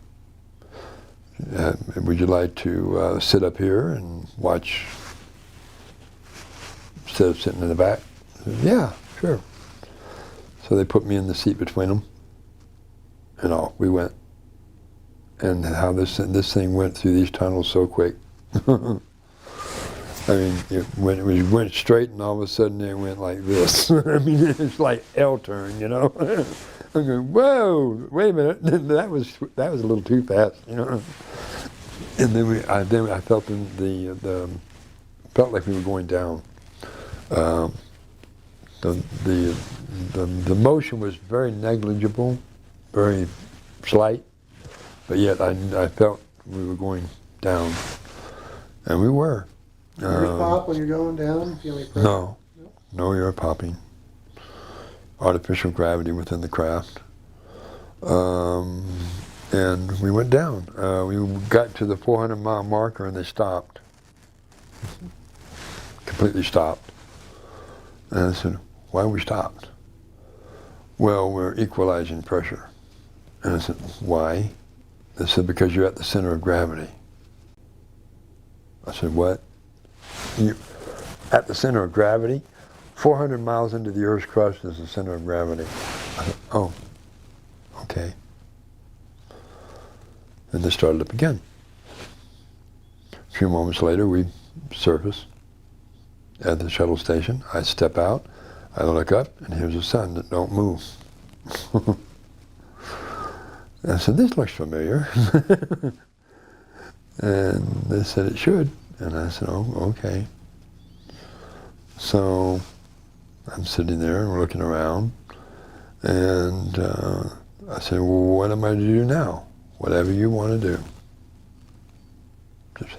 Would you like to sit up here and watch instead of sitting in the back?" I said, "Yeah, sure." So they put me in the seat between them, and off we went. And how this thing went through these tunnels so quick. I mean, it went straight, and all of a sudden it went like this. I mean, it's like L-turn, you know. I'm going, whoa, wait a minute, that was a little too fast, you know. And then I felt felt like we were going down. The motion was very negligible, very slight, but yet I felt we were going down, and we were. You pop when you're going down? Feel any pressure? No, you're popping. Artificial gravity within the craft. And we went down. We got to the 400-mile marker and they stopped. Completely stopped. And I said, "Why we stopped?" "Well, we're equalizing pressure." And I said, "Why?" They said, "Because you're at the center of gravity." I said, "What? You at the center of gravity? 400 miles into the Earth's crust is the center of gravity." I said, "Oh, okay." And they started up again. A few moments later, we surface at the shuttle station. I step out, I look up, and here's the sun that don't move. I said, "This looks familiar." And they said it should. And I said, "Oh, okay." So I'm sitting there and we're looking around. And I said, "Well, what am I to do now?" "Whatever you want to do. Just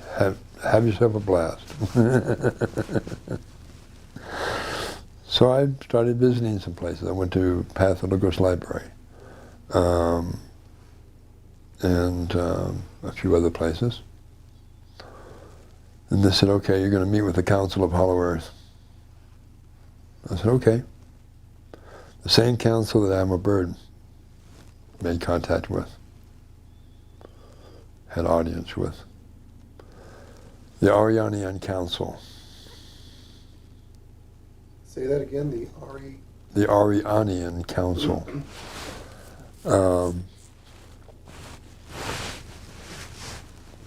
have yourself a blast." So I started visiting some places. I went to Pathologos Library. And a few other places. And they said, "Okay, you're going to meet with the Council of Hollow Earth." I said, "Okay." The same council that Admiral Byrd made contact with, had audience with. The Aryanian Council. Say that again, The Aryanian Council.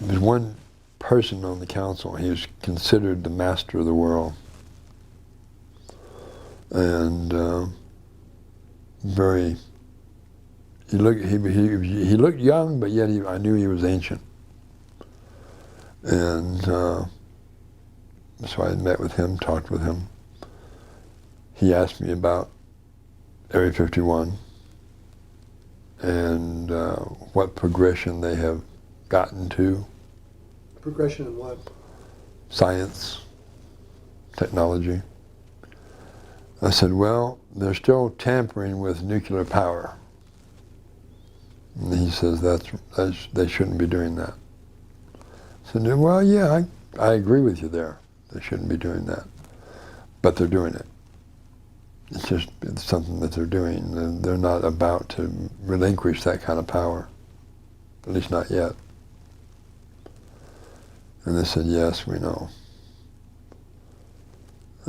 There's one person on the council. He was considered the master of the world, and He looked young, but yet I knew he was ancient, and so I met with him, talked with him. He asked me about Area 51 and what progression they have gotten to. Progression in what? science, technology. I said, well, they're still tampering with nuclear power. And he says they shouldn't be doing that. I said, well, yeah, I agree with you there. They shouldn't be doing that. But they're doing it. It's something that they're doing. They're not about to relinquish that kind of power. At least not yet. And they said, yes, we know.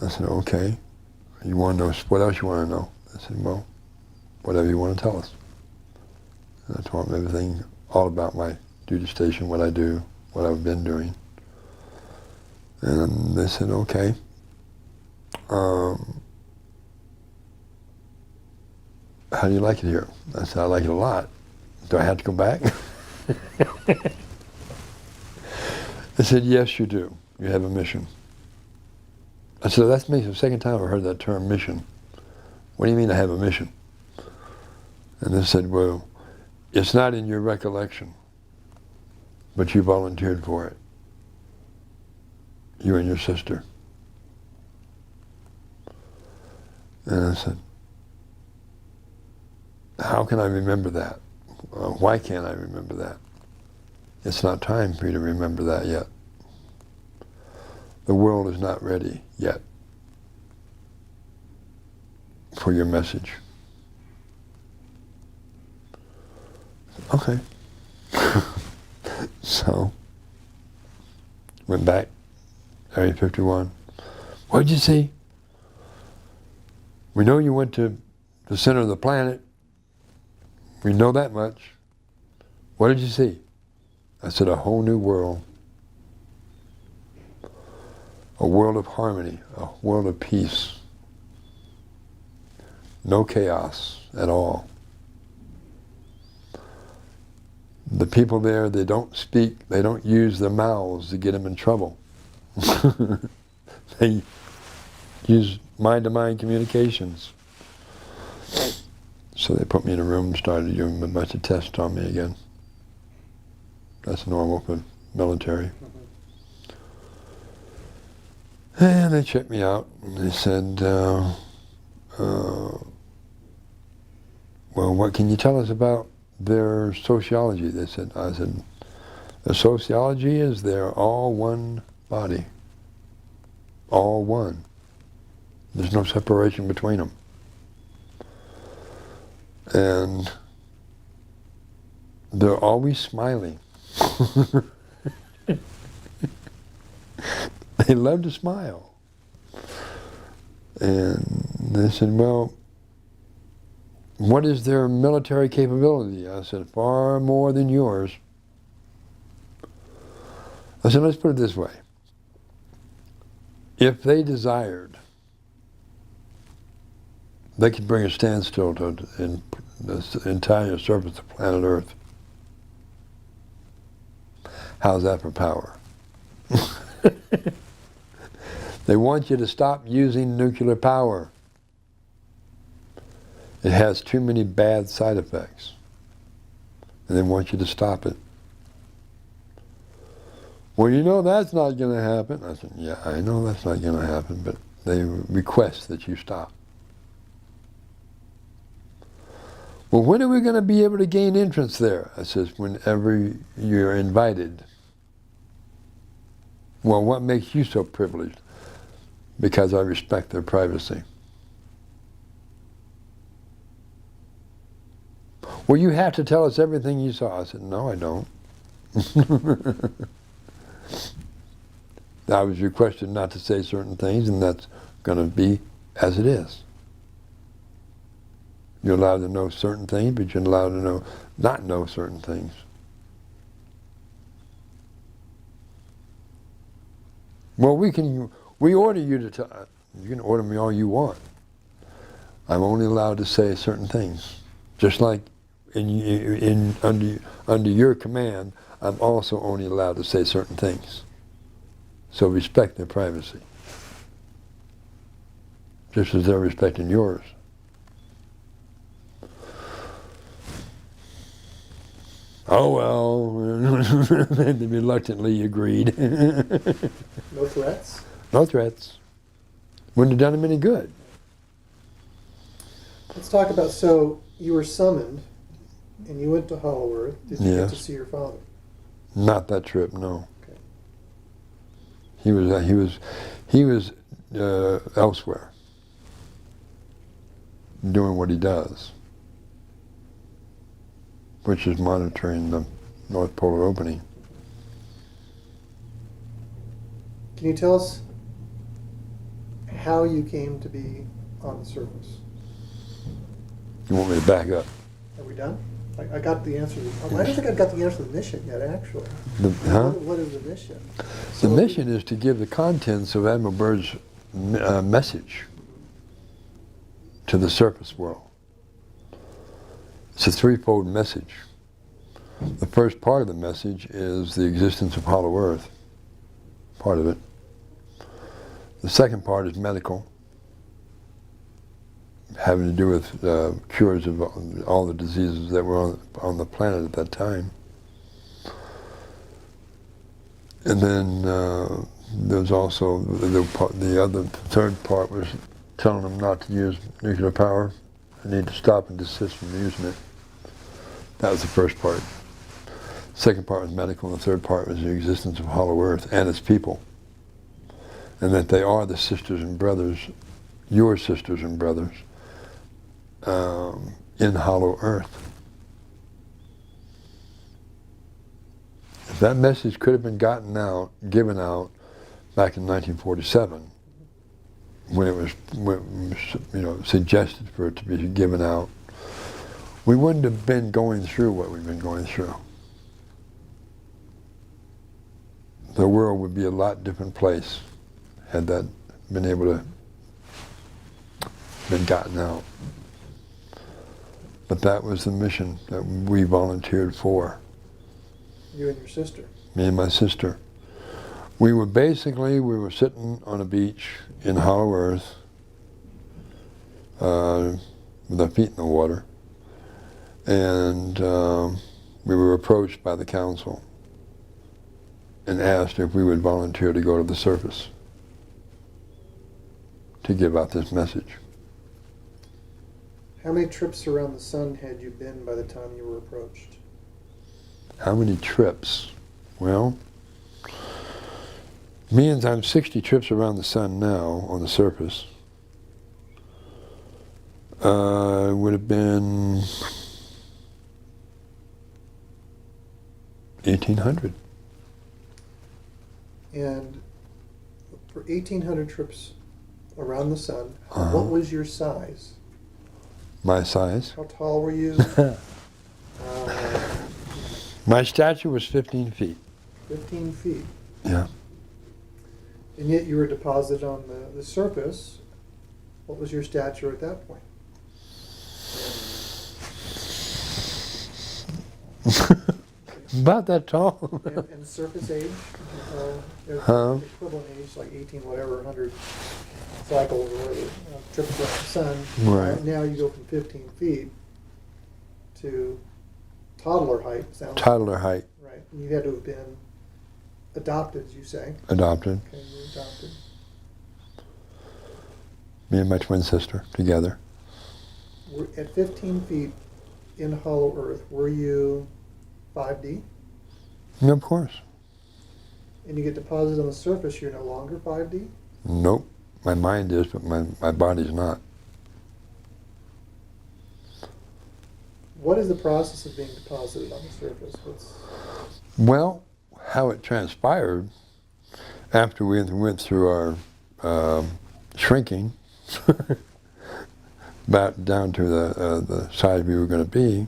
I said, okay. You want to know, what else you want to know? I said, well, whatever you want to tell us. And I told them everything, all about my duty station, what I do, what I've been doing. And they said, okay. How do you like it here? I said, I like it a lot. Do I have to go back? They said, yes, you do. You have a mission. I said, that's me. It's the second time I've heard that term, mission. What do you mean I have a mission? And they said, well, it's not in your recollection, but you volunteered for it. You and your sister. And I said, how can I remember that? Why can't I remember that? It's not time for you to remember that yet. The world is not ready yet for your message. Okay. So, went back, Area 51. What did you see? We know you went to the center of the planet. We know that much. What did you see? I said, a whole new world. A world of harmony, a world of peace. No chaos at all. The people there, they don't speak, they don't use their mouths to get them in trouble. They use mind-to-mind communications. So they put me in a room and started doing a bunch of tests on me again. That's normal for military. And they checked me out, and they said, well, what can you tell us about their sociology? They said, I said, the sociology is they're all one body. All one. There's no separation between them. And they're always smiling. They love to smile. And they said, well, what is their military capability? I said, far more than yours. I said, let's put it this way. If they desired, they could bring a standstill to the entire surface of planet Earth. How's that for power? They want you to stop using nuclear power. It has too many bad side effects. And they want you to stop it. Well, you know that's not going to happen. I said, yeah, I know that's not going to happen, but they request that you stop. Well, when are we going to be able to gain entrance there? I says, whenever you're invited. Well, what makes you so privileged? Because I respect their privacy. Well, you have to tell us everything you saw. I said, no, I don't. I was requested not to say certain things, and that's going to be as it is. You're allowed to know certain things, but you're allowed to not know certain things. Well, we order you to tell. You can order me all you want. I'm only allowed to say certain things. Just like under your command, I'm also only allowed to say certain things. So respect their privacy. Just as they're respecting yours. Oh, well, They reluctantly agreed. No threats? No threats. Wouldn't have done him any good. Let's talk about, so you were summoned and you went to Hollow Earth. Did you get to Yes. see your father? Not that trip, no. Okay. He was elsewhere, doing what he does, which is monitoring the North Polar opening. Can you tell us how you came to be on the surface? You want me to back up? Are we done? I got the answer. I don't think I've got the answer to the mission yet, actually. Huh? What is the mission? The mission is to give the contents of Admiral Byrd's message to the surface world. It's a threefold message. The first part of the message is the existence of Hollow Earth, part of it. The second part is medical, having to do with cures of all the diseases that were on the planet at that time. And then there's also the third part was telling them not to use nuclear power. They need to stop and desist from using it. That was the first part. Second part was medical, and the third part was the existence of Hollow Earth and its people. And that they are the sisters and brothers, your sisters and brothers, in Hollow Earth. If that message could have been given out back in 1947, when it was suggested for it to be given out, we wouldn't have been going through what we've been going through. The world would be a lot different place had that been able to been gotten out. But that was the mission that we volunteered for. You and your sister? Me and my sister. We were sitting on a beach in Hollow Earth with our feet in the water, and we were approached by the council and asked if we would volunteer to go to the surface to give out this message. How many trips around the sun had you been by the time you were approached? How many trips? Well, I'm 60 trips around the sun now on the surface. It would have been 1,800. And for 1,800 trips around the sun, what was your size? My size? How tall were you? My stature was 15 feet. 15 feet. Yeah. And yet you were deposited on the surface. What was your stature at that point? About that tall. And surface age? Equivalent age, like 18, whatever, 100 cycles or whatever, trips around the sun. Right. Now you go from 15 feet to toddler height. Toddler height. Right. And you had to have been adopted, as you say. Adopted. Okay, you were adopted. Me and my twin sister together. At 15 feet in Hollow Earth, were you 5D? Yeah, of course. And you get deposited on the surface, you're no longer 5D? Nope. My mind is, but my body's not. What is the process of being deposited on the surface? Well, how it transpired after we went through our shrinking back down to the size we were going to be,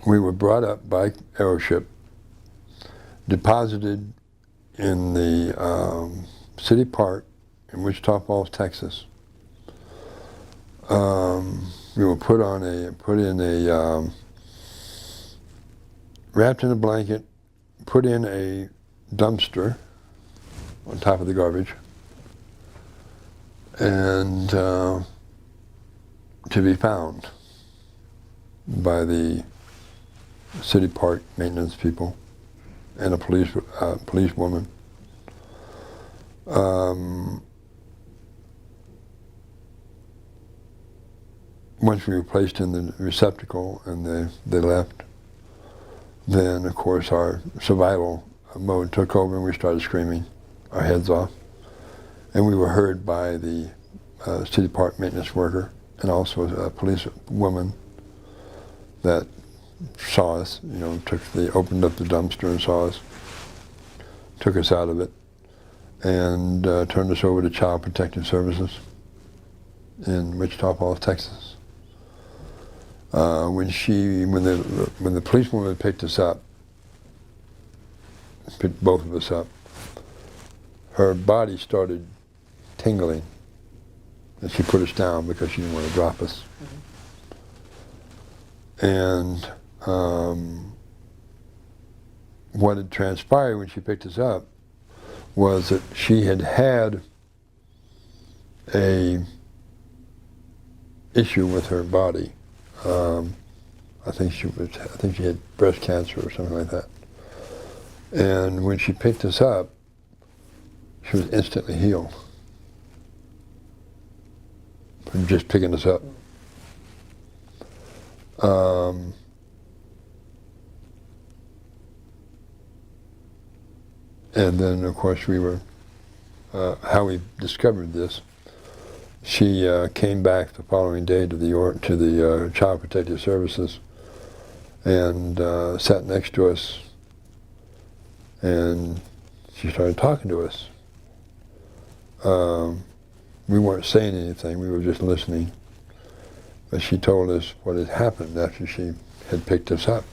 we were brought up by airship, deposited in the city park in Wichita Falls, Texas. We were wrapped in a blanket, put in a dumpster on top of the garbage, and to be found by the city park maintenance people, and a police woman. Once we were placed in the receptacle and they left, then of course our survival mode took over and we started screaming our heads off. And we were heard by the city park maintenance worker and also a police woman that saw us, they opened up the dumpster and saw us, took us out of it, and turned us over to Child Protective Services in Wichita Falls, Texas. When the policewoman picked us up, picked both of us up, her body started tingling, and she put us down because she didn't want to drop us. And what had transpired when she picked us up was that she had had a issue with her body. I think she had breast cancer or something like that. And when she picked us up, she was instantly healed from just picking us up. And then, of course, we were, how we discovered this, she came back the following day to the Child Protective Services and sat next to us, and she started talking to us. We weren't saying anything, we were just listening. But she told us what had happened after she had picked us up.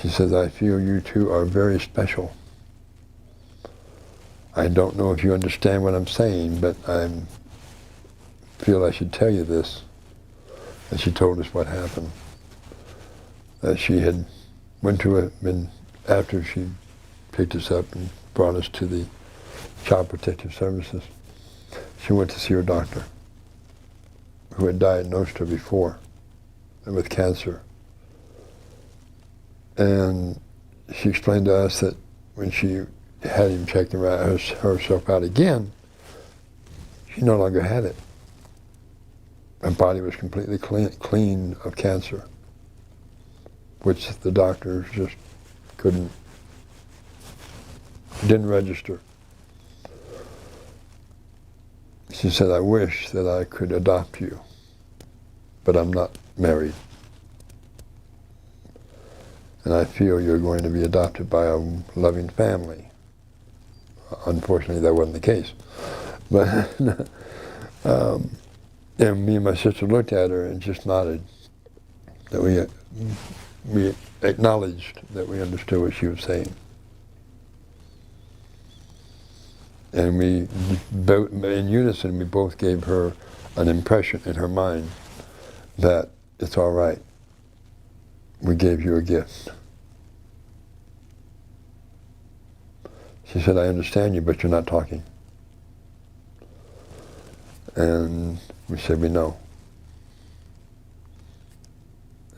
She says, "I feel you two are very special. I don't know if you understand what I'm saying, but I feel I should tell you this." And she told us what happened. That she had after she picked us up and brought us to the Child Protective Services, she went to see her doctor, who had diagnosed her before with cancer. And she explained to us that when she had him check herself out again, she no longer had it. Her body was completely clean of cancer, which the doctors just didn't register. She said, "I wish that I could adopt you, but I'm not married. And I feel you're going to be adopted by a loving family." Unfortunately, that wasn't the case. But and me and my sister looked at her and just nodded, that we acknowledged that we understood what she was saying. And we, in unison, we both gave her an impression in her mind that it's all right. We gave you a gift. She said, "I understand you, but you're not talking." And we said, "We know."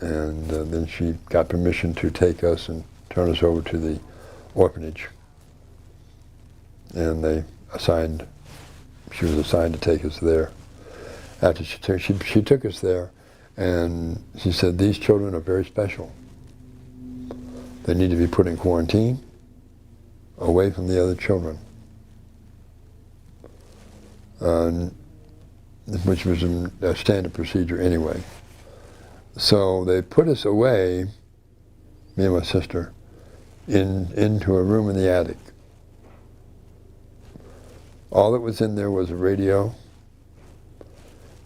And then she got permission to take us and turn us over to the orphanage. And she was assigned to take us there. After she took us there, and she said, "These children are very special. They need to be put in quarantine, away from the other children," which was a standard procedure anyway. So they put us away, me and my sister, into a room in the attic. All that was in there was a radio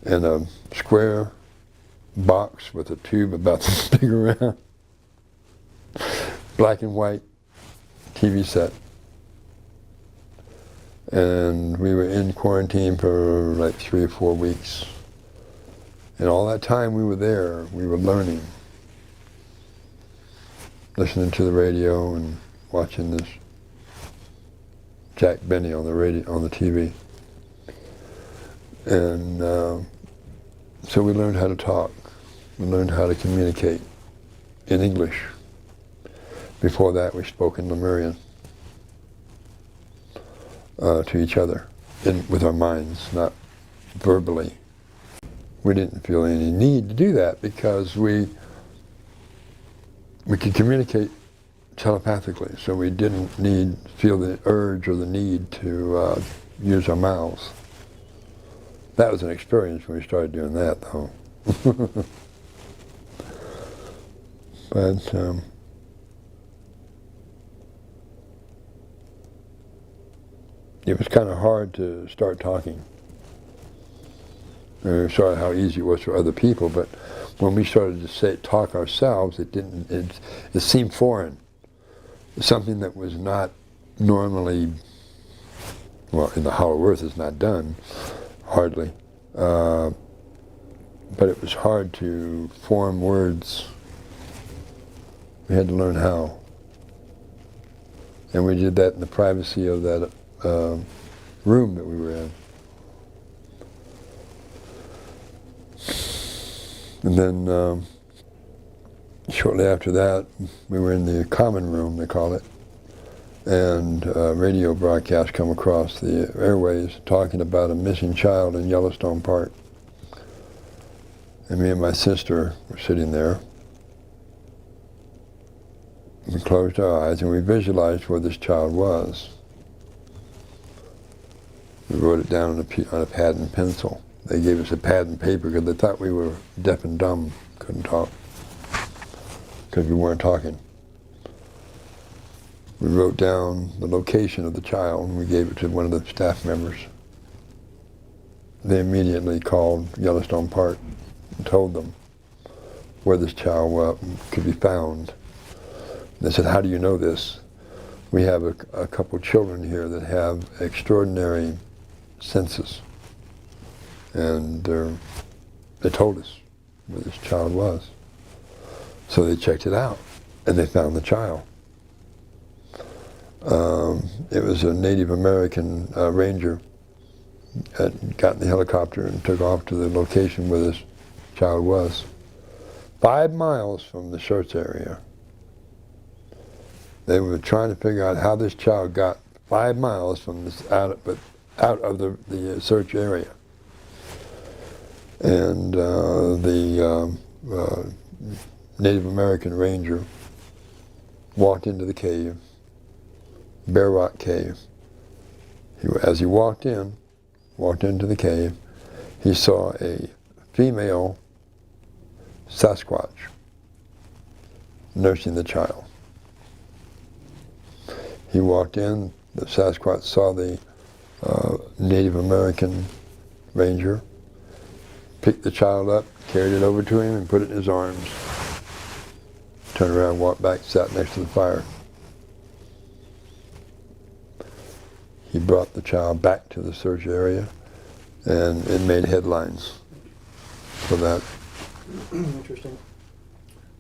and a square box with a tube about this big around, black and white TV set. And we were in quarantine for like 3 or 4 weeks. And all that time we were there, we were learning, listening to the radio and watching this Jack Benny on the radio, on the TV. And so we learned how to talk. We learned how to communicate in English. Before that, we spoke in Lemurian to each other, with our minds, not verbally. We didn't feel any need to do that because we could communicate telepathically, so we didn't feel the urge or the need to use our mouths. That was an experience when we started doing that, though. But it was kind of hard to start talking. We saw how easy it was for other people, but when we started to talk ourselves, it seemed foreign. Something that was not normally, well, in the Hollow Earth is not done, hardly. But it was hard to form words. We had to learn how. And we did that in the privacy of that room that we were in. And then shortly after that, we were in the common room, they call it, and radio broadcasts come across the airways talking about a missing child in Yellowstone Park. And me and my sister were sitting there. We closed our eyes and we visualized where this child was. We wrote it down on a pad and pencil. They gave us a pad and paper because they thought we were deaf and dumb, couldn't talk, because we weren't talking. We wrote down the location of the child and we gave it to one of the staff members. They immediately called Yellowstone Park and told them where this child could be found. They said, "How do you know this? We have a couple children here that have extraordinary senses." And they told us where this child was. So they checked it out, and they found the child. It was a Native American ranger that got in the helicopter and took off to the location where this child was. 5 miles from the search area. They were trying to figure out how this child got 5 miles from this out of the search area. And the Native American ranger walked into the cave, Bear Rock Cave. As he walked into the cave, he saw a female Sasquatch nursing the child. He walked in, the Sasquatch saw the Native American ranger, picked the child up, carried it over to him, and put it in his arms. Turned around, walked back, sat next to the fire. He brought the child back to the search area, and it made headlines for that. Interesting.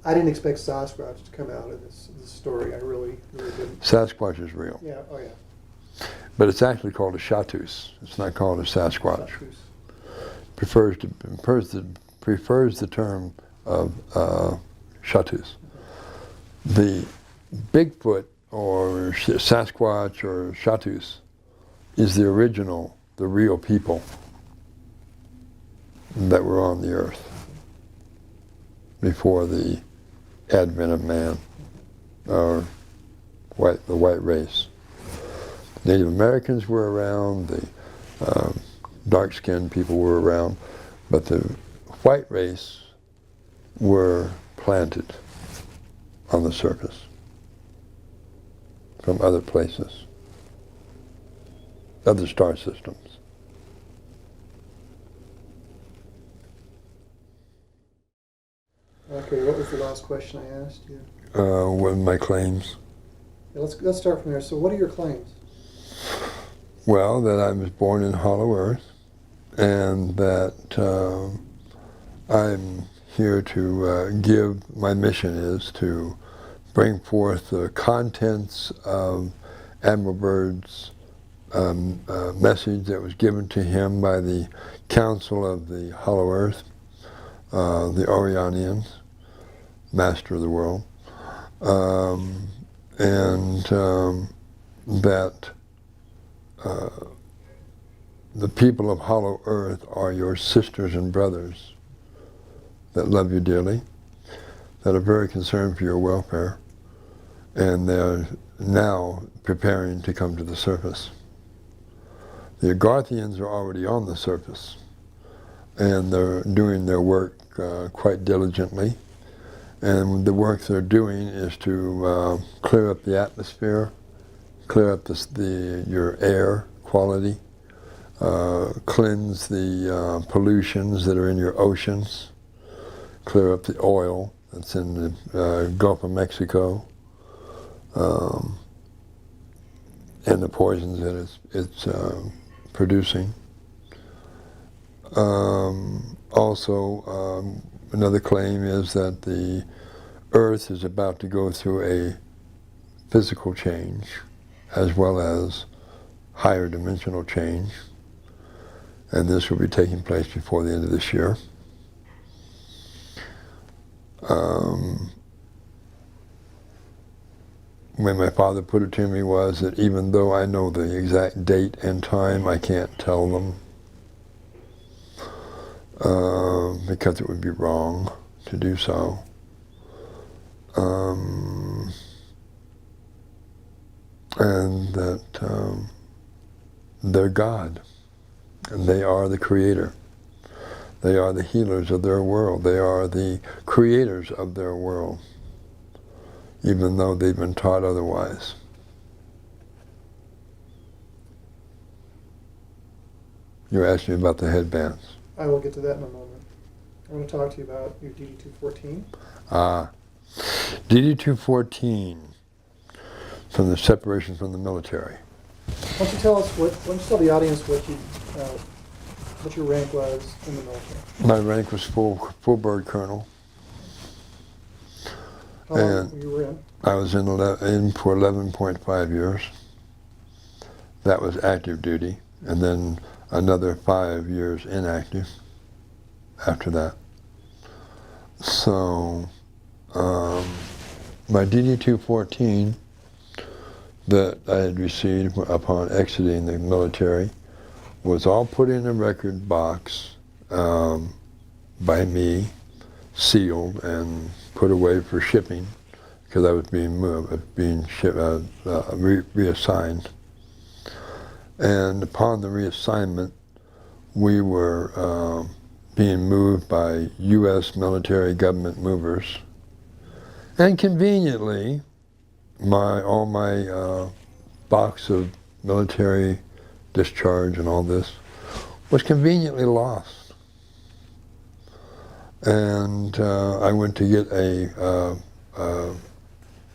I didn't expect Sasquatch to come out in this story. I really didn't. Sasquatch is real. Yeah, oh yeah. But it's actually called a Shatus. It's not called a Sasquatch. Shatus. Prefers the term of Shatus. The Bigfoot or Sasquatch or Shatus is the original, the real people that were on the earth before the advent of man, or the white race. Native Americans were around, the dark-skinned people were around, but the white race were planted on the surface from other places, other star systems. Okay, what was the last question I asked you? What are my claims? Yeah, let's start from there. So what are your claims? Well, that I was born in Hollow Earth, and that I'm here to my mission is to bring forth the contents of Admiral Byrd's message that was given to him by the Council of the Hollow Earth, the Aryans, master of the world, and that the people of Hollow Earth are your sisters and brothers that love you dearly, that are very concerned for your welfare, and they're now preparing to come to the surface. The Agarthians are already on the surface, and they're doing their work quite diligently. And the work they're doing is to clear up the atmosphere, clear up your air quality, cleanse the pollutions that are in your oceans, clear up the oil that's in the Gulf of Mexico, and the poisons that it's producing. Also, another claim is that the Earth is about to go through a physical change as well as higher dimensional change, and this will be taking place before the end of this year. When my father put it to me was that even though I know the exact date and time, I can't tell them because it would be wrong to do so. And that they're God, and they are the creator. They are the healers of their world. They are the creators of their world, even though they've been taught otherwise. You're asking me about the headbands. I will get to that in a moment. I want to talk to you about your DD-214. DD-214, from the separation from the military. Why don't you tell us why don't you tell the audience what your rank was in the military? My rank was full bird colonel. How long you were in? I was in for 11.5 years. That was active duty, and then another 5 years inactive after that. So my DD-214 that I had received upon exiting the military was all put in a record box by me, sealed and put away for shipping because I was being reassigned. And upon the reassignment, we were being moved by U.S. military government movers. And conveniently, all my box of military discharge and all this was conveniently lost. And I went to get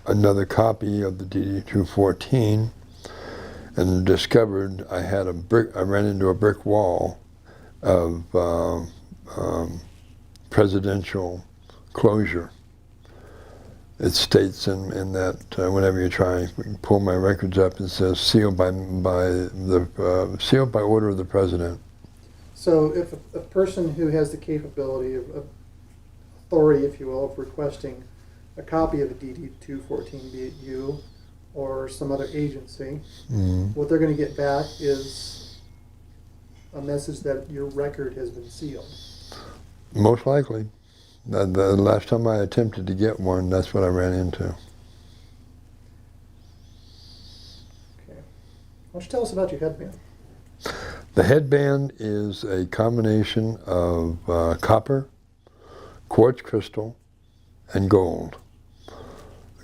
another copy of the DD-214 and discovered I ran into a brick wall of presidential closure. It states in that whenever you try and pull my records up, it says sealed by order of the president. So if a person who has the capability of authority, if you will, of requesting a copy of a DD-214, be it you or some other agency, what they're going to get back is a message that your record has been sealed. Most likely. The last time I attempted to get one, that's what I ran into. Okay. Why don't you tell us about your headband? The headband is a combination of copper, quartz crystal, and gold.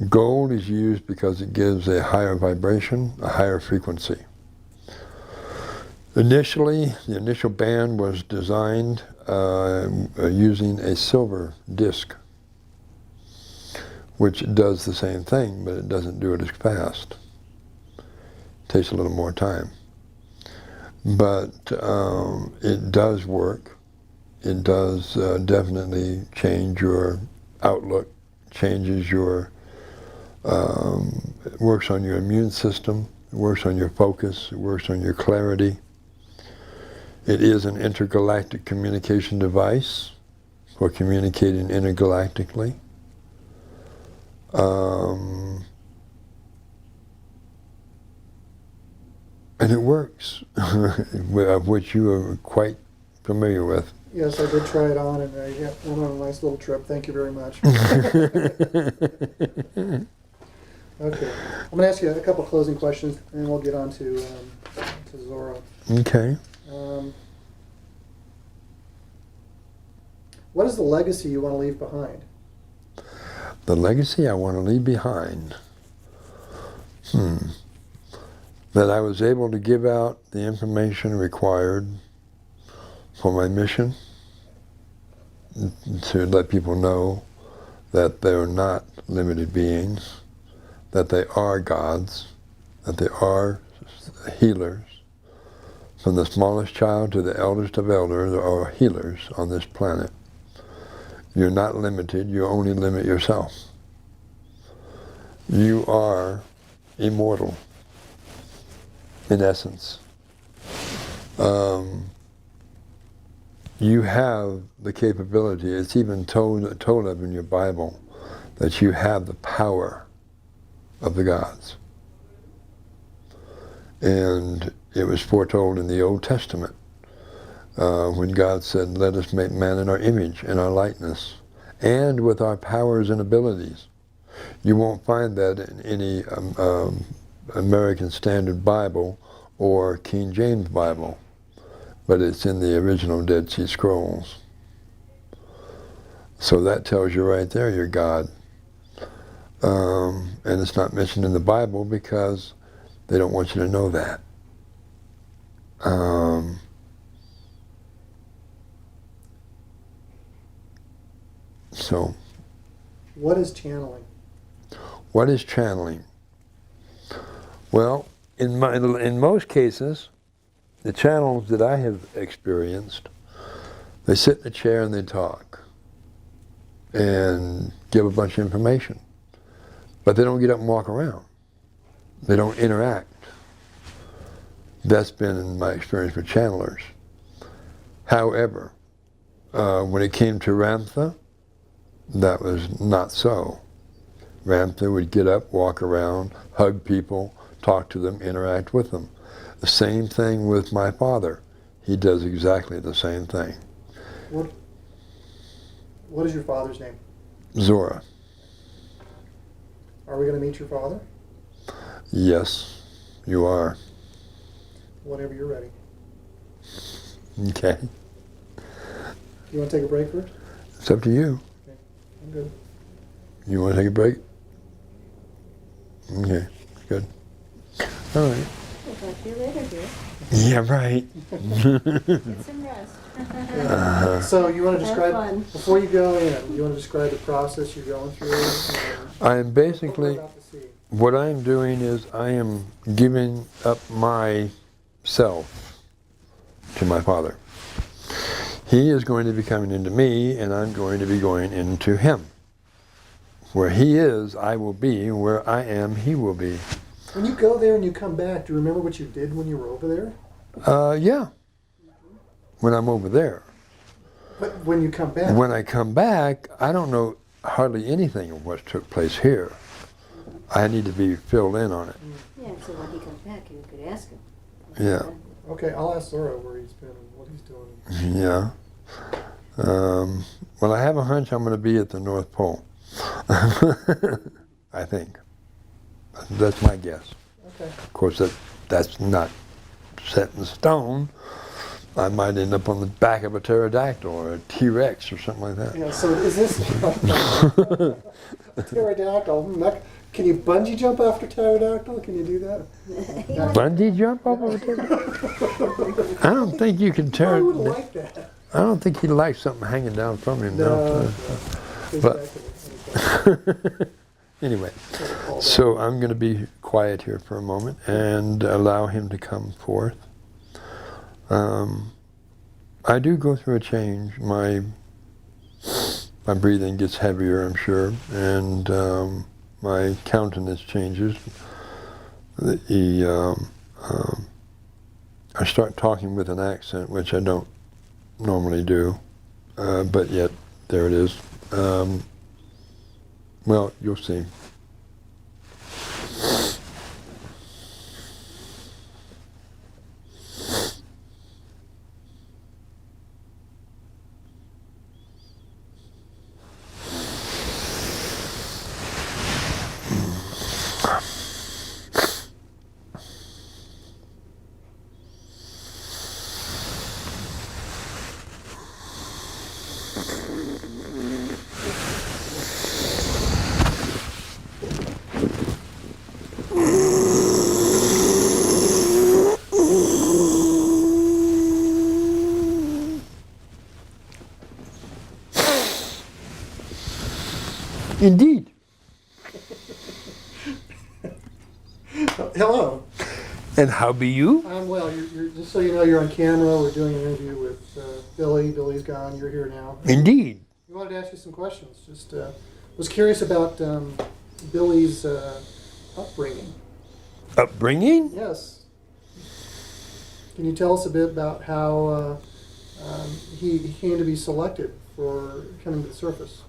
Gold is used because it gives a higher vibration, a higher frequency. Initially, the initial band was designed using a silver disc, which does the same thing, but it doesn't do it as fast. It takes a little more time. But it does work. It does definitely change your outlook, changes your, it works on your immune system, it works on your focus, it works on your clarity. It is an intergalactic communication device for communicating intergalactically. And it works, of which you are quite familiar with. Yes, I did try it on, and I went on a nice little trip. Thank you very much. Okay, I'm going to ask you a couple closing questions, and then we'll get on to Zora. Okay. What is the legacy you want to leave behind? The legacy I want to leave behind. That I was able to give out the information required for my mission, to let people know that they're not limited beings, that they are gods, that they are healers. From the smallest child to the eldest of elders are healers on this planet. You're not limited, you only limit yourself. You are immortal, in essence. You have the capability, it's even told of in your Bible, that you have the power of the gods. And it was foretold in the Old Testament when God said, let us make man in our image, in our likeness, and with our powers and abilities. You won't find that in any American Standard Bible or King James Bible, but it's in the original Dead Sea Scrolls. So that tells you right there you're God. And it's not mentioned in the Bible because they don't want you to know that. So. What is channeling? What is channeling? Well, in most cases, the channels that I have experienced, they sit in a chair and they talk and give a bunch of information. But they don't get up and walk around. They don't interact. That's been my experience with channelers. However, when it came to Ramtha, that was not so. Ramtha would get up, walk around, hug people, talk to them, interact with them. The same thing with my father. He does exactly the same thing. What is your father's name? Zora. Are we going to meet your father? Yes, you are. Whenever you're ready. Okay. You want to take a break first? It's up to you. Okay, I'm good. You want to take a break? Okay, good. All right. We'll talk to you later, dear. Yeah, right. Get some rest. So you want to Have describe, fun. before you go in, you want to describe the process you're going through? I am basically, What we're about to see. what I am doing is I am giving up myself to my father. He is going to be coming into me, and I'm going to be going into him. Where he is, I will be. Where I am, he will be. When you go there and you come back, do you remember what you did when you were over there? Yeah. When I'm over there. But when you come back? When I come back, I don't know hardly anything of what took place here. I need to be filled in on it. Yeah, so when he comes back, you could ask him. Yeah. Okay, I'll ask Zora where he's been and what he's doing. Yeah. Well, I have a hunch I'm going to be at the North Pole. I think. That's my guess. Okay. Of course, that's not set in stone. I might end up on the back of a pterodactyl or a T-Rex or something like that. Yeah, so is this pterodactyl? Can you bungee jump after pterodactyl? Can you do that? Bungee jump over a pterodactyl? I don't think you can I would like that. I don't think he likes something hanging down from him. No. But anyway, so I'm going to be quiet here for a moment and allow him to come forth. I do go through a change. My breathing gets heavier, I'm sure, and my countenance changes. I start talking with an accent, which I don't normally do, but yet there it is. Well, you'll see. Indeed. Hello. And how be you? I'm well. You're, just so you know, you're on camera. We're doing an interview with Billy. Billy's gone. You're here now. Indeed. We wanted to ask you some questions. Just was curious about Billy's upbringing. Upbringing? Yes. Can you tell us a bit about how he came to be selected for coming to the surface?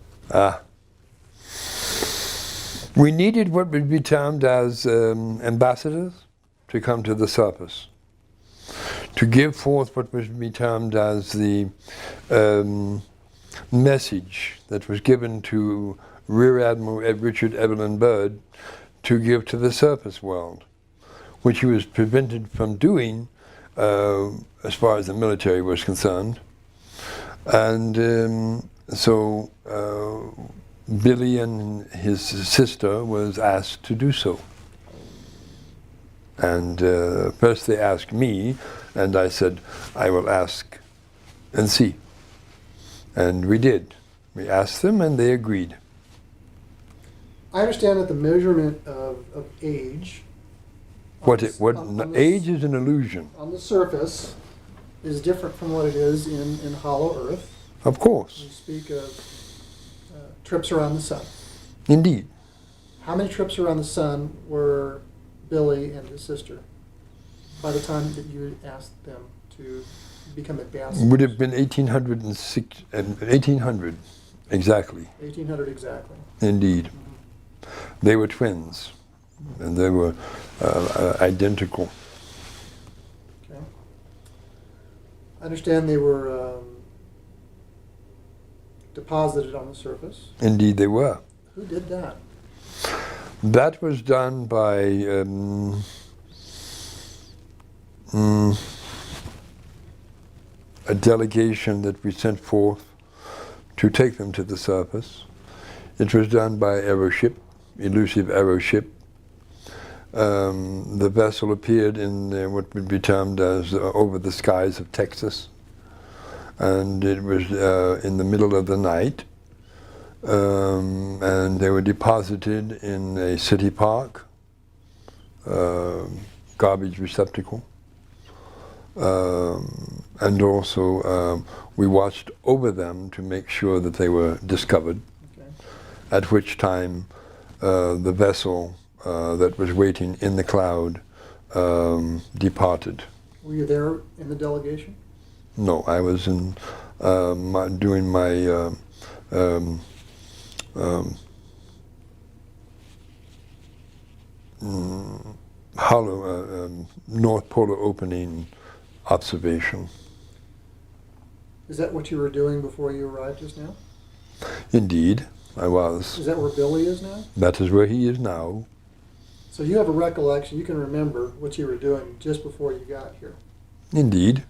We needed what would be termed as ambassadors to come to the surface, to give forth what would be termed as the message that was given to Rear Admiral Richard Evelyn Byrd to give to the surface world, which he was prevented from doing as far as the military was concerned. And so Billy and his sister was asked to do so. And first they asked me, and I said, I will ask and see. And we did. We asked them, and they agreed. I understand that the measurement of age. Age is an illusion. On the surface is different from what it is in hollow earth. Of course. You speak of trips around the sun. Indeed. How many trips around the sun were Billy and his sister by the time that you asked them to become ambassadors? Would have been 1800 exactly. 1800 exactly. Indeed. Mm-hmm. They were twins, and they were identical. Okay. I understand they were deposited on the surface. Indeed they were. Who did that? That was done by a delegation that we sent forth to take them to the surface. It was done by aeroship, elusive aeroship. The vessel appeared in what would be termed as over the skies of Texas. And it was in the middle of the night. And they were deposited in a city park, garbage receptacle. And also we watched over them to make sure that they were discovered, Okay. at which time the vessel that was waiting in the cloud departed. Were you there in the delegation? No, I was in doing my North Polar opening observation. Is that what you were doing before you arrived just now? Indeed, I was. Is that where Billy is now? That is where he is now. So you have a recollection, you can remember what you were doing just before you got here. Indeed.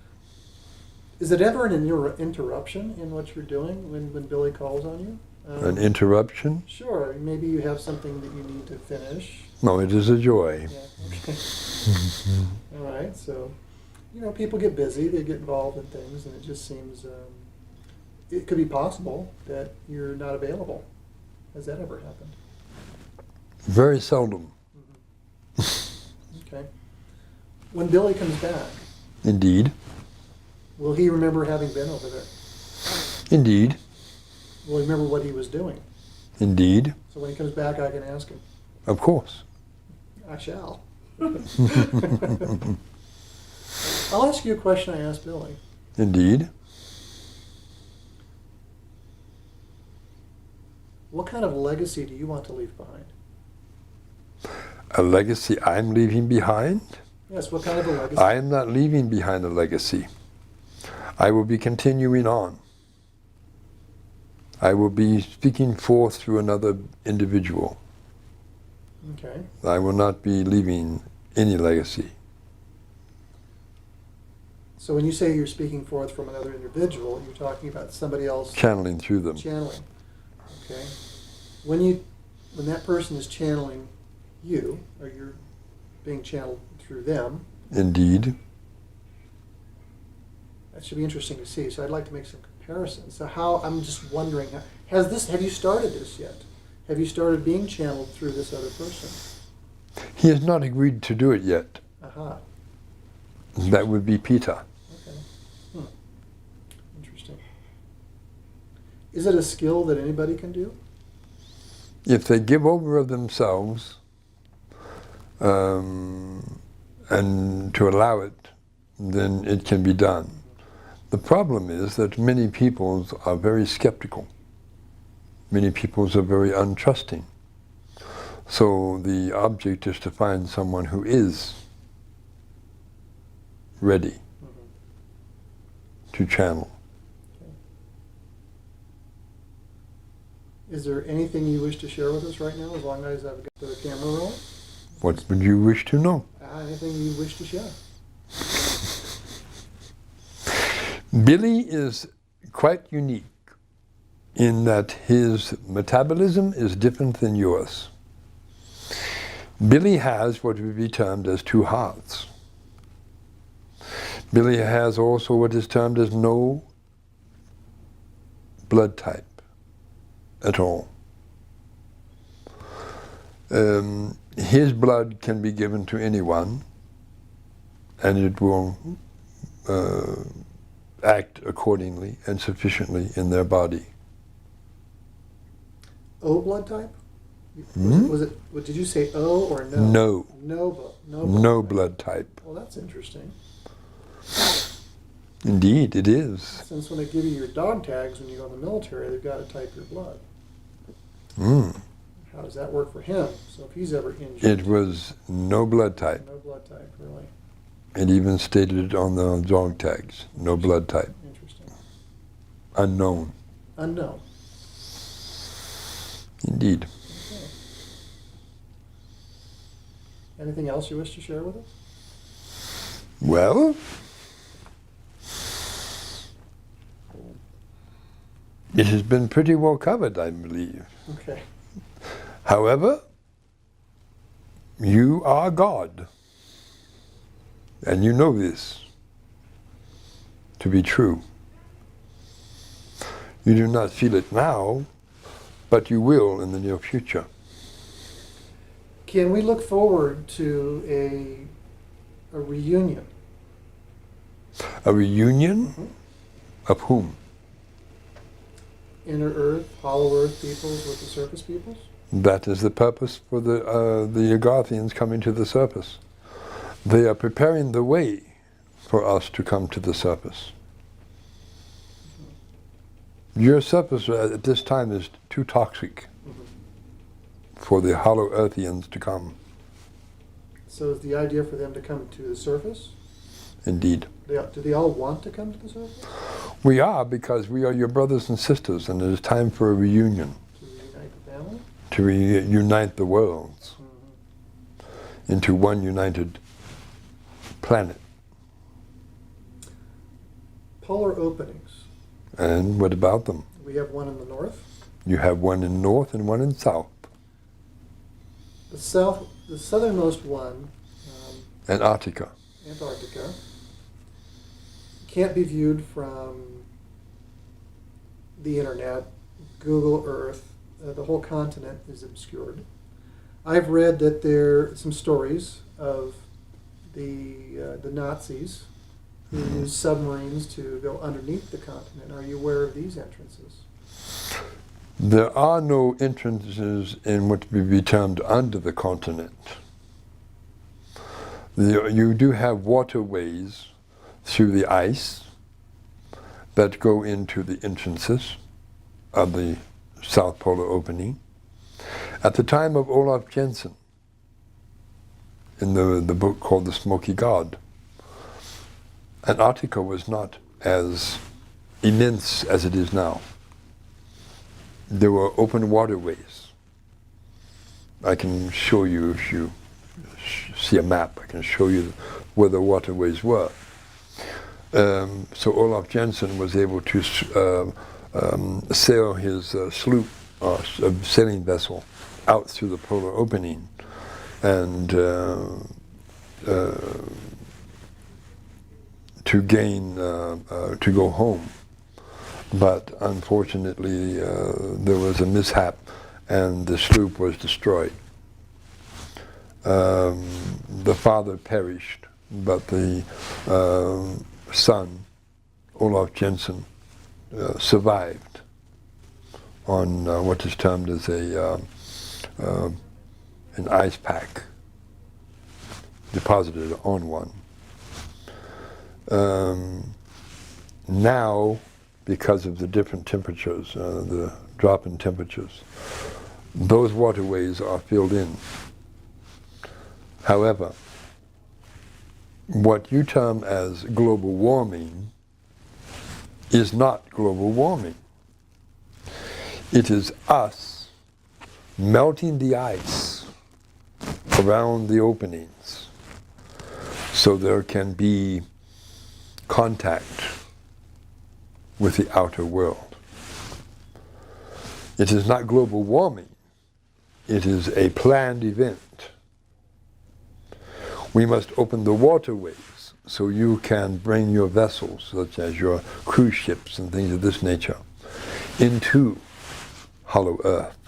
Is it ever an interruption in what you're doing when Billy calls on you? An interruption? Sure, maybe you have something that you need to finish. No, it is a joy. Yeah, okay. All right, so, people get busy, they get involved in things, and it just seems, it could be possible that you're not available. Has that ever happened? Very seldom. Okay. When Billy comes back, Indeed. will he remember having been over there? Indeed. Will he remember what he was doing? Indeed. So when he comes back, I can ask him. Of course. I shall. I'll ask you a question I asked Billy. Indeed. What kind of legacy do you want to leave behind? A legacy I'm leaving behind? Yes, what kind of a legacy? I am not leaving behind a legacy. I will be continuing on. I will be speaking forth through another individual. Okay. I will not be leaving any legacy. So when you say you're speaking forth from another individual, you're talking about somebody else Channeling through them. channeling. Okay. When that person is channeling you, or you're being channeled through them, Indeed. that should be interesting to see. So I'd like to make some comparisons. So I'm just wondering, have you started this yet? Have you started being channeled through this other person? He has not agreed to do it yet. Aha. That would be Peter. Okay. Interesting. Is it a skill that anybody can do? If they give over of themselves and to allow it, then it can be done. The problem is that many peoples are very skeptical. Many peoples are very untrusting. So the object is to find someone who is ready to channel. Is there anything you wish to share with us right now, as long as I've got the camera rolling? What would you wish to know? Anything you wish to share? Billy is quite unique in that his metabolism is different than yours. Billy has what would be termed as two hearts. Billy has also what is termed as no blood type at all. His blood can be given to anyone, and it will act accordingly and sufficiently in their body. O blood type? Hmm? What did you say, O or no? No. No blood type. Well, that's interesting. Indeed, it is. Since when they give you your dog tags when you go in the military, they've got to type your blood. Mm. How does that work for him? So if he's ever injured. It was no blood type. No blood type, really. It even stated it on the dog tags. No blood type. Interesting. Unknown. Unknown. Indeed. Okay. Anything else you wish to share with us? Well, it has been pretty well covered, I believe. Okay. However, you are God. And you know this to be true. You do not feel it now, but you will in the near future. Can we look forward to a reunion? A reunion Mm-hmm. of whom? Inner Earth, Hollow Earth peoples with the surface peoples? That is the purpose for the Agarthians coming to the surface. They are preparing the way for us to come to the surface. Your surface at this time is too toxic for the Hollow Earthians to come. So is the idea for them to come to the surface? Indeed. Do they all want to come to the surface? We are, because we are your brothers and sisters, and it is time for a reunion. To reunite the family? To reunite the worlds into one united planet. Polar openings. And what about them? We have one in the north. You have one in north and one in south. The southernmost one, Antarctica. Antarctica, can't be viewed from the internet, Google Earth. The whole continent is obscured. I've read that there are some stories of the Nazis who used submarines to go underneath the continent. Are you aware of these entrances? There are no entrances in what would be termed under the continent. You do have waterways through the ice that go into the entrances of the South Polar opening. At the time of Olaf Jensen, in the book called The Smoky God, Antarctica was not as immense as it is now. There were open waterways. I can show you, if you see a map, I can show you where the waterways were. So Olaf Jensen was able to sail his sloop, sailing vessel, out through the polar opening and to go home. But unfortunately, there was a mishap and the sloop was destroyed. The father perished, but the son, Olaf Jensen, survived on what is termed as an ice pack, deposited on one. Now, because of the different temperatures, the drop in temperatures, those waterways are filled in. However, what you term as global warming is not global warming. It is us melting the ice around the openings so there can be contact with the outer world. It is not global warming. It is a planned event. We must open the waterways so you can bring your vessels, such as your cruise ships and things of this nature, into Hollow Earth.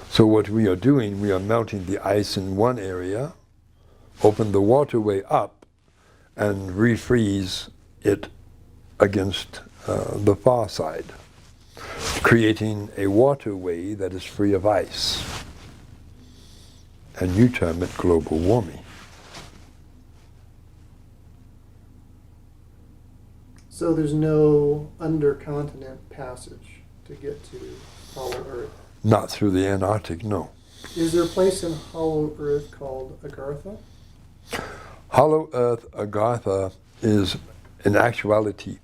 So what we are doing, we are melting the ice in one area, open the waterway up, and refreeze it against the far side, creating a waterway that is free of ice. And you term it global warming. So there's no undercontinent passage to get to Hollow Earth? Not through the Antarctic, no. Is there a place in Hollow Earth called Agartha? Hollow Earth, Agartha, is, in actuality,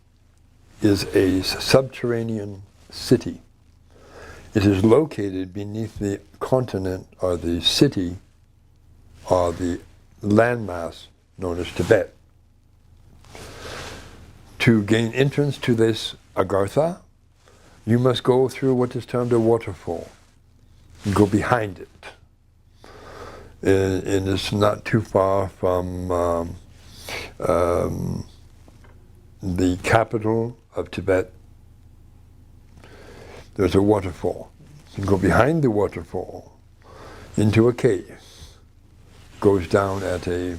is a subterranean city. It is located beneath the continent, or the city, or the landmass known as Tibet. To gain entrance to this Agartha, you must go through what is termed a waterfall. You go behind it. And it's not too far from the capital of Tibet. There's a waterfall. You go behind the waterfall into a cave. Goes down at a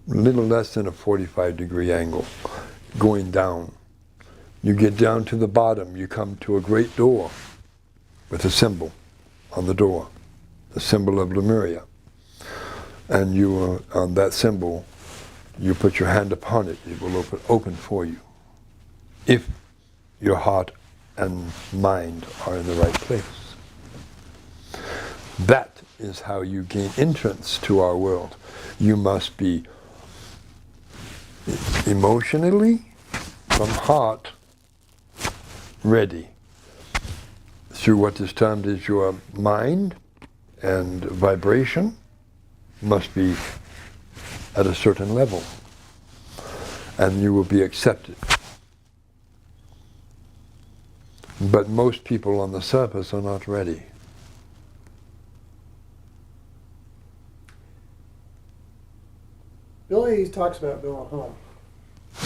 little less than a 45-degree angle, going down. You get down to the bottom, you come to a great door with a symbol on the door, the symbol of Lemuria. And you, on that symbol, you put your hand upon it, it will open for you, if your heart and mind are in the right place. That is how you gain entrance to our world. You must be emotionally, from heart, ready. Through what is termed as your mind and vibration must be at a certain level, and you will be accepted. But most people on the surface are not ready. Billy talks about going home.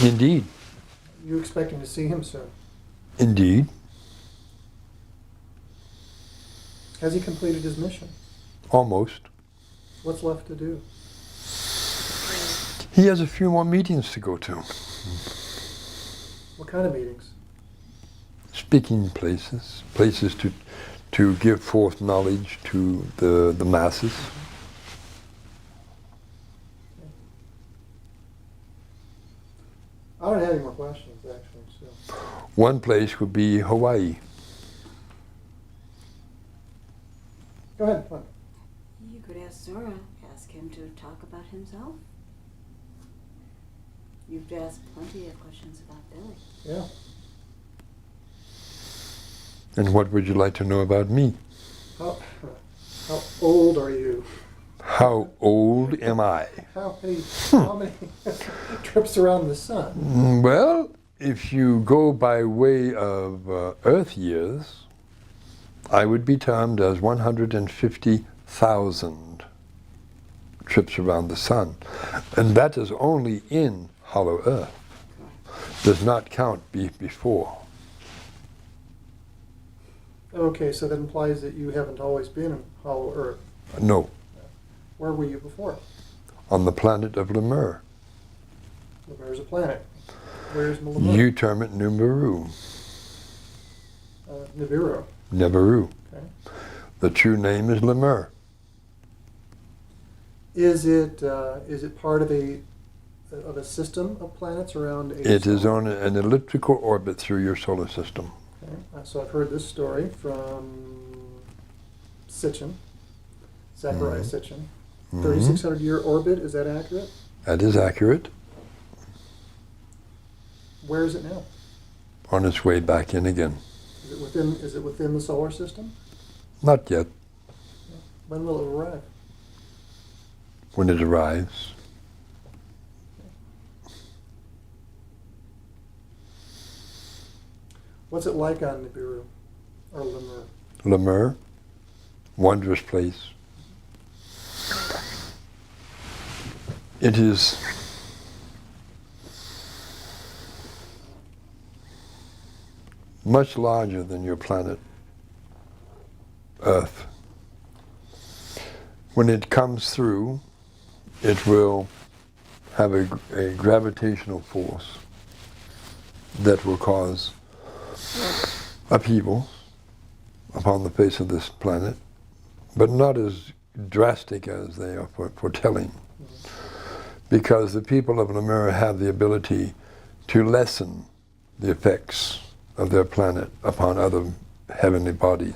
Indeed. You expecting to see him soon? Indeed. Has he completed his mission? Almost. What's left to do? He has a few more meetings to go to. What kind of meetings? Speaking places, places to give forth knowledge to the masses. I don't have any more questions, actually. So. One place would be Hawaii. Go ahead. What? You could ask Zora, ask him to talk about himself. You've asked plenty of questions about Billy. Yeah. And what would you like to know about me? How old are you? How old am I? How many trips around the sun? Well, if you go by way of Earth years, I would be termed as 150,000 trips around the sun. And that is only in hollow Earth. Does not count before. Okay, so that implies that you haven't always been in hollow Earth. No, Where were you before? on the planet of Lemur. Lemur's a planet. Where's Lemur? You term it Numeru. Nibiru. Neberu. Okay. The true name is Lemur. Is it part of a system of planets around a It is star? on an elliptical orbit through your solar system. Okay. So I've heard this story from Sitchin, Zachariah Sitchin. 3,600-year orbit, is that accurate? That is accurate. Where is it now? On its way back in again. Is it within the solar system? Not yet. When will it arrive? When it arrives. What's it like on Nibiru or Lemur? Lemur, wondrous place. It is much larger than your planet Earth. When it comes through, it will have a gravitational force that will cause upheaval upon the face of this planet, but not as drastic as they are foretelling. Because the people of Lemur have the ability to lessen the effects of their planet upon other heavenly bodies.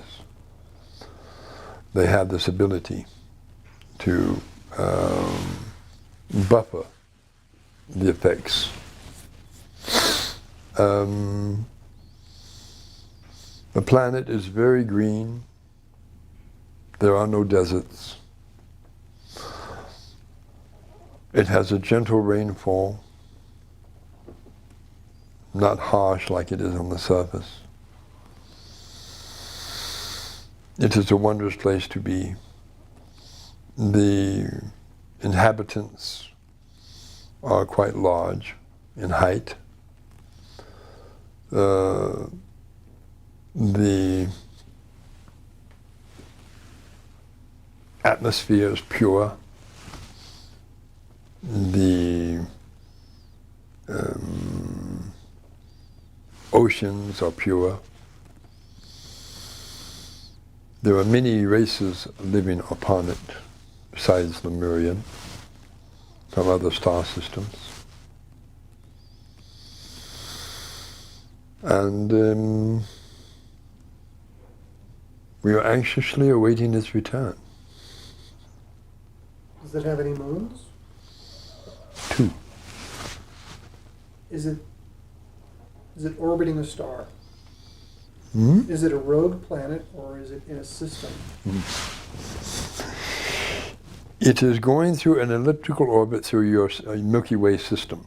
They have this ability to buffer the effects. The planet is very green. There are no deserts. It has a gentle rainfall, not harsh like it is on the surface. It is a wondrous place to be. The inhabitants are quite large in height. The atmosphere is pure. The oceans are pure. There are many races living upon it, besides Lemurian, from other star systems. And we are anxiously awaiting its return. Does it have any moons? 2. Is it orbiting a star? Hmm? Is it a rogue planet or is it in a system? It is going through an elliptical orbit through your Milky Way system.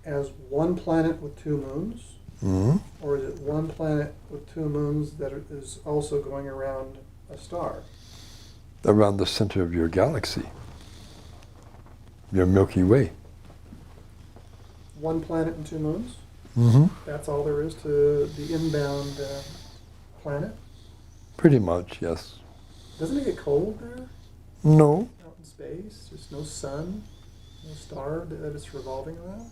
As one planet with 2 moons? Hmm? Or is it one planet with 2 moons that is also going around a star? Around the center of your galaxy, your Milky Way. One planet and 2 moons? Mm-hmm. That's all there is to the inbound planet? Pretty much, yes. Doesn't it get cold there? No. Out in space? There's no sun? No star that it's revolving around?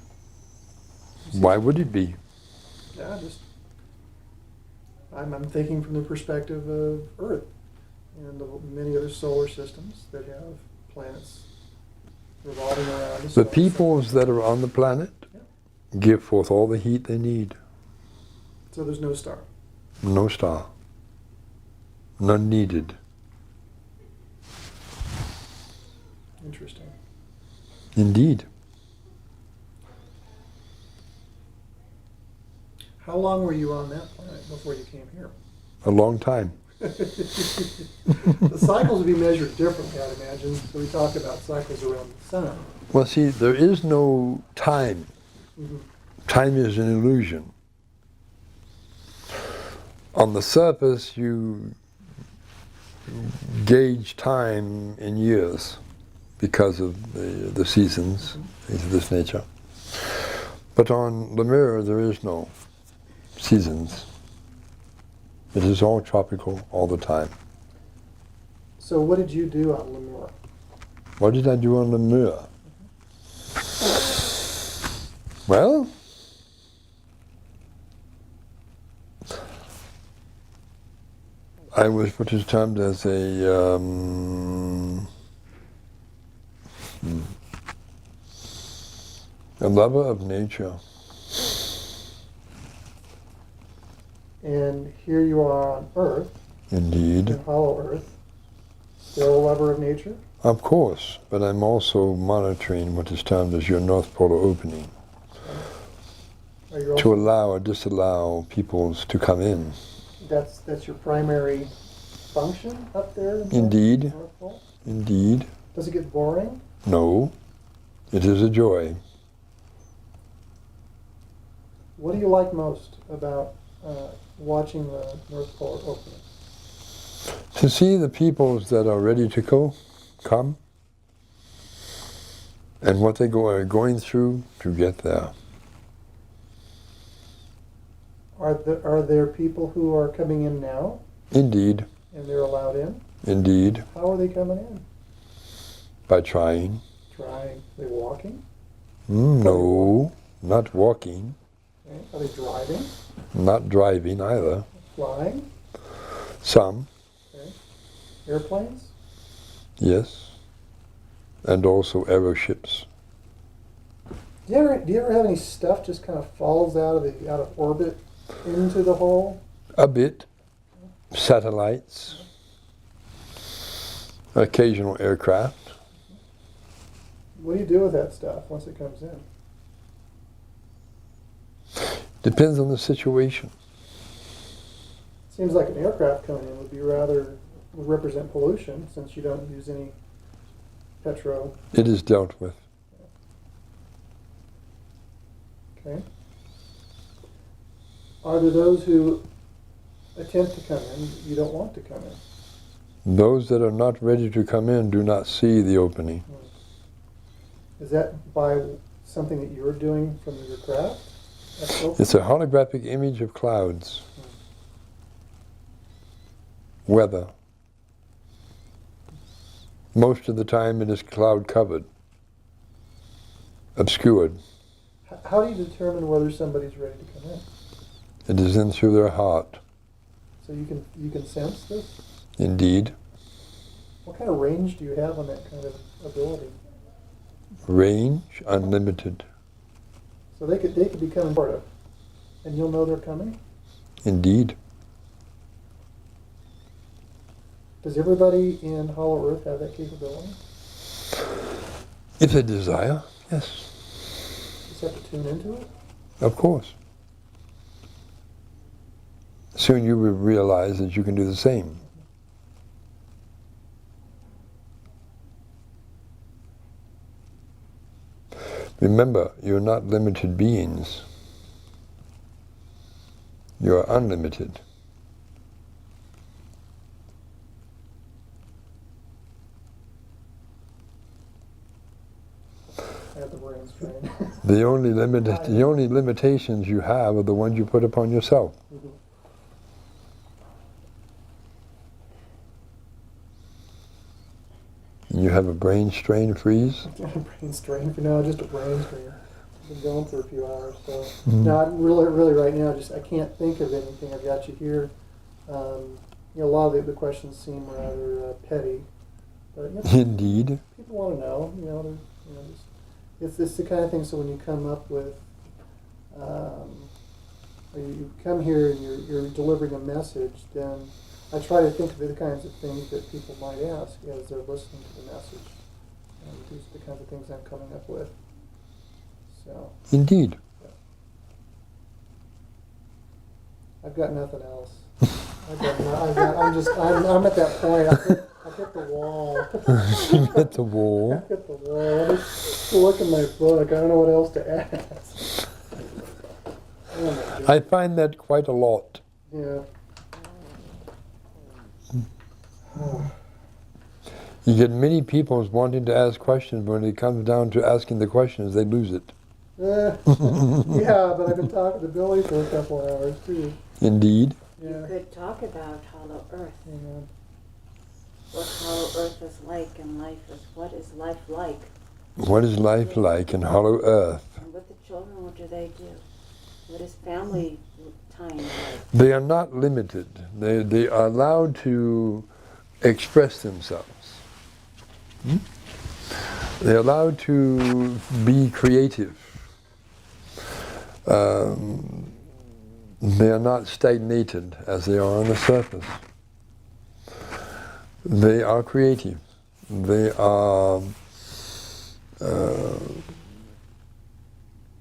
Why would it be? Yeah, I'm thinking from the perspective of Earth and the many other solar systems that have planets revolving around the The sun. peoples that are on the planet Yeah. give forth all the heat they need. So there's no star. No star. None needed. Interesting. Indeed. How long were you on that planet before you came here? A long time. The cycles would be measured differently, I'd imagine. So we talk about cycles around the sun. Well, see, there is no time. Mm-hmm. Time is an illusion. On the surface, you gauge time in years because of the seasons, things of this nature. But on the mirror, there is no seasons. It is all tropical all the time. So what did you do on Lemur? What did I do on the mirror? Well, I was what is termed as a lover of nature. And here you are on Earth, Indeed. in Hollow Earth, still a lover of nature? Of course, but I'm also monitoring what is termed as your North Polar opening Are you to also, allow or disallow peoples to come in. that's your primary function up there? In Indeed. the North Pole? Indeed. Does it get boring? No, it is a joy. What do you like most about watching the North Pole opening? To see the peoples that are ready to come, and what they are going through to get there. Are there people who are coming in now Indeed, and they're allowed in? indeed, How are they coming in? by trying. Trying. Are they walking? No, not walking, Okay. Are they driving? not driving either. Flying? Some, Okay. Airplanes? yes, and also aeroships. Do you ever have any stuff just kind of falls out of orbit into the hole? A bit. Satellites, occasional aircraft. What do you do with that stuff once it comes in? Depends on the situation. Seems like an aircraft coming in would represent pollution since you don't use any petro. It is dealt with. Okay. Are there those who attempt to come in you don't want to come in? Those that are not ready to come in do not see the opening. Is that by something that you're doing from your craft? It's a holographic image of clouds. Weather. Most of the time it is cloud covered, obscured. How do you determine whether somebody's ready to come in? It is in through their heart. So you can sense this? Indeed. What kind of range do you have on that kind of ability? Range unlimited. So they could be coming toward it, and you'll know they're coming? Indeed. Does everybody in Hollow Earth have that capability? If they desire, yes. Just have to tune into it? Of course. Soon you will realize that you can do the same. Remember, you're not limited beings. You're unlimited. I have the brain strain. The only limitations you have are the ones you put upon yourself. Mhm. And you have a brain strain freeze. Brain strain for now, just a brain strain. I've been going for a few hours, so no, I'm really right now. I can't think of anything. I've got you here. A lot of the questions seem rather petty, but Indeed. people want to know. It's the kind of thing. So when you come up with you come here and you're delivering a message, then I try to think of the kinds of things that people might ask as they're listening to the message. And these are the kinds of things I'm coming up with. So. Indeed. Yeah. I've got nothing else. I'm at that point. I've hit the wall. You hit the wall. I've hit the wall. I just look in my book. I don't know what else to ask. Oh my goodness. I find that quite a lot. Yeah. You get many people wanting to ask questions, but when it comes down to asking the questions, they lose it. Yeah, but I've been talking to Billy for a couple of hours too. Indeed. You Yeah. could talk about Hollow Earth. Yeah. What Hollow Earth is like and life is. What is life like? What is life like in Hollow Earth? And with the children, what do they do? What is family time like? They are not limited. They are allowed to express themselves. They're allowed to be creative. They are not stagnated as they are on the surface. They are creative. They are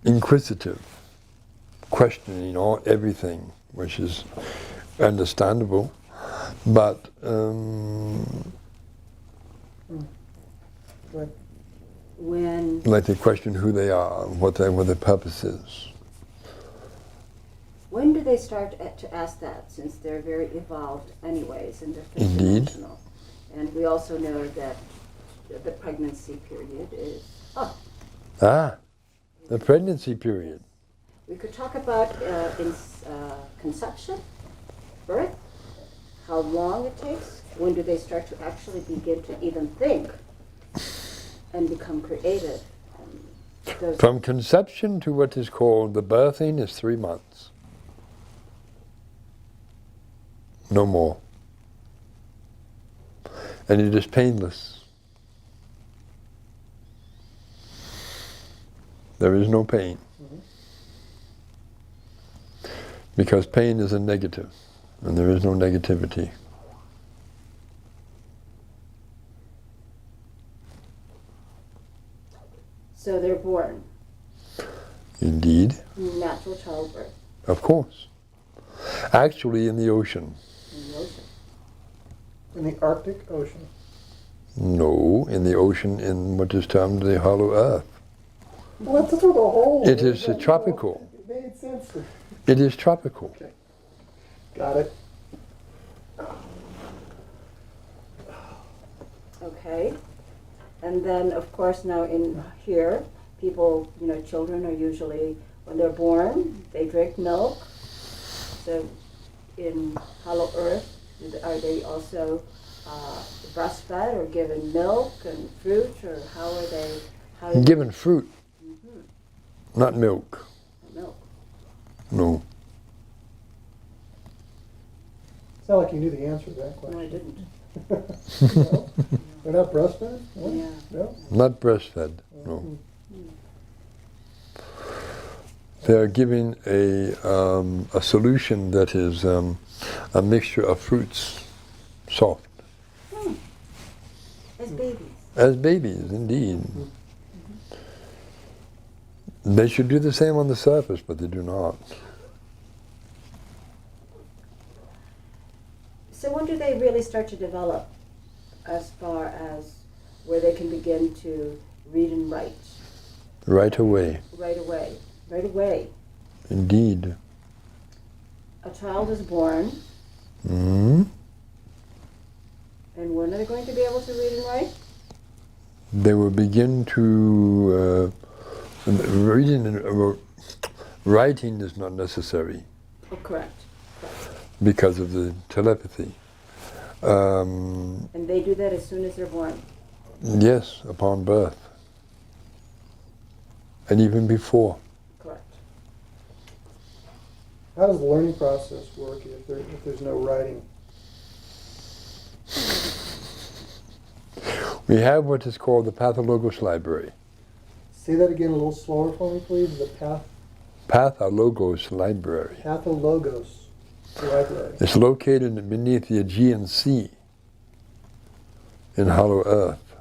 inquisitive, questioning everything, which is understandable, but Right. When like they question who they are, what their purpose is. when do they start to ask that? Since they're very evolved, anyways, and they're Indeed. fifth-dimensional, and we also know that the pregnancy period is. The pregnancy period. We could talk about conception, birth, how long it takes. When do they start to actually begin to even think and become creative? From conception to what is called the birthing is 3 months. No more. And it is painless. There is no pain. Because pain is a negative, and there is no negativity. So they're born. Indeed. Natural childbirth Of course. Actually in the ocean. in the ocean. In the Arctic Ocean. No, in the ocean in what is termed the Hollow Earth. Well, that's sort of a hole. It is tropical. It made sense. It is tropical. Okay. Got it. Okay. And then, of course, now in here, people, children are usually, when they're born, they drink milk. So in Hollow Earth, are they also breastfed or given milk and fruit, or how are they? Given fruit, not milk. Milk. No. Sound like you knew the answer to that question. No, I didn't. No? They're not breastfed? What? Yeah. No? Not breastfed. No. They are giving a solution that is a mixture of fruits, soft. As babies. As babies, indeed. They should do the same on the surface, but they do not. So when do they really start to develop as far as where they can begin to read and write? Right away. Right away. Right away. Indeed. A child is born, Mm-hmm. and when are they going to be able to read and write? They will begin to reading and writing is not necessary Oh, correct. because of the telepathy. And they do that as soon as they're born. Yes, upon birth, and even before. Correct. How does the learning process work if there's no writing? We have what is called the Pathologos Library. Say that again a little slower for me, please. The Pathologos Library. Pathologos Library. It's located beneath the Aegean Sea in Hollow Earth.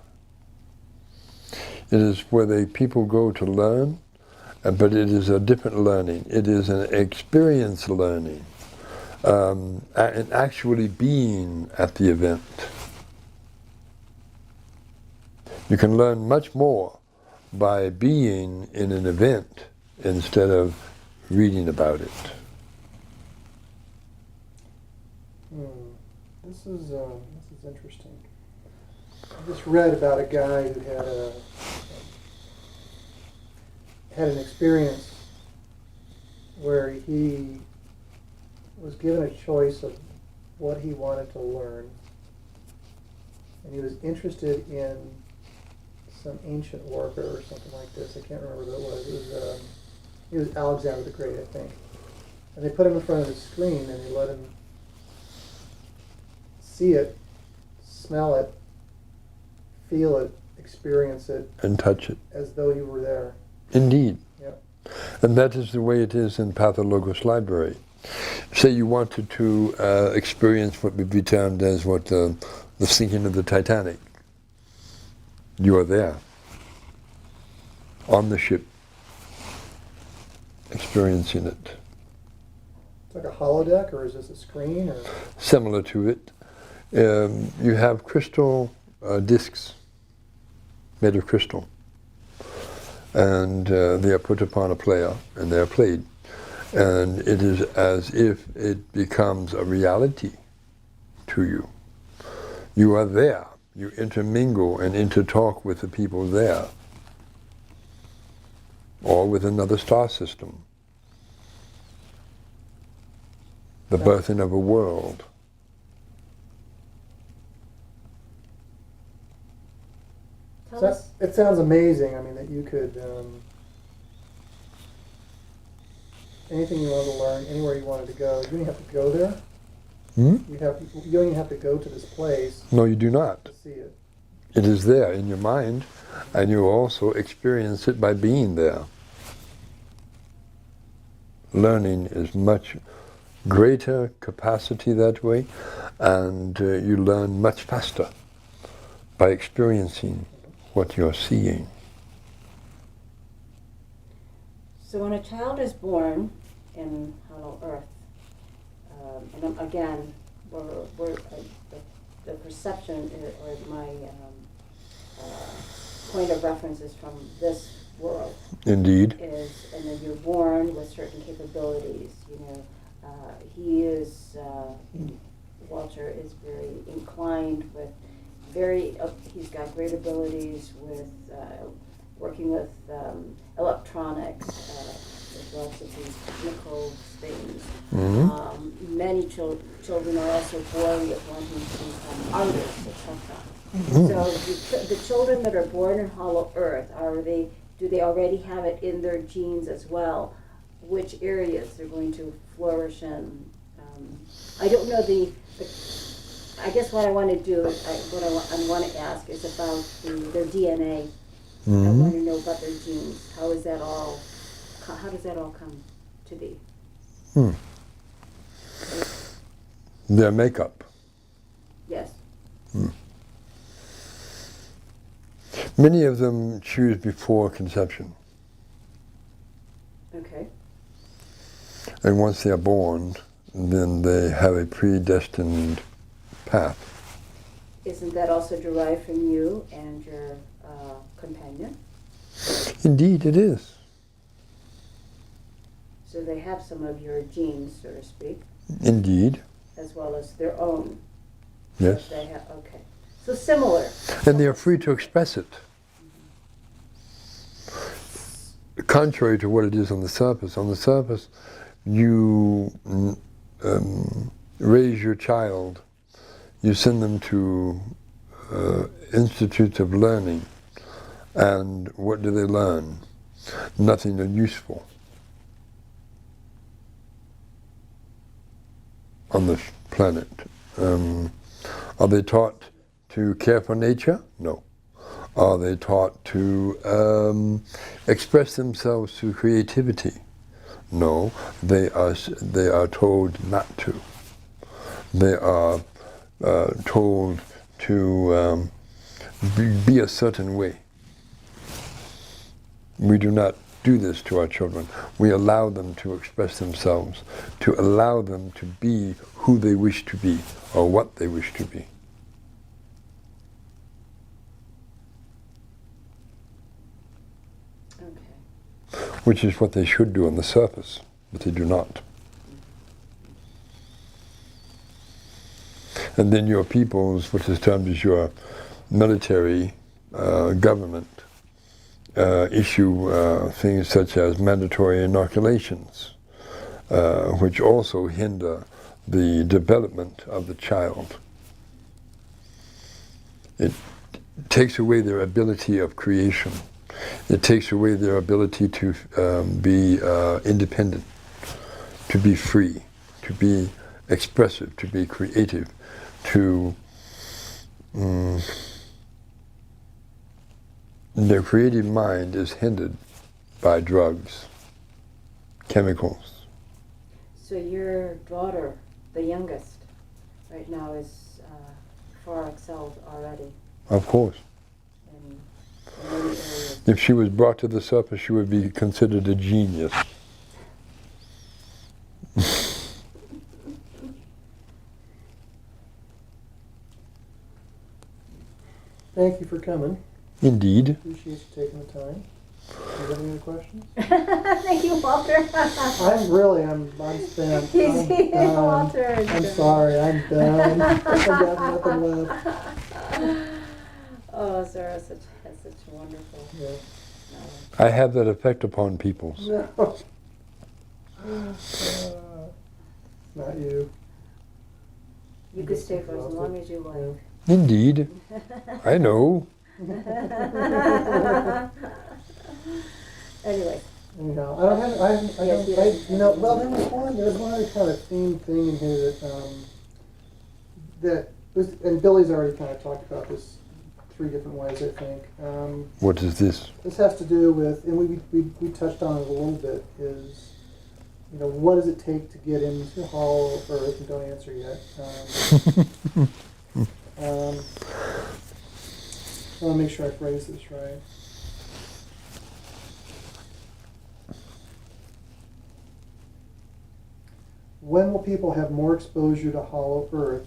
It is where the people go to learn, but it is a different learning. It is an experience learning, and actually being at the event. You can learn much more by being in an event instead of reading about it. This is interesting. I just read about a guy who had an experience where he was given a choice of what he wanted to learn, and he was interested in some ancient warfare or something like this. I can't remember what it was. It was Alexander the Great, I think. And they put him in front of the screen and they let him see it, smell it, feel it, experience it, And touch it. as though you were there. Indeed. Yep. And that is the way it is in Pathologos Library. Say you wanted to experience what would be termed as the sinking of the Titanic. You are there, on the ship, experiencing it. It's like a holodeck, or is this a screen? Or Similar to it, you have crystal discs made of crystal, and they are put upon a player, and they are played. And it is as if it becomes a reality to you. You are there. You intermingle and intertalk with the people there, or with another star system. The birthing of a world. Tell us. it sounds amazing. I mean, that you could anything you wanted to learn, anywhere you wanted to go. You don't have to go there. You don't even have to go to this place No, you do not. to see it. It is there in your mind, and you also experience it by being there. Learning is much greater capacity that way, and you learn much faster by experiencing what you're seeing. So when a child is born in Hollow Earth, and again, the perception or my point of reference is from this world. Indeed. And then you're born with certain capabilities. He is Walter is very inclined with he's got great abilities with working with electronics, with lots of these technical things. Many children are also born with wanting to become artists, etc. So the children that are born in Hollow Earth, do they already have it in their genes as well? Which areas they're going to flourish in? I don't know I guess what I want to do, I want to ask is about their DNA. I want to know about their genes. How does that all come to be? Their makeup. Yes. Many of them choose before conception. Okay. And once they are born, then they have a predestined path. Isn't that also derived from you and your companion? Indeed, it is. So they have some of your genes, so to speak, Indeed. as well as their own. Yes. They have, okay. So similar. And they are free to express it. Contrary to what it is on the surface. On the surface, you raise your child, you send them to institutes of learning, and what do they learn? Nothing useful on this planet. Are they taught to care for nature? No. Are they taught to express themselves through creativity? No, they are told not to. They are told to be a certain way. We do not do this to our children. We allow them to express themselves, to allow them to be who they wish to be or what they wish to be. Okay. Which is what they should do on the surface, but they do not. And then your peoples, which is termed as your military government, issue things such as mandatory inoculations, which also hinder the development of the child. It takes away their ability of creation. It takes away their ability to be independent, to be free, to be expressive, to be creative, to their creative mind is hindered by drugs, chemicals. So your daughter, the youngest, right now is far excelled already Of course. in many areas. If she was brought to the surface, she would be considered a genius. Thank you for coming. Indeed. Appreciate you taking the time. Do you have any other questions? Thank you, Walter. I'm spent. He's I'm done. Walter. I'm sorry, I'm done. I've got nothing left. Oh, Sarah has such wonderful Yeah. knowledge. I have that effect upon peoples. No. Not you. You could stay for as long as you like. Indeed. I know. Anyway. Anyhow, well, there was one other kind of theme thing in here that was, and Billy's already kind of talked about this 3 different ways, I think. What is this? This has to do with, and we touched on it a little bit, is, what does it take to get into Hollow Earth? And don't answer yet. I want to make sure I phrase this right. When will people have more exposure to Hollow Earth?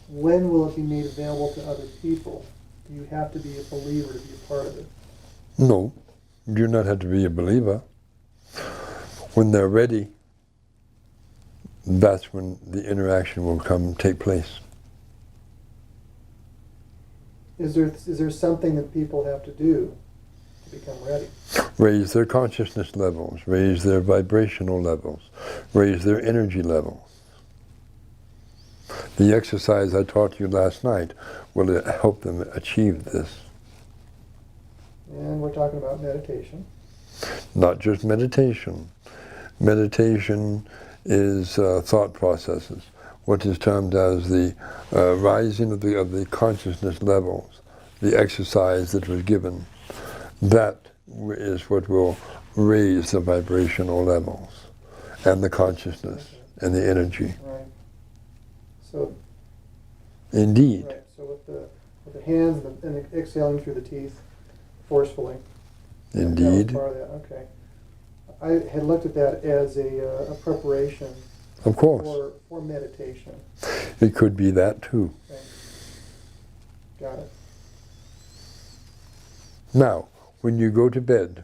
When will it be made available to other people? Do you have to be a believer to be a part of it? No, you do not have to be a believer. When they're ready, that's when the interaction will take place. Is there something that people have to do to become ready? Raise their consciousness levels, raise their vibrational levels, raise their energy levels. The exercise I taught you last night will help them achieve this. And we're talking about meditation. Not just meditation. Meditation is thought processes, what is termed as the rising of the consciousness levels, the exercise that was given. That is what will raise the vibrational levels and the consciousness and the energy. Right. So. Indeed. Right. So with the hands and the exhaling through the teeth forcefully. Indeed. That was part of that. Okay. I had looked at that as a preparation. Of course. For meditation. It could be that too. Okay. Got it. Now, when you go to bed,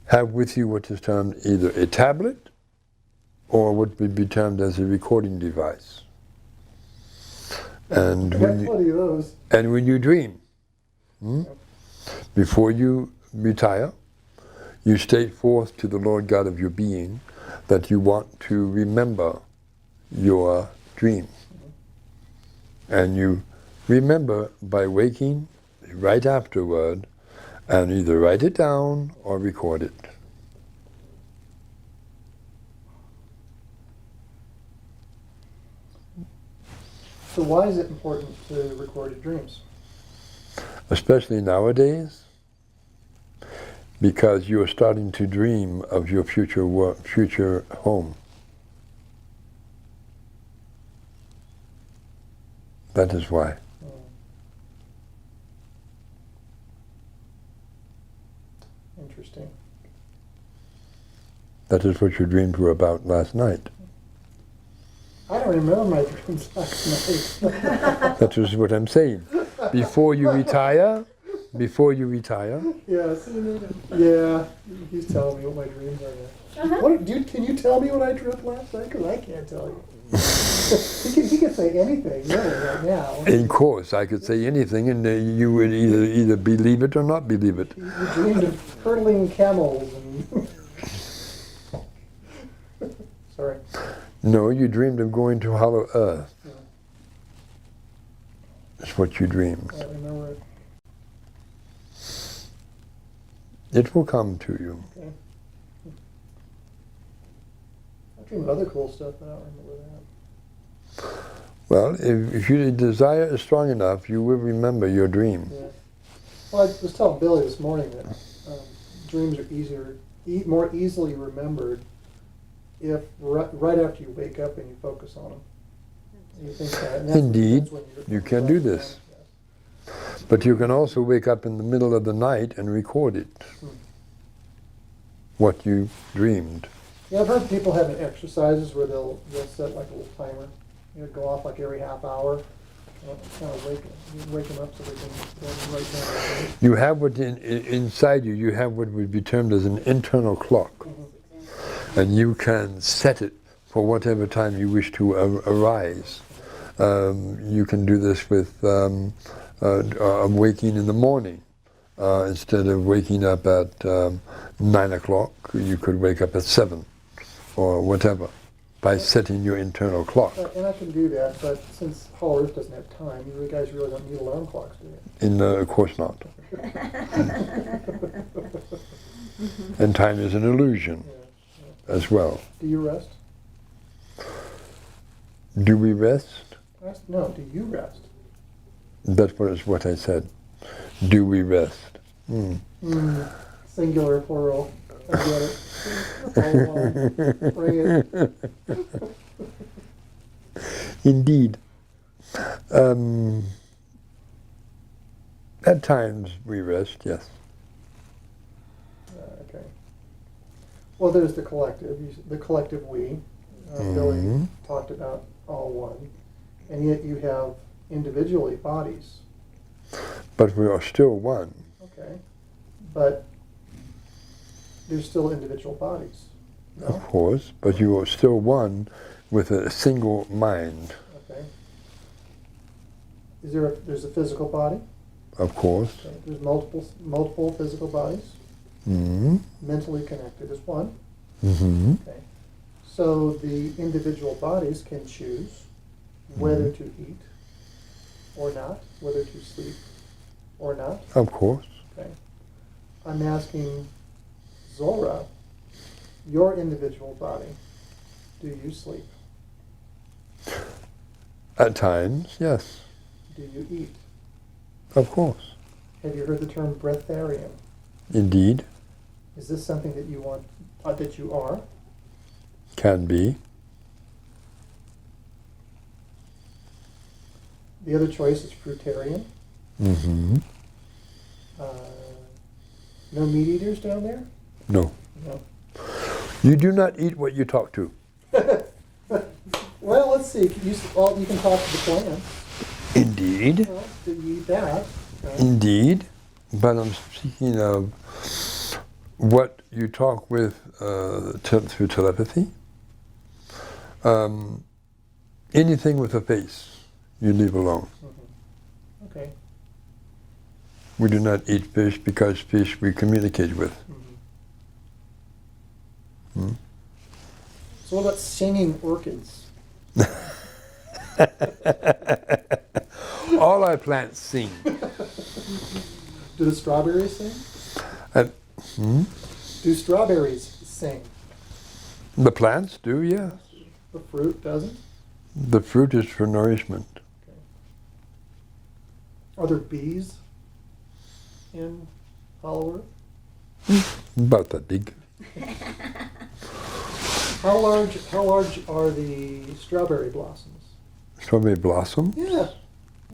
have with you what is termed either a tablet or what would be termed as a recording device. And Plenty of those. And when you dream, before you retire, you state forth to the Lord God of your being that you want to remember your dream. And you remember by waking right afterward and either write it down or record it. So why is it important to record your dreams? Especially nowadays, Because you are starting to dream of your future home. That is why. Interesting. That is what your dreams were about last night. I don't remember my dreams last night. That is what I'm saying. Before you retire, Yes. Yeah. He's telling me what my dreams are now. What, dude, can you tell me what I dreamt last night? Because I can't tell you. he can say anything, really, right now. in course, I could say anything, and you would either believe it or not believe it. You dreamed of hurtling camels and... Sorry. No, you dreamed of going to Hollow Earth. Yeah. That's what you dreamed. I remember it. It will come to you. Okay. I dream of other cool stuff, but I don't remember that. Well, if your desire is strong enough, you will remember your dream. Yeah. Well, I was telling Billy this morning that dreams are more easily remembered if right after you wake up and you focus on them. You think that, and Indeed, that's when you can do this. Yes. But you can also wake up in the middle of the night and record it. What you dreamed. Yeah, I've heard people having exercises where they'll set like a little timer. Go off like every half hour. Kind of wake them up so they can write down. You have what inside you. You have what would be termed as an internal clock, and you can set it for whatever time you wish to arise. You can do this with waking in the morning. Instead of waking up at 9 o'clock, you could wake up at 7 or whatever by setting your internal clock. And I can do that, but since Hollow Earth doesn't have time, you guys really don't need alarm clocks, do you? Of course not. And time is an illusion as well. Do you rest? Do we rest? No, do you rest? That was what I said. Do we rest? Singular, plural. I get it. Bring it. Indeed. At times we rest, yes. Okay. Well, there's the collective we. Billy talked about all one. And yet you have individually bodies. But we are still one. Okay. But there's still individual bodies. No? Of course, but you are still one with a single mind. Okay. There's a physical body? Of course. Okay. There's multiple physical bodies? Mentally connected as one? Okay. So the individual bodies can choose whether to eat or not, whether to sleep or not? Of course. Okay. I'm asking Zora, your individual body, do you sleep? At times, yes. Do you eat? Of course. Have you heard the term breatharian? Indeed. Is this something that you want, that you are? Can be. The other choice is fruitarian. No meat eaters down there? No. No. You do not eat what you talk to. Well, let's see. You can talk to the plants. Indeed. Well, do you eat that? Okay. Indeed. But I'm speaking of what you talk with through telepathy. Anything with a face, you leave alone. Okay. We do not eat fish because fish we communicate with. So what about singing orchids? All our plants sing. Do the strawberries sing? Do strawberries sing? The plants do, yes. The fruit doesn't? The fruit is for nourishment. Okay. Are there bees in Hollow Earth? About that big. How large are the strawberry blossoms? Strawberry blossom? Yeah.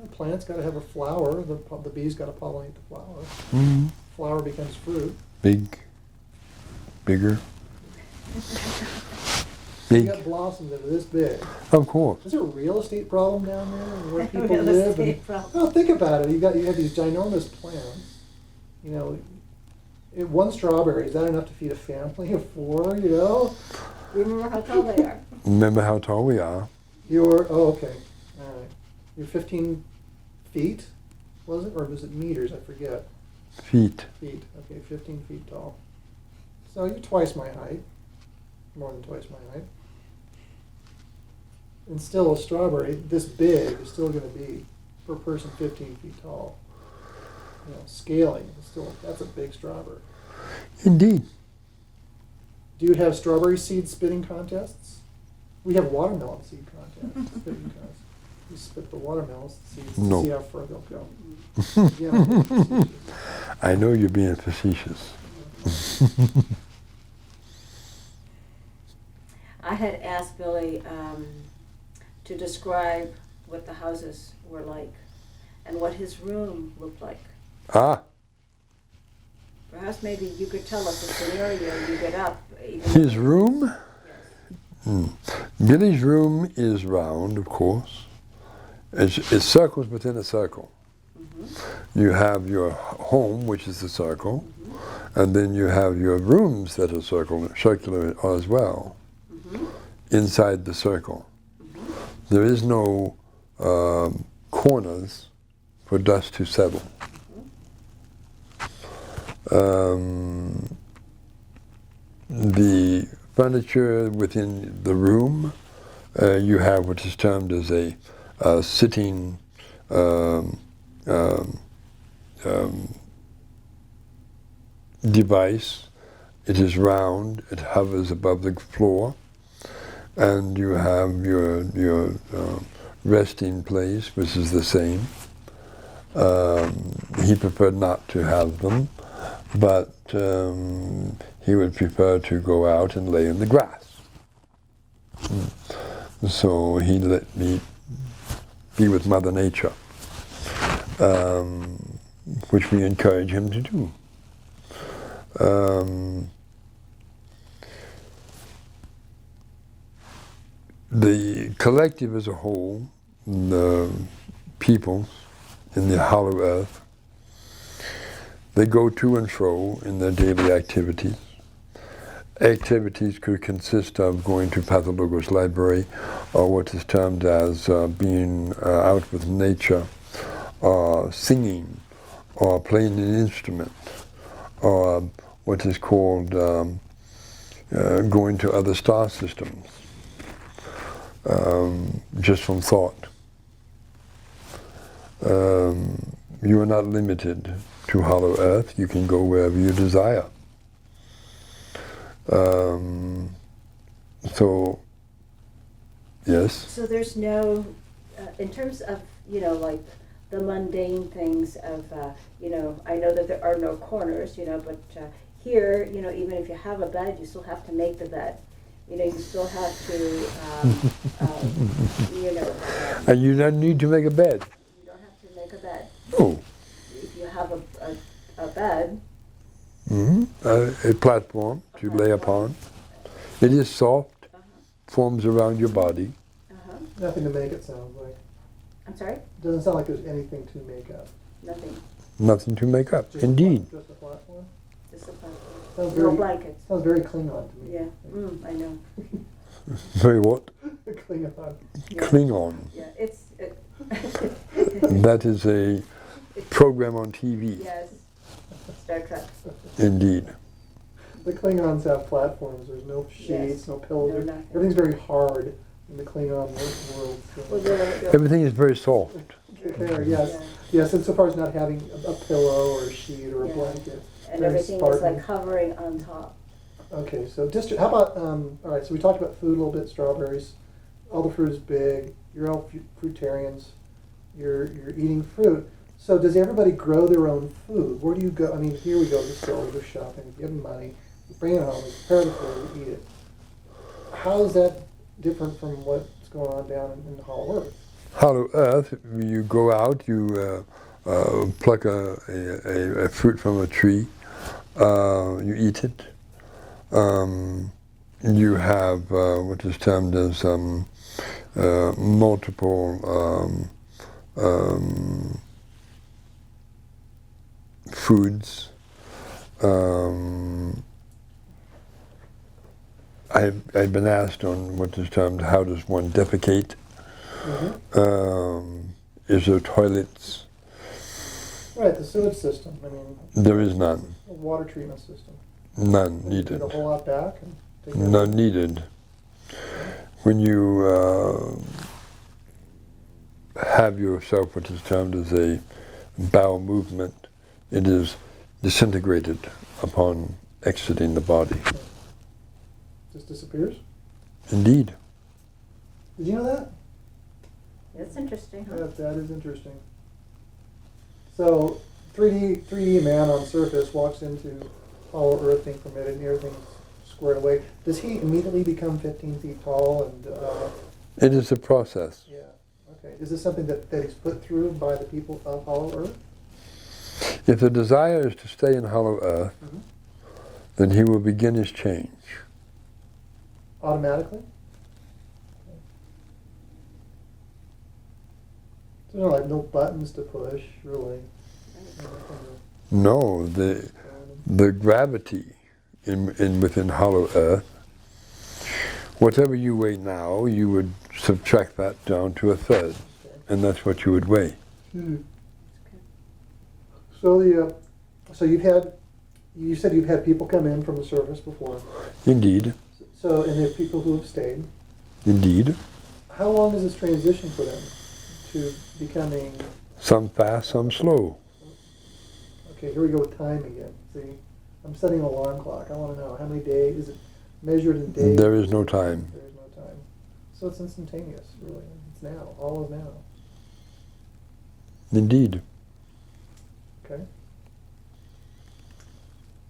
The plant's got to have a flower. The bee's got to pollinate the flower. Mm. Flower becomes fruit. Big. Bigger. You Big. got blossoms that are this big. Of course. Is there a real estate problem down there where people Real live? estate problem. Well, think about it. You have these ginormous plants. You know, one strawberry, is that enough to feed a family of 4? You know. Remember how tall they are. Remember how tall we are. Okay. All right. You're 15 feet, was it? Or was it meters? I forget. Feet. Feet. Okay, 15 feet tall. So you're twice my height. More than twice my height. And still a strawberry this big is still going to be, per person, 15 feet tall. You know, scaling, that's a big strawberry. Indeed. Do you have strawberry seed spitting contests? We have watermelon seed contests. Spitting contests. You spit the watermelon seeds No. to see how far they'll go. Yeah, I'm being facetious. I know you're being facetious. I had asked Billy to describe what the houses were like and what his room looked like. Ah, Perhaps maybe you could tell us a scenario you get up. his room? Yes. Billy's room is round, of course. It circles within a circle. Mm-hmm. You have your home, which is the circle, and then you have your rooms that are circular as well, inside the circle. There is no corners for dust to settle. The furniture within the room, you have what is termed as a sitting device. It is round, it hovers above the floor, and you have your resting place, which is the same. He preferred not to have them, but he would prefer to go out and lay in the grass. So he let me be with Mother Nature, which we encourage him to do. The collective as a whole, the people in the hollow earth, they go to and fro in their daily activities. Activities could consist of going to Pathologos Library, or what is termed as being out with nature, or singing, or playing an instrument, or what is called going to other star systems, just from thought. You are not limited to hollow earth. You can go wherever you desire. So, yes? So there's no, in terms of, like the mundane things of, I know that there are no corners, but here, even if you have a bed, you still have to make the bed. You still have to, And you don't need to make a bed. You don't have to make a bed. Oh. If you have a bed. A platform to lay upon. It is soft, forms around your body. Nothing to make it, sounds like. I'm sorry? Doesn't sound like there's anything to make up. Nothing. Nothing to make up. Just Indeed. Just a platform? Just a platform. Sounds No very, blankets. sounds very Klingon to me. Yeah. I know. Very what? Klingon. Yeah. Klingon. Yeah. That is a program on TV. Yes. Star Trek. Indeed. The Klingons have platforms. There's no sheets, Yes. no pillows. No, nothing. Everything's very hard in the Klingon world. Well, they're- Everything is very soft. Yes. Yeah. Yes, insofar as not having a pillow or a sheet or a Yeah. blanket. And Very everything is Spartan. like hovering on top. Okay, so how about, all right, so we talked about food a little bit, strawberries. All the fruit is big. You're all fruitarians. You're eating fruit. So does everybody grow their own food? Where do you go? I mean, here we go to the store, we go shopping, we give them money, we bring it home, we prepare the food, we eat it. How is that different from what's going on down in the Hollow Earth? Hollow Earth, you go out, you pluck a fruit from a tree, you eat it. You have what is termed as multiple foods. I've been asked on what is termed, how does one defecate? Mm-hmm. Is there toilets? Right, the sewage system. I mean, There is none. a water treatment system. None You needed. Take a whole lot back and take that None back. needed. When you have yourself what is termed as a bowel movement, it is disintegrated upon exiting the body. Just disappears. Indeed. Did you know that? That's interesting, huh? That is interesting. So 3D man on surface walks into Hollow Earth being permitted and everything's squared away. Does he immediately become 15 feet tall and It is a process. yeah, okay. Is this something that he's put through by the people of Hollow Earth? If the desire is to stay in Hollow Earth, Mm-hmm. then he will begin his change. Automatically? So no, like no buttons to push, really. No, the gravity in within Hollow Earth, whatever you weigh now, you would subtract that down to a third, Okay. and that's what you would weigh. Hmm. So you said you've had people come in from the surface before. Indeed, So, and there are people who have stayed. indeed. How long is this transition for them to becoming, Some fast, some slow. okay, here we go with time again. See, I'm setting an alarm clock. I want to know how many days, is it measured in days? There is no time. There is no time. So it's instantaneous, really. It's now, all is now. Indeed. Okay.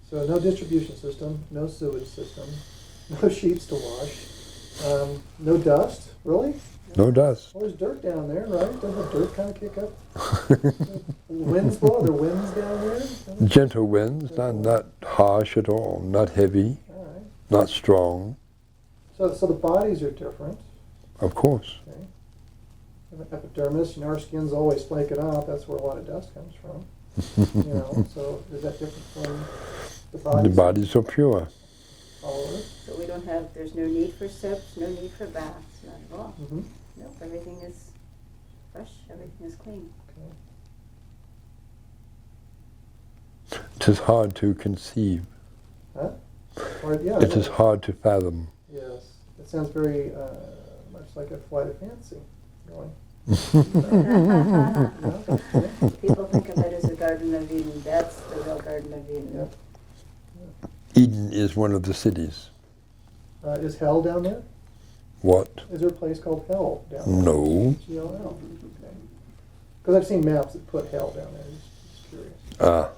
So no distribution system, no sewage system, no sheets to wash, no dust, really? No dust. Well, there's dirt down there, right? Doesn't the dirt kind of kick up? Winds blow? Are there winds down there? Gentle winds, not harsh at all, not heavy, All right. not strong, So the bodies are different. of course. Okay. Epidermis, our skin's always flaking off. That's where a lot of dust comes from. So is that different from the bodies? The bodies are pure. All over? So we don't have, there's no need for soaps, no need for baths, not at all. Mm-hmm. Nope, everything is fresh, everything is clean. Okay. It is hard to conceive. Huh? Or, yeah. It is hard to fathom. Yes. It sounds very much like a flight of fancy going. People think of it as a Garden of Eden. That's the real Garden of Eden. Yep. Eden is one of the cities. Is hell down there? What? Is there a place called hell down there? No. H-E-L-L. Okay. Because I've seen maps that put hell down there. Just curious. Ah.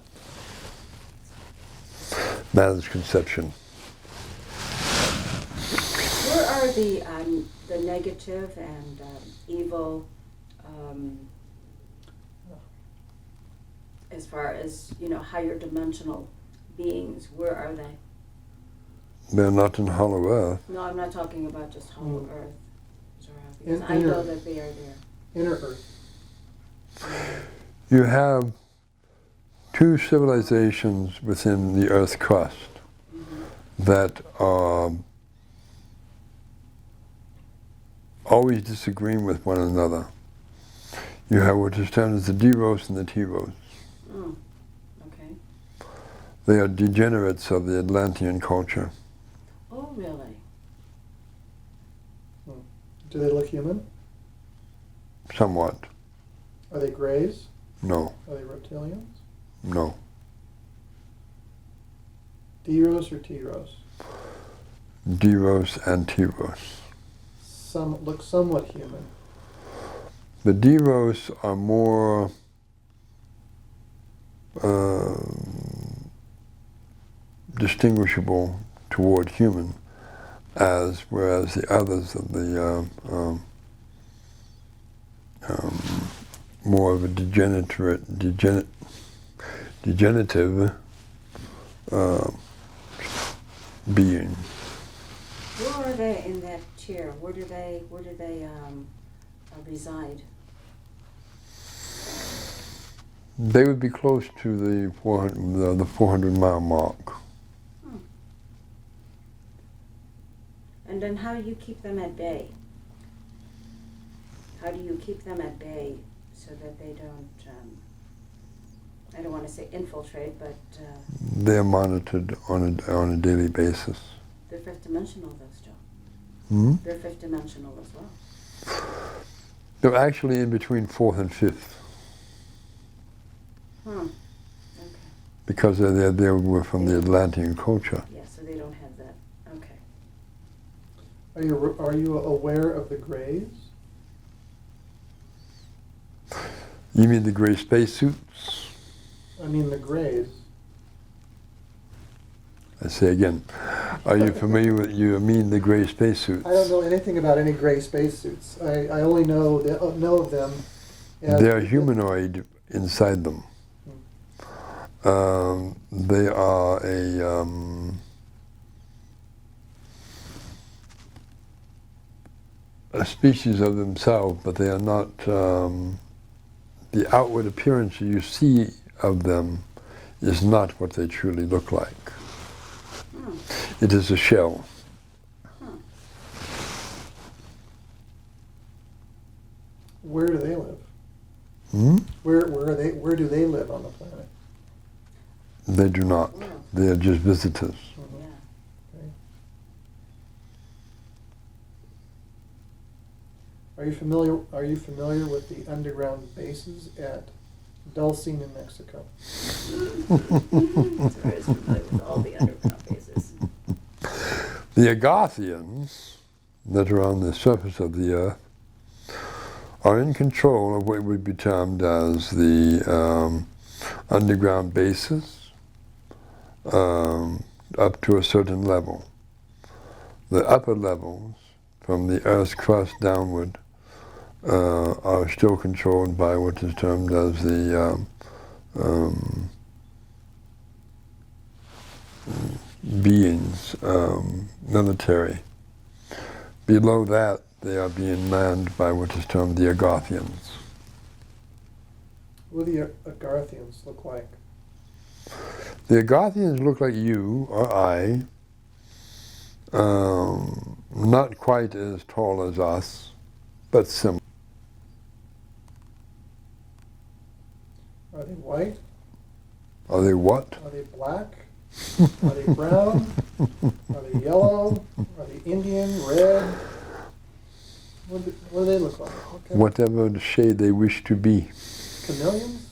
Man's conception. Where are the negative and evil, as far as, higher dimensional beings, where are they? They're not in Hollow Earth. No, I'm not talking about just Hollow Earth. Zora, In- because I know inner- that they are there. Inner Earth. You have two civilizations within the Earth crust that are always disagreeing with one another. You have what is termed as the Deros and the Teros. Mm. Okay. They are degenerates of the Atlantean culture. Oh, really? Do they look human? Somewhat. Are they greys? No. Are they reptilians? No. Deros or Teros? Deros and Teros. Look somewhat human. The Deros are more distinguishable toward human, as whereas the others of the more of a degenerative being. Where are they in that chair? Where do they reside? They would be close to the 400-mile mark. And then how do you keep them at bay? How do you keep them at bay so that they don't, I don't want to say infiltrate, but... They're monitored on a daily basis. They're fifth dimensional though still. They're fifth dimensional as well. They're actually in between fourth and fifth. Okay. Because they were from the Atlantean culture. Yeah, so they don't have that. Okay. Are you aware of the Greys? You mean the gray spacesuits? I mean the Greys. I say again, are you familiar with, you mean the gray spacesuits? I don't know anything about any gray spacesuits. I only know of them as... They're humanoid inside them. They are a species of themselves, but they are not, the outward appearance you see of them is not what they truly look like. It is a shell. Where do they live? Where do they live on the planet? They do not. They are just visitors. Yeah. Okay. Are you familiar with the underground bases at Dulce, New Mexico? So I was familiar with all the underground bases. The Agarthians that are on the surface of the earth are in control of what would be termed as the underground bases up to a certain level. The upper levels, from the Earth's crust downward, are still controlled by what is termed as the beings, military. Below that, they are being manned by what is termed the Agarthians. What do the Agarthians look like? The Agarthians look like you or I, not quite as tall as us, but similar. Are they white? Are they what? Are they black? Are they brown? Are they yellow? Are they Indian, red? What do they look like? Okay. Whatever the shade they wish to be. Chameleons?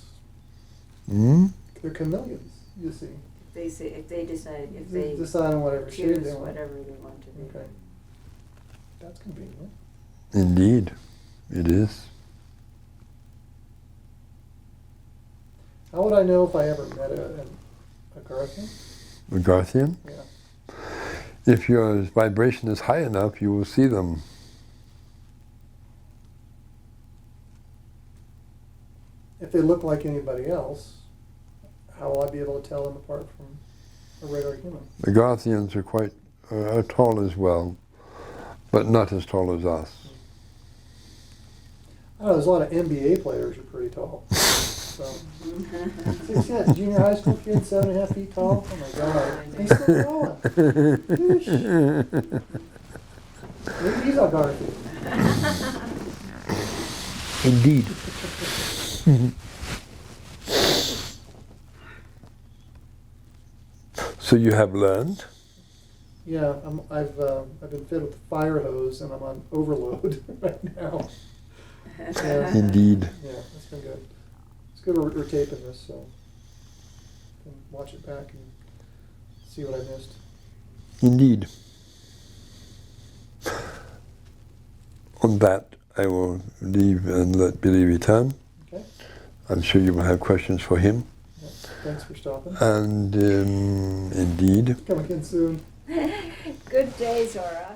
They're chameleons, you see. If they decide on whatever shade choose they want. whatever they want to be. Okay. That's convenient. Indeed, it is. How would I know if I ever met a Agarthian? Agarthian? Yeah. If your vibration is high enough, you will see them. If they look like anybody else, how will I be able to tell them apart from a regular human? The Agarthians are quite are tall as well, but not as tall as us. I know there's a lot of NBA players who are pretty tall. So, see that junior high school kid, 7.5 feet tall? Oh my God, he's still going. Whoosh. Maybe he's Agartha. Indeed. So you have learned? Yeah, I've been fed with a fire hose and I'm on overload right now. Yeah. Indeed. Yeah, that's been good. It's good we're taping this, so I can watch it back and see what I missed. Indeed. On that, I will leave and let Billy return. Okay. I'm sure you will have questions for him. Yeah. Thanks for stopping. And indeed. Come again soon. Good day, Zora.